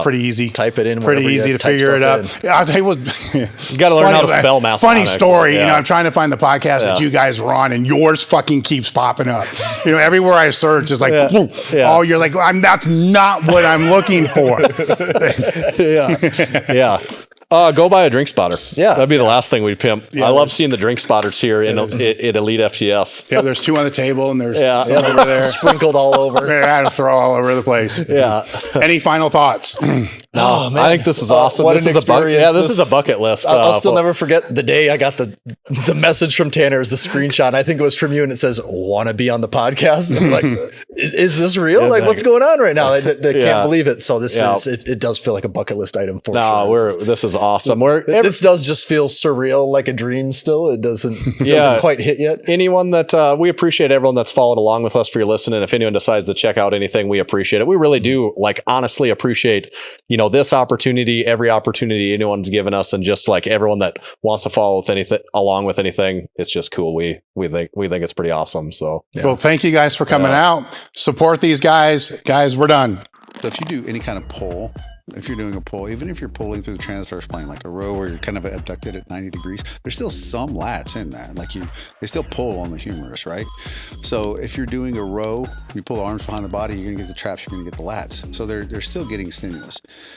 pretty easy. Type it in. Pretty easy to figure it out. I'll tell you what. You got to learn how to spell Massenomics. Funny story. I'm trying to find the podcast that you guys were on, and yours fucking keeps popping up. Everywhere I search, it's like, oh, you're like, that's not what I'm looking for. Yeah. Go buy a drink spotter. Yeah. That'd be the last thing we'd pimp. I love seeing the drink spotters here at Elite FTS. Yeah, there's 2 on the table and there's some over there. Sprinkled all over. I had to throw all over the place. Yeah. Any final thoughts? No, man. I think this is awesome. What this an is experience. This is a bucket list. I'll still never forget the day I got the message from Tanner as the screenshot. And I think it was from you, and it says, "Want to be on the podcast?" And I'm like, "Is this real? Like, what's going on right now?" They can't believe it. So this is it does feel like a bucket list item for sure. This is awesome. This does just feel surreal, like a dream. Still, it doesn't quite hit yet. Anyone that we appreciate everyone that's followed along with us for your listening. If anyone decides to check out anything, we appreciate it. We really do honestly appreciate this opportunity, every opportunity anyone's given us, and just like everyone that wants to follow with anything along with anything. It's just cool. We think it's pretty awesome. So well, thank you guys for coming out. Support these guys. Guys, we're done. So if you do any kind of pull, if you're doing a pull, even if you're pulling through the transverse plane, like a row where you're kind of abducted at 90 degrees, there's still some lats in that. They still pull on the humerus, right? So if you're doing a row, you pull the arms behind the body, you're going to get the traps, you're going to get the lats. So they're still getting stimulus.